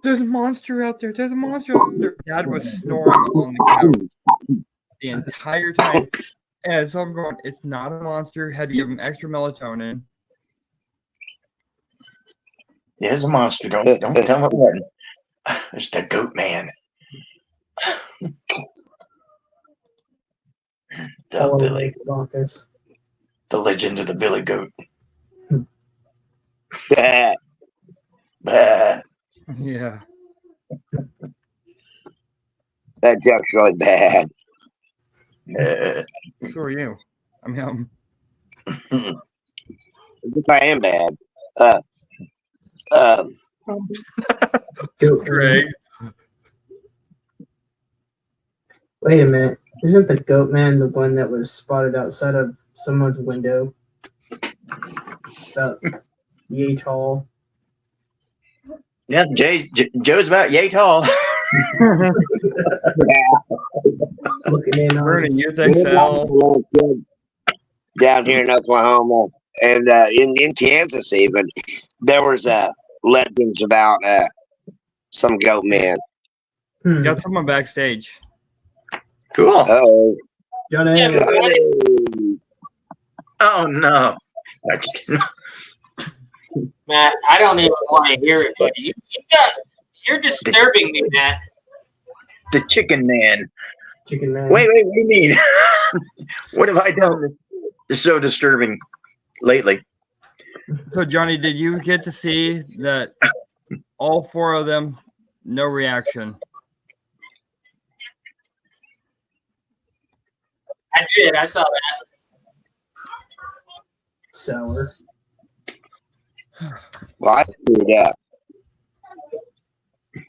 There's a monster out there. There's a monster out there. Dad was snoring on the couch the entire time. And so I'm going, it's not a monster. Had to give him extra melatonin.
Yeah, it's a monster. Don't tell me what. It's the goat man. The
Hello,
Billy,
Bonkers.
the legend of the Billy Goat.
Bad.
Bah.
Yeah.
That joke's really bad.
So are you. I mean,
I am bad.
Goat
Greg.
Man. Wait a minute. Isn't the goat man the one that was spotted outside of someone's window? About yay tall.
Yeah, Joe's about yay tall.
Looking in on
Burning Youth XL.
Down here in Oklahoma and in Kansas even, there was legends about some goat man.
Got someone backstage.
Cool.
Oh,
Johnny.
Oh no.
Matt, I don't even want to hear it. But you're disturbing me, Matt.
The chicken man.
Chicken man.
Wait, what do you mean? What have I done that's so disturbing lately?
So, Johnny, did you get to see that all four of them, no reaction?
I did. I saw that.
Sour.
well, I did that.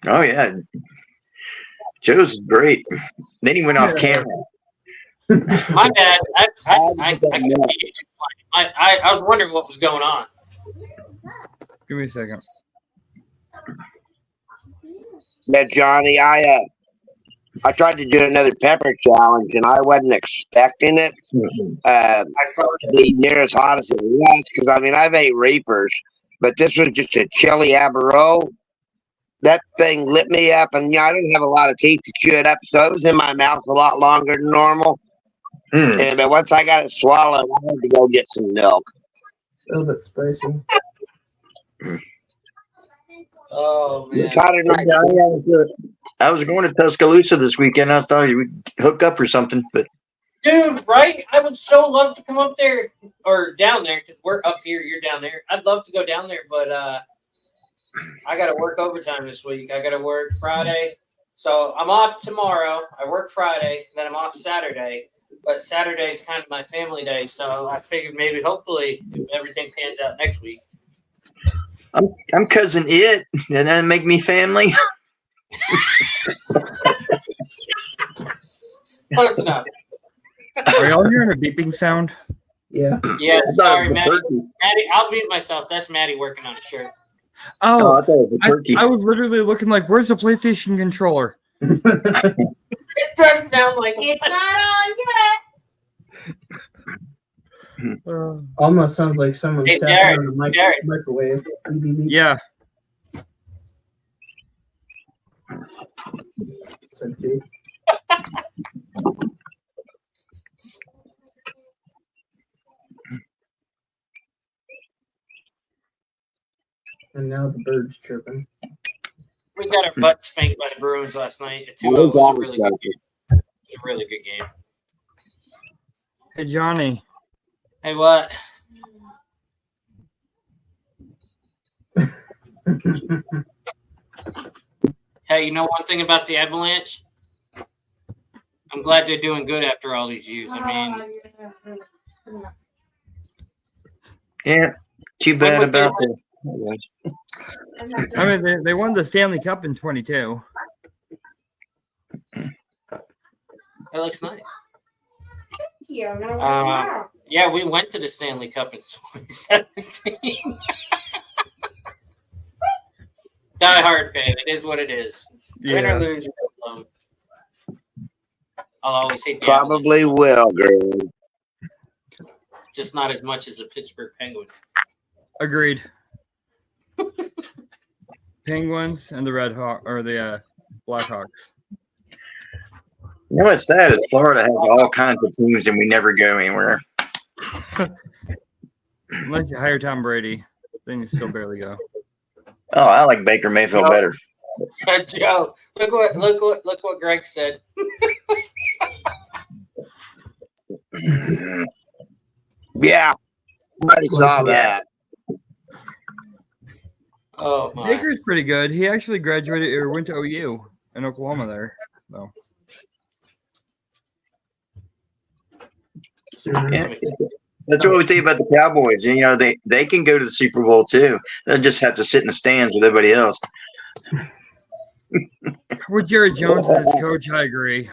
Oh yeah. Joe's great. Then he went off camera.
My bad. I was wondering what was going on.
Give me a second.
Yeah, Johnny, I tried to do another pepper challenge and I wasn't expecting it
I saw
to be near as hot as it was because I mean I've ate Reapers, but this was just a chili Aberro. That thing lit me up, and I didn't have a lot of teeth to chew it up, so it was in my mouth a lot longer than normal. And but once I got it swallowed, I had to go get some milk.
A little bit spicy.
Oh man.
It's hotter than
I was going to Tuscaloosa this weekend. I thought you would hook up or something, but
Dude, right? I would so love to come up there or down there because we're up here, you're down there. I'd love to go down there, but I got to work overtime this week. I got to work Friday. So I'm off tomorrow. I work Friday, then I'm off Saturday. But Saturday is kind of my family day. So I figured maybe, hopefully, if everything pans out next week.
I'm cousin it, and that make me family.
Close enough.
Are y'all hearing a beeping sound?
Yeah.
Yeah,
I thought it
sorry,
was a
Maddie.
turkey.
Maddie, I'll mute myself. That's Maddie working on a shirt.
Oh,
Oh,
I thought it was a turkey.
I was literally looking like, where's the PlayStation controller?
It does sound like
It's not on yet.
Almost sounds like someone's
Hey,
tapping
Derek,
on the
Derek.
microwave. Beep, beep, beep.
Yeah.
It's empty. And now the bird's chirping.
We got our butt spanked by the Bruins last night. A 2-0 was a really good game. It was a really good game.
Hey, Johnny.
Hey, what? Hey, you know one thing about the Avalanche? I'm glad they're doing good after all these years. I mean,
Yeah, too bad
was
about
their-
the.
I mean, they won the Stanley Cup in 22.
that looks nice.
Yeah,
Yeah, we went to the Stanley Cup in 2017. Die hard fan. It is what it is. Win or
Yeah.
lose, I'll always hate the
Probably
Avalanche,
will, girl.
just not as much as the Pittsburgh Penguins.
Agreed. Penguins and the Red Hawk or the Blackhawks.
You know what's sad is Florida has all kinds of teams and we never go anywhere.
Unless you hire Tom Brady, then you still barely go.
Oh, I like Baker Mayfield better.
Joe, look what Greg said.
Yeah, I saw that.
Oh my!
Baker's pretty good. He actually graduated or went to OU in Oklahoma there. So
Yeah. That's what we say about the Cowboys. You know, they can go to the Super Bowl too. They'll just have to sit in the stands with everybody else.
with Jerry Jones as coach, I agree.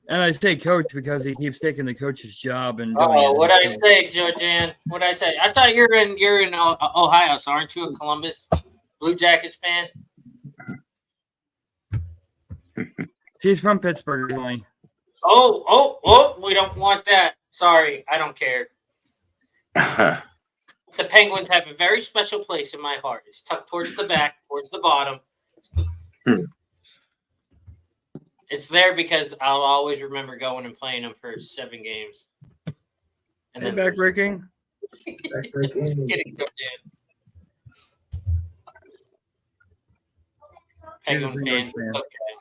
And I say coach because he keeps taking the coach's job and doing
Oh,
it.
what I say, Joe Jan? What I say? I thought you're in Ohio, so aren't you a Columbus Blue Jackets fan?
He's from Pittsburgh originally.
Oh! We don't want that. Sorry, I don't care. The Penguins have a very special place in my heart. It's tucked towards the back, towards the bottom. It's there because I'll always remember going and playing them for 7 games. And
And backbreaking.
It's getting good, dude. Penguin
He's a
fan.
Penguins fan.
Okay.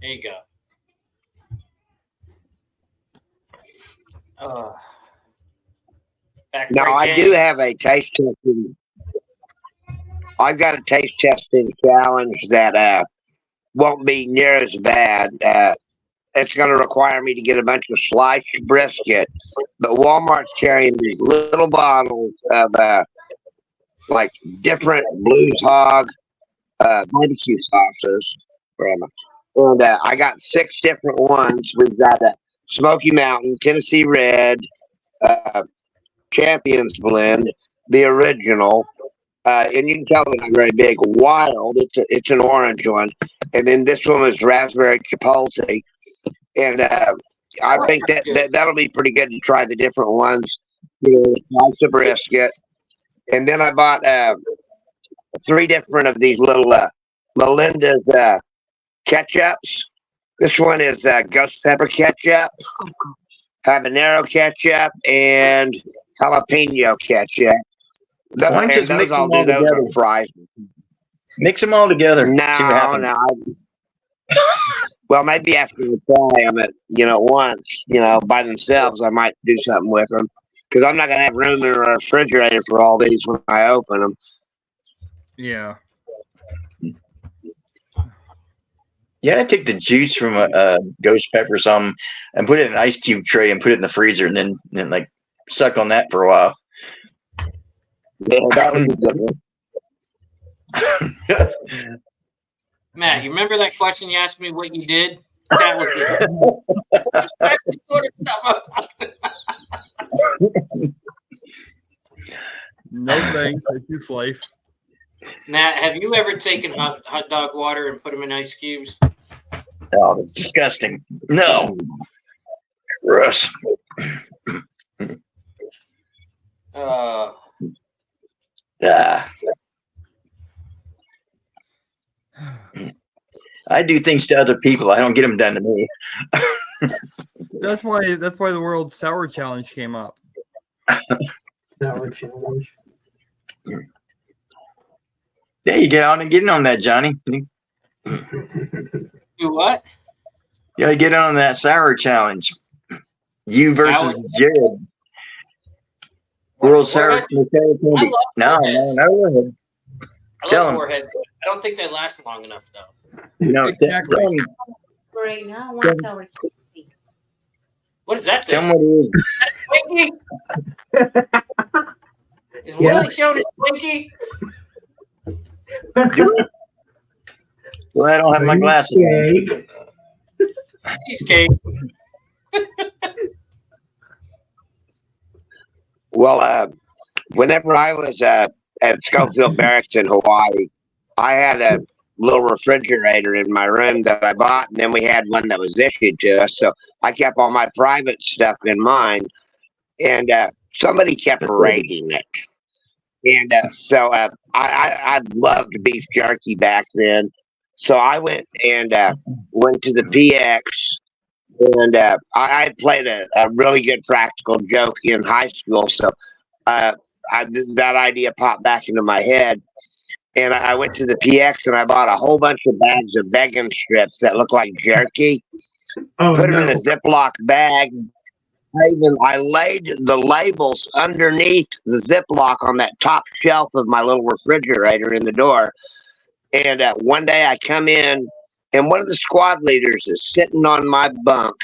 There you go.
Now I do have a taste testing. I've got a taste testing challenge that won't be near as bad. It's going to require me to get a bunch of sliced brisket, but Walmart's carrying these little bottles of like different Blues Hog barbecue sauces from them. And I got 6 different ones. We've got a Smoky Mountain, Tennessee Red, Champions Blend, the original, and you can tell they're not very big. Wild, it's an orange one, and then this one is raspberry chipotle, and I think that'll be pretty good to try the different ones. You know, slice of brisket, and then I bought 3 different of these little Melinda's ketchups. This one is ghost pepper ketchup, habanero ketchup, and jalapeno ketchup.
Why don't you just mix them all together?
Fries.
Mix them all together. See what happens.
No. Well, maybe after I try them at once, by themselves, I might do something with them because I'm not gonna have room in a refrigerator for all these when I open them.
Yeah.
Yeah, I take the juice from a ghost pepper or something and put it in an ice cube tray and put it in the freezer and then like suck on that for a while.
Yeah, that would be good.
Matt, you remember that question you asked me what you did? That was it. That's the sort of stuff I'm talking about.
No thanks. It's just life.
Matt, have you ever taken hot dog water and put them in ice cubes?
Oh, that's disgusting. No. Gross. I do things to other people. I don't get them done to me.
That's why the World Sour Challenge came up.
Sour challenge.
Yeah, you get on that, Johnny.
Do what?
You gotta get on that sour challenge. You versus Jared. World Sour Candy. No, Warhead.
I
Tell
love
him.
Warhead. I don't think they last long enough, though.
No,
Exactly.
tell him,
Right now, I want sour candy.
What is that
tell
thing?
him what it is.
Twinkie? Is Willie showing his Twinkie?
Do it. Well, I don't have my glasses.
Cake.
Cheesecake.
Well, whenever I was at Schofield Barracks in Hawaii, I had a little refrigerator in my room that I bought, and then we had one that was issued to us. So I kept all my private stuff in mine, and somebody kept raiding it. And so I loved beef jerky back then. So I went and went to the PX, and I played a really good practical joke in high school. So that idea popped back into my head. And I went to the PX and I bought a whole bunch of bags of vegan strips that look like jerky.
Oh
Put it in
no!
a Ziploc bag. I laid the labels underneath the Ziploc on that top shelf of my little refrigerator in the door. And one day I come in, and one of the squad leaders is sitting on my bunk,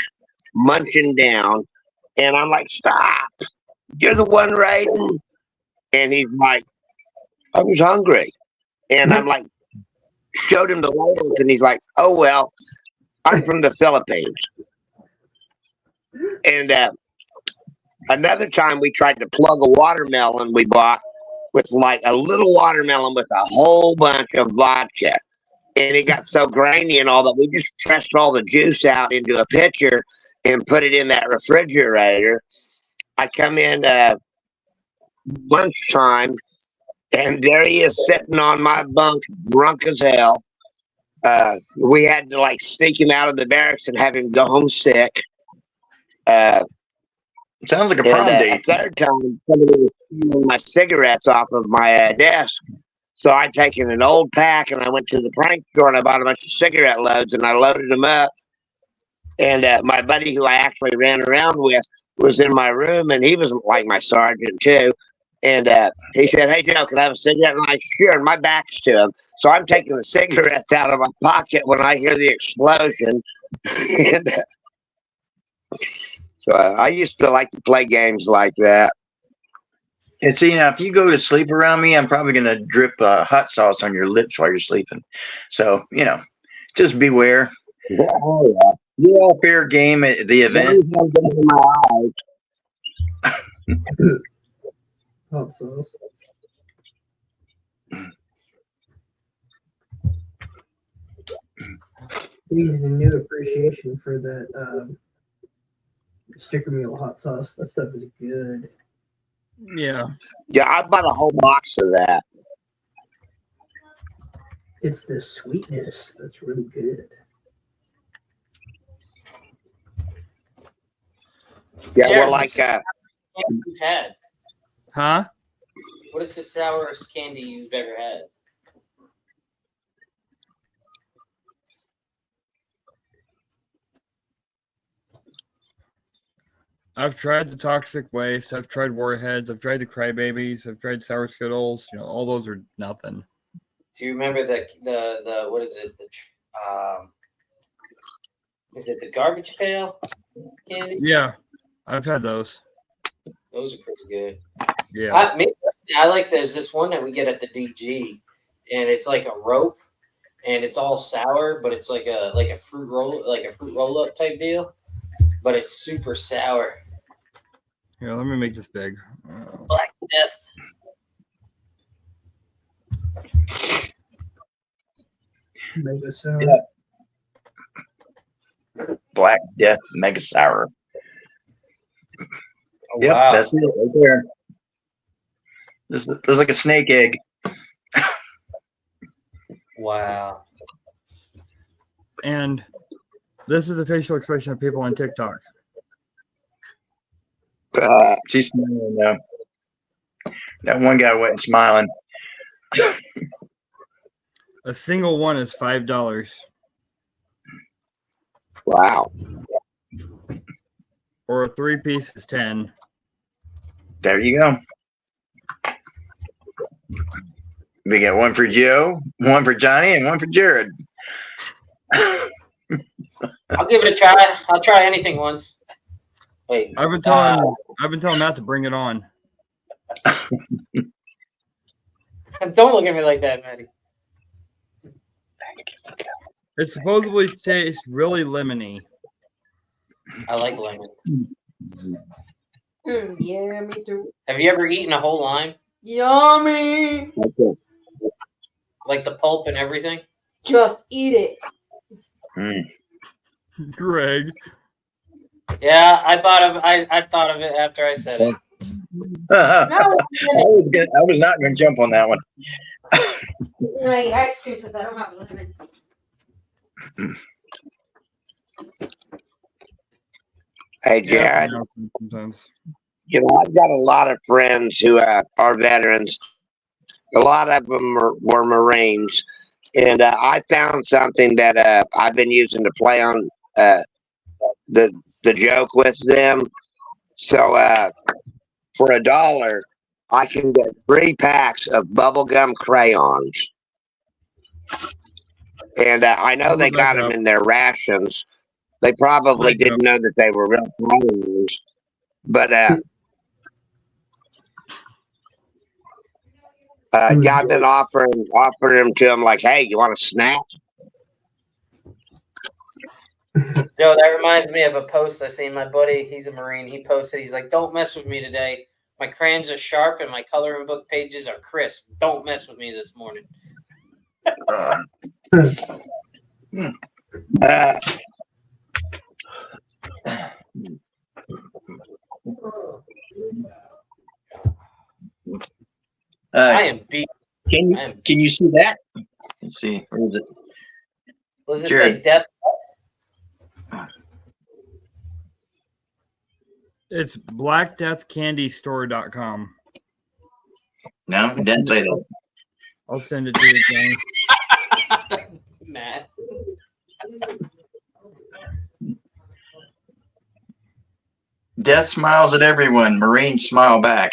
munching down. And I'm like, "Stop! You're the one, Raiden." And he's like, "I was hungry." And I'm like, showed him the labels, and he's like, "Oh, well, I'm from the Philippines." And another time we tried to plug a watermelon we bought with like a little watermelon with a whole bunch of vodka. And it got so grainy and all that we just pressed all the juice out into a pitcher and put it in that refrigerator. I come in lunchtime, and there he is sitting on my bunk, drunk as hell. We had to like sneak him out of the barracks and have him go home sick.
Sounds like a prom
And
date.
a third time, somebody was stealing my cigarettes off of my desk. So I'd taken an old pack and I went to the prank store and I bought a bunch of cigarette loads and I loaded them up. And my buddy who I actually ran around with was in my room, and he was like my sergeant too. And he said, "Hey, Joe, can I have a cigarette?" And I'm like, "Sure." And my back's to him. So I'm taking the cigarettes out of my pocket when I hear the explosion. And, so I used to like to play games like that.
And see, now if you go to sleep around me, I'm probably going to drip hot sauce on your lips while you're sleeping. So, just beware.
Oh, yeah. Yeah,
Fair game at the event.
in my eyes.
Hot sauce. We need a new appreciation for that sticker meal hot sauce. That stuff is good.
Yeah.
Yeah, I bought a whole box of that.
It's the sweetness that's really good.
Yeah,
Jared,
well,
what's
like
the sourest candy you've had?
Huh?
What is the sourest candy you've ever had?
I've tried the toxic waste. I've tried warheads. I've tried the crybabies. I've tried sour skittles. All those are nothing.
Do you remember the what is it? Is it the garbage pail candy?
Yeah, I've had those.
Those are pretty good.
Yeah.
I like there's this one that we get at the DG, and it's like a rope, and it's all sour, but it's like a fruit roll up type deal, but it's super sour.
Here, let me make this big.
Black Death.
Mega sour.
Black Death Mega Sour.
Oh,
Yep,
wow.
that's it right there. There's like a snake egg.
Wow.
And this is the facial expression of people on TikTok.
She's smiling now. That one guy went and smiling.
A single one is $5.
Wow.
Or a 3-piece is 10.
There you go. We got one for Joe, one for Johnny, and one for Jared.
I'll give it a try. I'll try anything once. Wait.
I've been telling Matt to bring it on.
Don't look at me like that, Maddie.
It supposedly tastes really lemony.
I like lemon.
Yeah, me too.
Have you ever eaten a whole lime?
Yummy.
Okay.
Like the pulp and everything?
Just eat it.
Mm.
Greg.
Yeah, I thought of it after I said it.
I was not going to jump on that one.
Wait, ice cream says I don't have lemon.
Hey,
Yeah,
Jared.
sometimes.
You know, I've got a lot of friends who are veterans. A lot of them were Marines, and I found something that I've been using to play on the joke with them. So for $1, I can get 3 packs of bubblegum crayons, and I know they got them in their rations. They probably didn't know that they were real crayons, but yeah, I've been offering them to them like, hey, you want a snack?
Joe, that reminds me of a post I seen my buddy. He's a Marine. He posted. He's like, "Don't mess with me today. My crayons are sharp and my coloring book pages are crisp. Don't mess with me this morning." I am beat.
Can you see that? Let's see. Where is it?
Was it
Jared.
say death?
It's blackdeathcandystore.com.
No, it didn't say that.
I'll send it to you, Johnny.
Matt.
Death smiles at everyone. Marines smile back.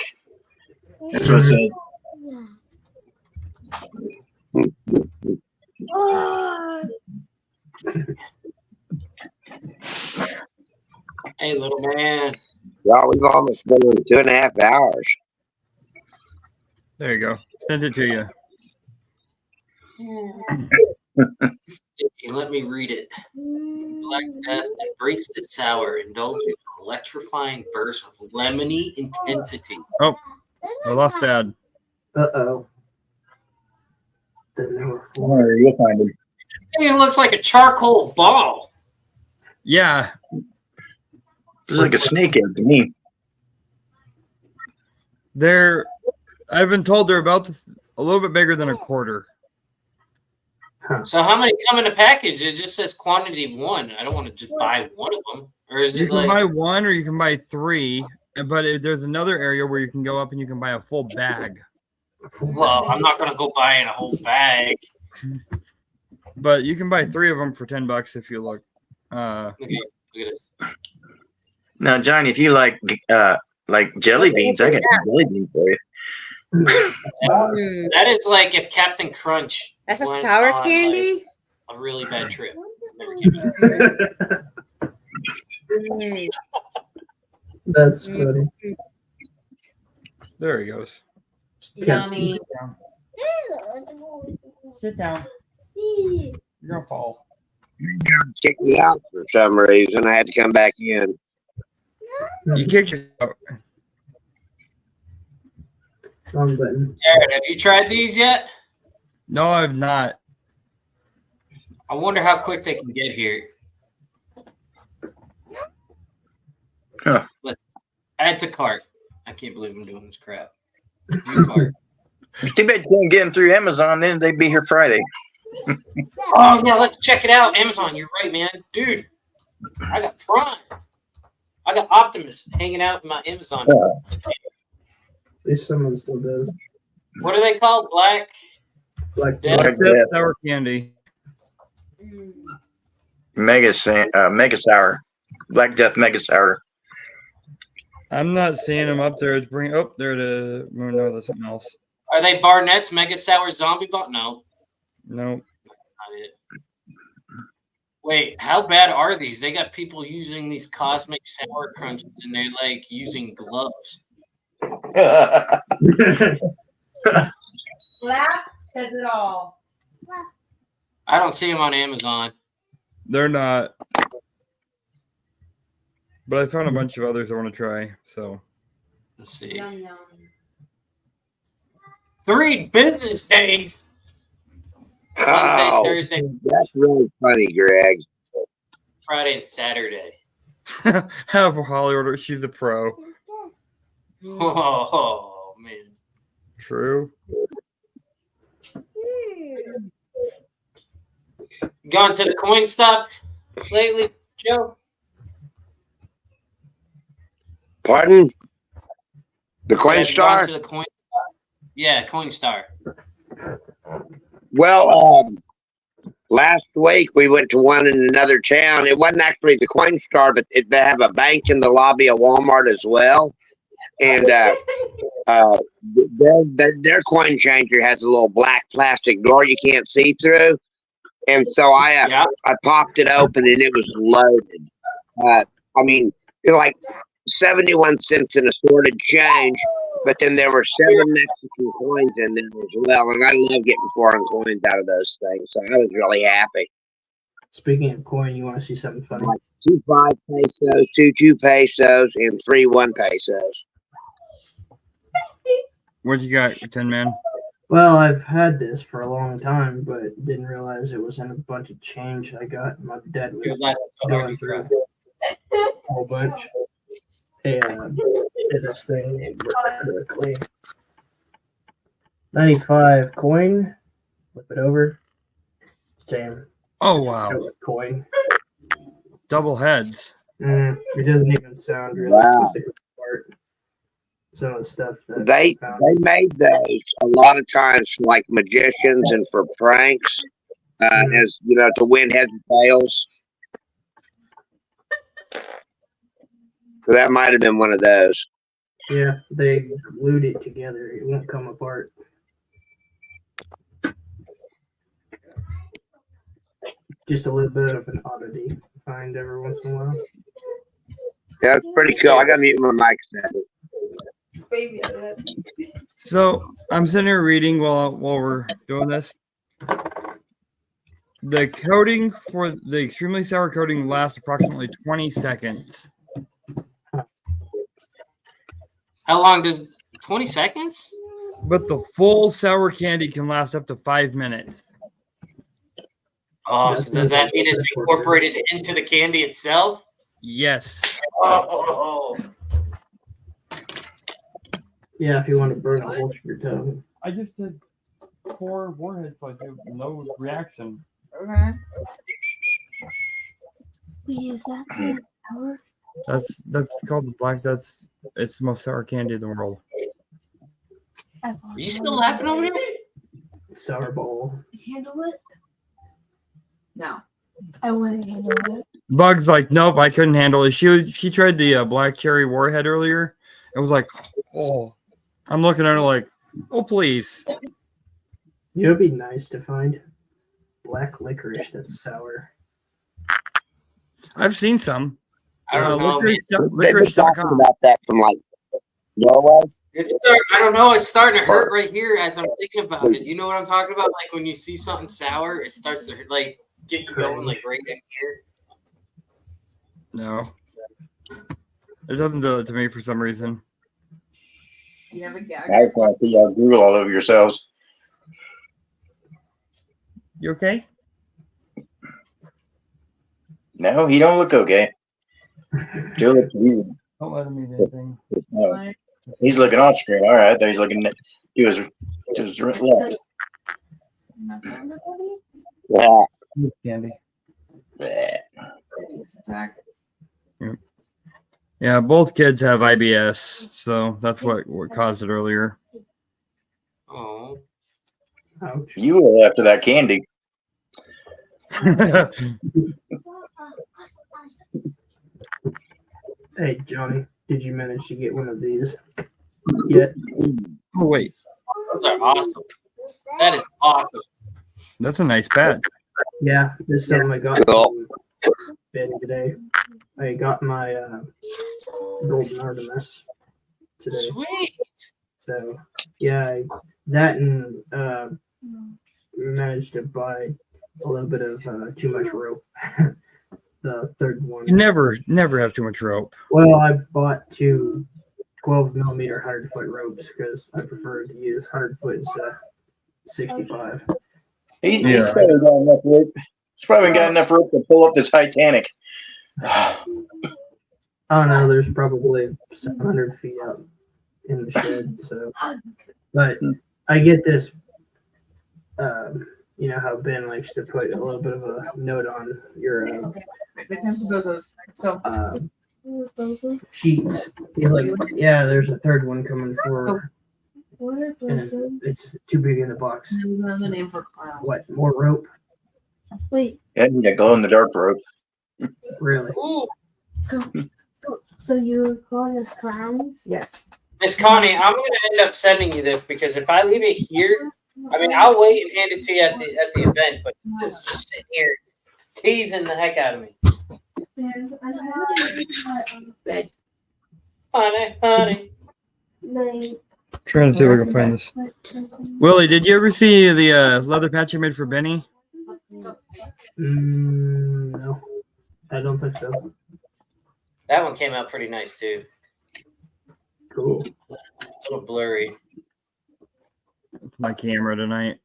That's what it says.
Hey, little man.
Well, we've almost been in 2.5 hours.
There you go. Send it to you.
Let me read it. Black Death, embrace the sour, indulge in an electrifying burst of lemony intensity.
Oh, I lost Dad.
Uh-oh. Then there were
Don't
4.
worry, you'll find him.
It looks like a charcoal ball.
Yeah,
It's like a snake egg to me.
I've been told they're about a little bit bigger than a quarter.
So how many come in a package? It just says quantity 1. I don't want to just buy one of them. Or is
You
it
can
like
buy 1 or you can buy 3, but there's another area where you can go up and you can buy a full bag.
well, I'm not gonna go buying a whole bag.
But you can buy 3 of them for $10 if you look.
Look at this.
Now, Johnny, if you like jelly beans, I got jelly beans for you.
That is like if Captain Crunch
That's a
went
sour
on,
candy?
like, a really bad trip. Never came back.
That's funny.
There he goes.
Yummy.
Sit down. You're gonna fall.
Kicked me out for some reason. I had to come back in.
You kicked it out.
Wrong button.
Jared, have you tried these yet?
No, I've not.
I wonder how quick they can get here.
Huh.
Let's add to cart. I can't believe I'm doing this crap. View cart.
It's too bad you can't get them through Amazon. Then they'd be here Friday.
Oh yeah, let's check it out. Amazon, you're right, man. Dude, I got Prime. I got Optimus hanging out in my Amazon.
At least someone still does.
What are they called? Black?
Like,
Yeah.
Black
That's
Death.
sour candy.
Mega Sour. Black Death Mega Sour.
I'm not seeing them up there. It's there it is. No, that's something else.
Are they Barnett's Mega Sour Zombie Bot? No,
No.
that's not it. Wait, how bad are these? They got people using these cosmic sour crunches and they're like using gloves.
Black says it all.
I don't see them on Amazon.
They're not. But I found a bunch of others I want to try. So
Let's see.
Yum, yum.
3 business days. Wednesday,
Oh,
Thursday,
that's really funny, Greg.
Friday, and Saturday.
have Holly order. She's a pro.
Oh man.
True.
Gone to the coin stop lately, Joe?
Pardon? The
I said, have you gone
Coinstar?
to the coin stop? Yeah, Coinstar.
Well, last week we went to one in another town. It wasn't actually the Coinstar, but they have a bank in the lobby of Walmart as well. And their coin changer has a little black plastic door you can't see through. And so I popped it open and it was loaded. I mean, it's like 71 cents in assorted change, but then there were 7 Mexican coins in there as well. And I love getting foreign coins out of those things. So I was really happy.
Speaking of coin, you want to see something funny?
Like 2 5 pesos, 2 pesos, and 3 1 pesos.
What you got, Tin Man?
Well, I've had this for a long time, but didn't realize it was in a bunch of change I got. My dad was going through a whole bunch. And if this thing worked correctly. 95 coin. Flip it over. Same.
Oh wow.
Coin.
Double heads.
It doesn't even sound really
Wow.
supposed to come apart. Some of the stuff that
They made those a lot of times for like magicians and for pranks, as you know, to win heads and tails. So that might have been one of those.
Yeah, they glued it together. It won't come apart. Just a little bit of an oddity to find every once in a while.
Yeah, that's pretty cool. I got to mute my mic set.
So I'm sitting here reading while we're doing this. The coating for the extremely sour coating lasts approximately 20 seconds.
How long does 20 seconds?
But the full sour candy can last up to 5 minutes.
Oh, so does that mean it's incorporated into the candy itself?
Yes.
Oh.
Yeah, if you want to burn a hole through your tongue.
I just did 4 warheads, so I have no reaction.
Okay. Wait, is that the sour?
That's called the black. It's the most sour candy in the world.
Are you still laughing over here?
Sour ball.
Handle it? No. I wouldn't handle it.
Bug's like, nope, I couldn't handle it. She tried the black cherry warhead earlier. It was like, oh. I'm looking at her like, oh please.
You know, it'd be nice to find black licorice that's sour.
I've seen some.
I don't know.
They've been talking
Licorice.com.
about that from like Norway.
I don't know. It's starting to hurt right here as I'm thinking about it. You know what I'm talking about? Like when you see something sour, it starts to like get you going like right in here.
No. It doesn't do it to me for some reason.
You have a gag.
I just want to see y'all drool all over yourselves.
You okay?
No, he don't look okay. Joe looks weird.
Don't let him eat anything.
No, he's looking off screen. All right, I thought he's looking at he was to his left.
Yeah.
Candy.
Bleh.
Yeah, both kids have IBS, so that's what caused it earlier.
Oh.
Ouch.
You were after that candy.
Hey, Johnny, did you manage to get one of these yet?
Oh wait,
Those are awesome. That is awesome.
that's a nice pet.
Yeah, this is something I got
Cool.
from Ben today. I got my golden Artemis today.
Sweet.
So, yeah, that and managed to buy a little bit of too much rope. The third one.
You never have too much rope.
Well, I bought 2 12mm 100-foot ropes because I prefer to use 100-foot instead of 65.
He's
Yeah.
probably got enough rope. He's probably got enough rope to pull up the Titanic.
I don't know. There's probably 700 feet up in the shed. So, but I get this. You know how Ben likes to put a little bit of a note on your
Okay. Right, time for bozos. Let's go.
sheets. He's like, yeah, there's a third one coming for,
What are
and
those?
it's too big in the box.
And then we're gonna name for
What, more rope?
Wait,
Yeah, you need a glow in the dark rope.
Really?
Ooh,
so you call us clowns?
Yes.
Miss Connie, I'm gonna end up sending you this because if I leave it here, I mean, I'll wait and hand it to you at the event, but this is just sitting here teasing the heck out of me.
Bed.
Honey.
Trying to see if I can find this. Willie, did you ever see the leather patch I made for Benny?
No, I don't think so.
That one came out pretty nice too.
Cool.
A little blurry.
It's my camera tonight.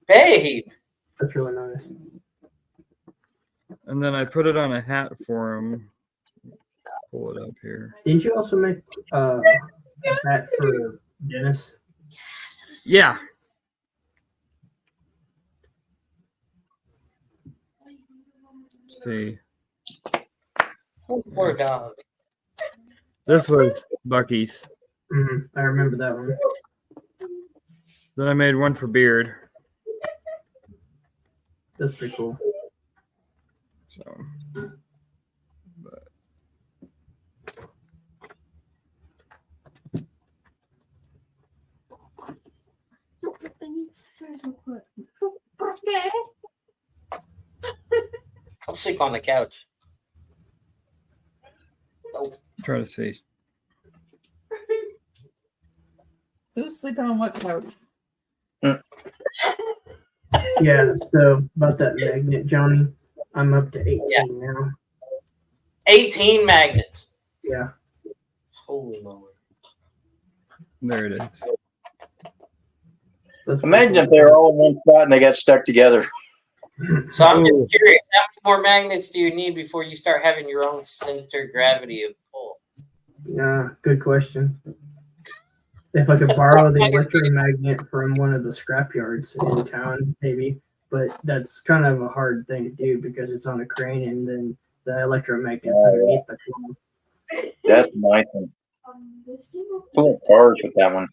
Babe,
That's really nice.
And then I put it on a hat for him. Pull it up here.
Didn't you also make a hat for Dennis?
Yeah. Let's see.
poor dog.
This was Bucky's.
I remember that one.
Then I made one for Beard.
That's pretty cool.
So,
I need to start real quick.
I'll sleep on the couch.
try to see.
Who's sleeping on what couch?
Yeah, so about that magnet, Johnny, I'm up to 18
Yeah.
now.
18 magnets.
Yeah.
Holy moly.
There it is.
That's
Imagine
pretty
if they were all in one spot and they got stuck together.
So I'm
Ooh.
just curious, how many more magnets do you need before you start having your own center of gravity of pull?
Yeah, good question. If I could borrow the electromagnet from one of the scrap yards in town, maybe. But that's kind of a hard thing to do because it's on a crane and then the electromagnet's underneath the crane.
That's my thing. Pull cars with that one.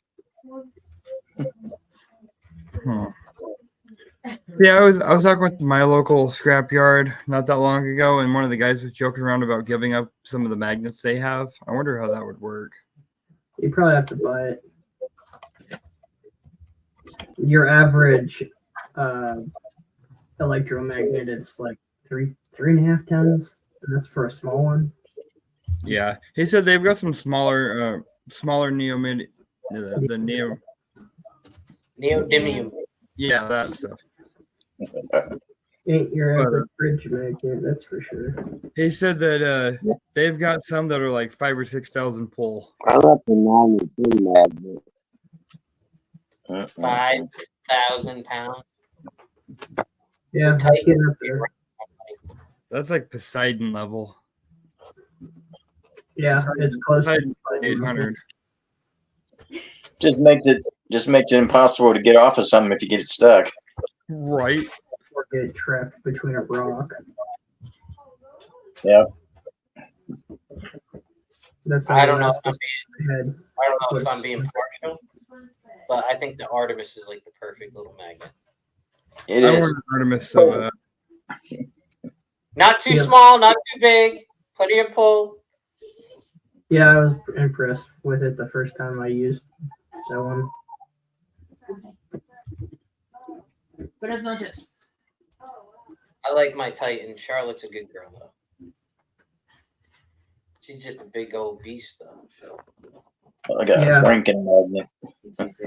Yeah, I was talking with my local scrapyard not that long ago, and one of the guys was joking around about giving up some of the magnets they have. I wonder how that would work.
You probably have to buy it. Your average electromagnet, it's like 3.5 tons, and that's for a small one.
Yeah, he said they've got some smaller neodymium. The neo.
Neodymium.
Yeah, that stuff.
Ain't your average fridge magnet, that's for sure.
He said that they've got some that are like 5,000 or 6,000 pull.
I left the 93 magnet.
5,000 pounds.
Yeah, that's getting up there.
That's like Poseidon level.
Yeah, it's close to
Poseidon 800.
Just makes it impossible to get off of something if you get it stuck.
Right.
or get trapped between a rock.
Yeah.
That's
I don't know if
head.
I'm being partial, but I think the Artemis is like the perfect little magnet.
It
I
is.
wanted Artemis so bad.
Not too
Yeah.
small, not too big. Plenty of pull.
Yeah, I was impressed with it the first time I used that one.
Buenas noches.
I like my Titan. Charlotte's a good girl though. She's just a big old beast though.
Like a
Yeah.
Franken magnet.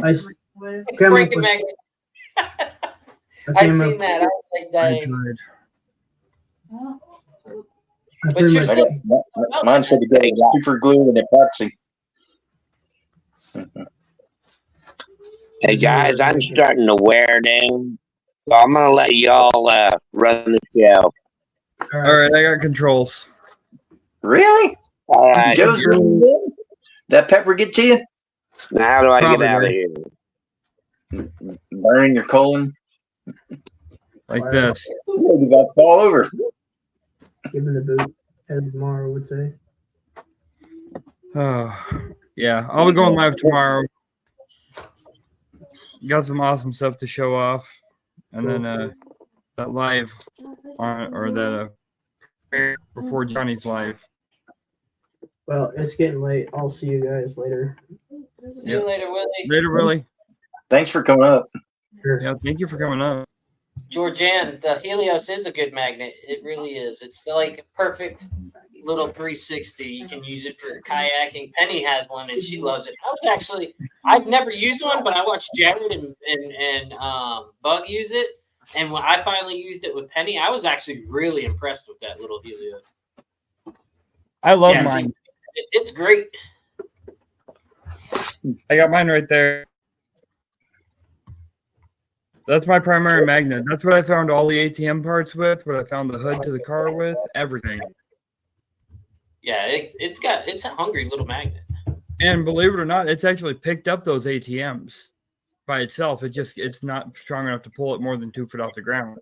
I s-
With
Come
Franken
with-
magnet.
I
I
came
seen
up-
that. I was like,
I
dang.
tried.
oh,
I
But
pretty
you're
much-
still-
Mine's pretty good. Super glue and epoxy.
Hey guys, I'm starting to wear down, so I'm gonna let y'all run the show.
all
All
right.
right, I got controls.
Really?
All right.
Joe's really good? That pepper get to you?
Now, how do I
Probably
get out of
right.
here?
Burning your colon?
Like this.
You got to fall over.
Give him the boot, as Mara would say.
Oh, yeah. I'll be going live tomorrow. Got some awesome stuff to show off. And then that live on, or that before Johnny's live.
Well, it's getting late. I'll see you guys later.
See you later, Willie.
Later, Willie.
Thanks for coming up.
Sure.
Yeah, thank you for coming up.
Georgianne, the Helios is a good magnet. It really is. It's like a perfect little 360. You can use it for kayaking. Penny has one and she loves it. I've never used one, but I watched Jared and Bug use it. And when I finally used it with Penny, I was actually really impressed with that little Helios.
I love
Yeah,
mine.
It's great.
I got mine right there. That's my primary magnet. That's what I found all the ATM parts with, what I found the hood to the car with, everything.
Yeah, it's a hungry little magnet.
And believe it or not, it's actually picked up those ATMs by itself. It's not strong enough to pull it more than 2 feet off the ground.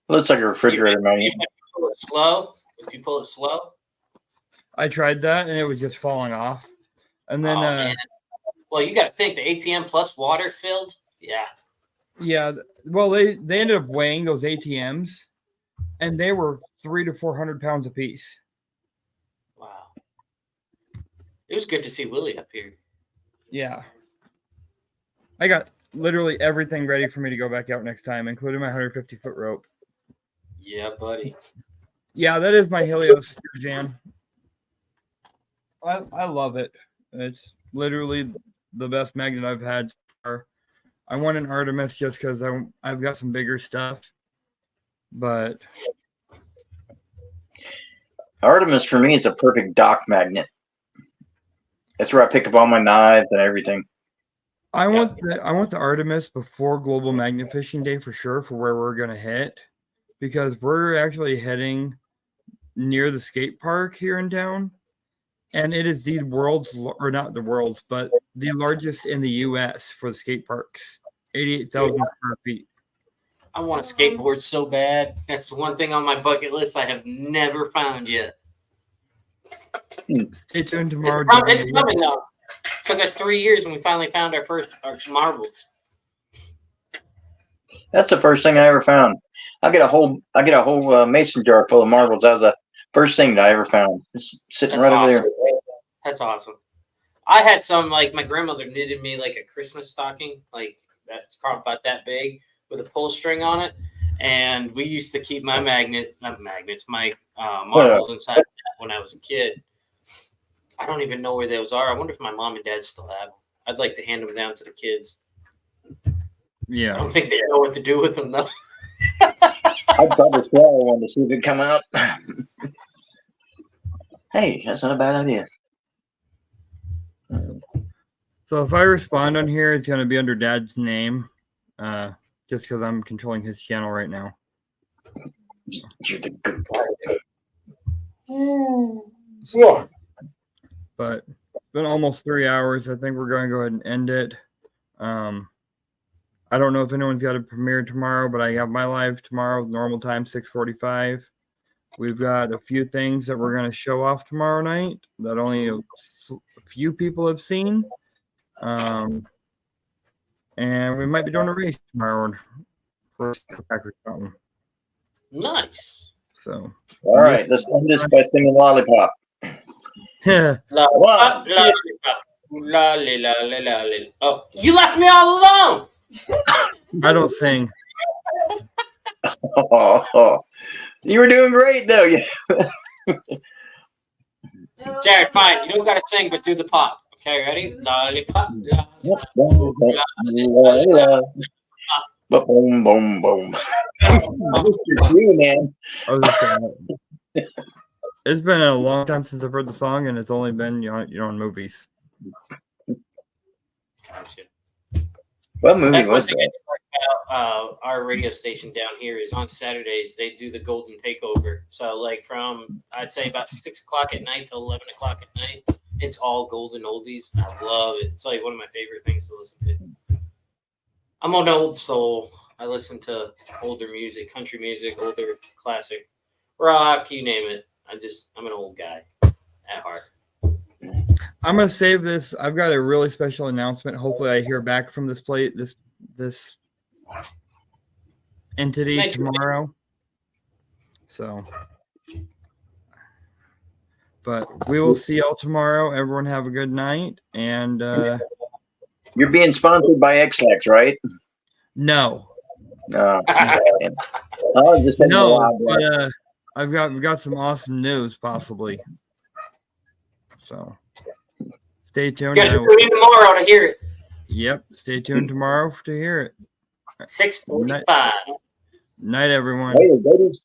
Looks like a refrigerator magnet.
If you pull it slow,
I tried that and it was just falling off. And then
man. Well, you got to think the ATM plus water filled. Yeah.
yeah, well they ended up weighing those ATMs and they were 300 to 400 pounds a piece.
Wow. It was good to see Willie up here.
Yeah. I got literally everything ready for me to go back out next time, including my 150-foot rope.
Yeah, buddy.
Yeah, that is my Helios Jan. I love it. It's literally the best magnet I've had so far. I want an Artemis just because I've got some bigger stuff. But
Artemis for me is a perfect dock magnet. That's where I pick up all my knives and everything.
I want the Artemis before Global Magnet Fishing Day for sure for where we're gonna hit, because we're actually heading near the skate park here in town, and it is the world's, or not the world's, but the largest in the U.S. for the skate parks, 88,000 square feet.
I want a skateboard so bad. That's the one thing on my bucket list I have never found yet.
Stay tuned tomorrow.
It's coming though. It took us 3 years when we finally found our marbles.
That's the first thing I ever found. I get a whole mason jar full of marbles. That was the first thing that I ever found. It's sitting
That's
right over
awesome.
there.
That's awesome. I had some, like my grandmother knitted me like a Christmas stocking, like that's probably about that big with a pull string on it. And we used to keep my marbles inside that when I was a kid. I don't even know where those are. I wonder if my mom and dad still have them. I'd like to hand them down to the kids. I
Yeah.
don't think they know what to do with them though.
I'd probably swallow one to see if it come out. Hey, that's not a bad idea.
So if I respond on here, it's gonna be under Dad's name, just because I'm controlling his channel right now.
You're the good
Yeah.
But it's been almost 3 hours. I think we're going to go ahead and end it. I don't know if anyone's got a premiere tomorrow, but I have my live tomorrow, normal time, 6:45. We've got a few things that we're going to show off tomorrow night that only a few people have seen. And we might be doing a race tomorrow for Quebec or something.
Nice.
So,
All right, let's end this by singing Lollipop.
Lollipop, lollipop, lolly, lolly, lolly. Oh, you left me all alone.
I don't sing.
You were doing great though. Yeah.
Jared, fine. You don't got to sing, but do the pop. Okay, ready? Lollipop, lollipop.
Boom, boom, boom. You, man.
I was just saying, it's been a long time since I've heard the song, and it's only been in movies.
Gotcha.
What movie
That's one
was
thing
that?
I like about our radio station down here is on Saturdays they do the Golden Takeover. So like from I'd say about 6 o'clock at night till 11 o'clock at night, It's all golden oldies. I love it. It's like one of my favorite things to listen to. I'm an old soul. I listen to older music, country music, older classic rock, you name it. I'm an old guy at heart.
I'm gonna save this. I've got a really special announcement. Hopefully, I hear back from this entity
Thank you.
tomorrow. So, but we will see y'all tomorrow. Everyone have a good night. And
You're being sponsored by XLax, right?
no,
No. Oh, just
no, but we've got some awesome news possibly. So stay tuned.
You got to tune in tomorrow to hear it.
Yep, stay tuned tomorrow to hear it.
6:45.
Night, everyone.
Later, ladies.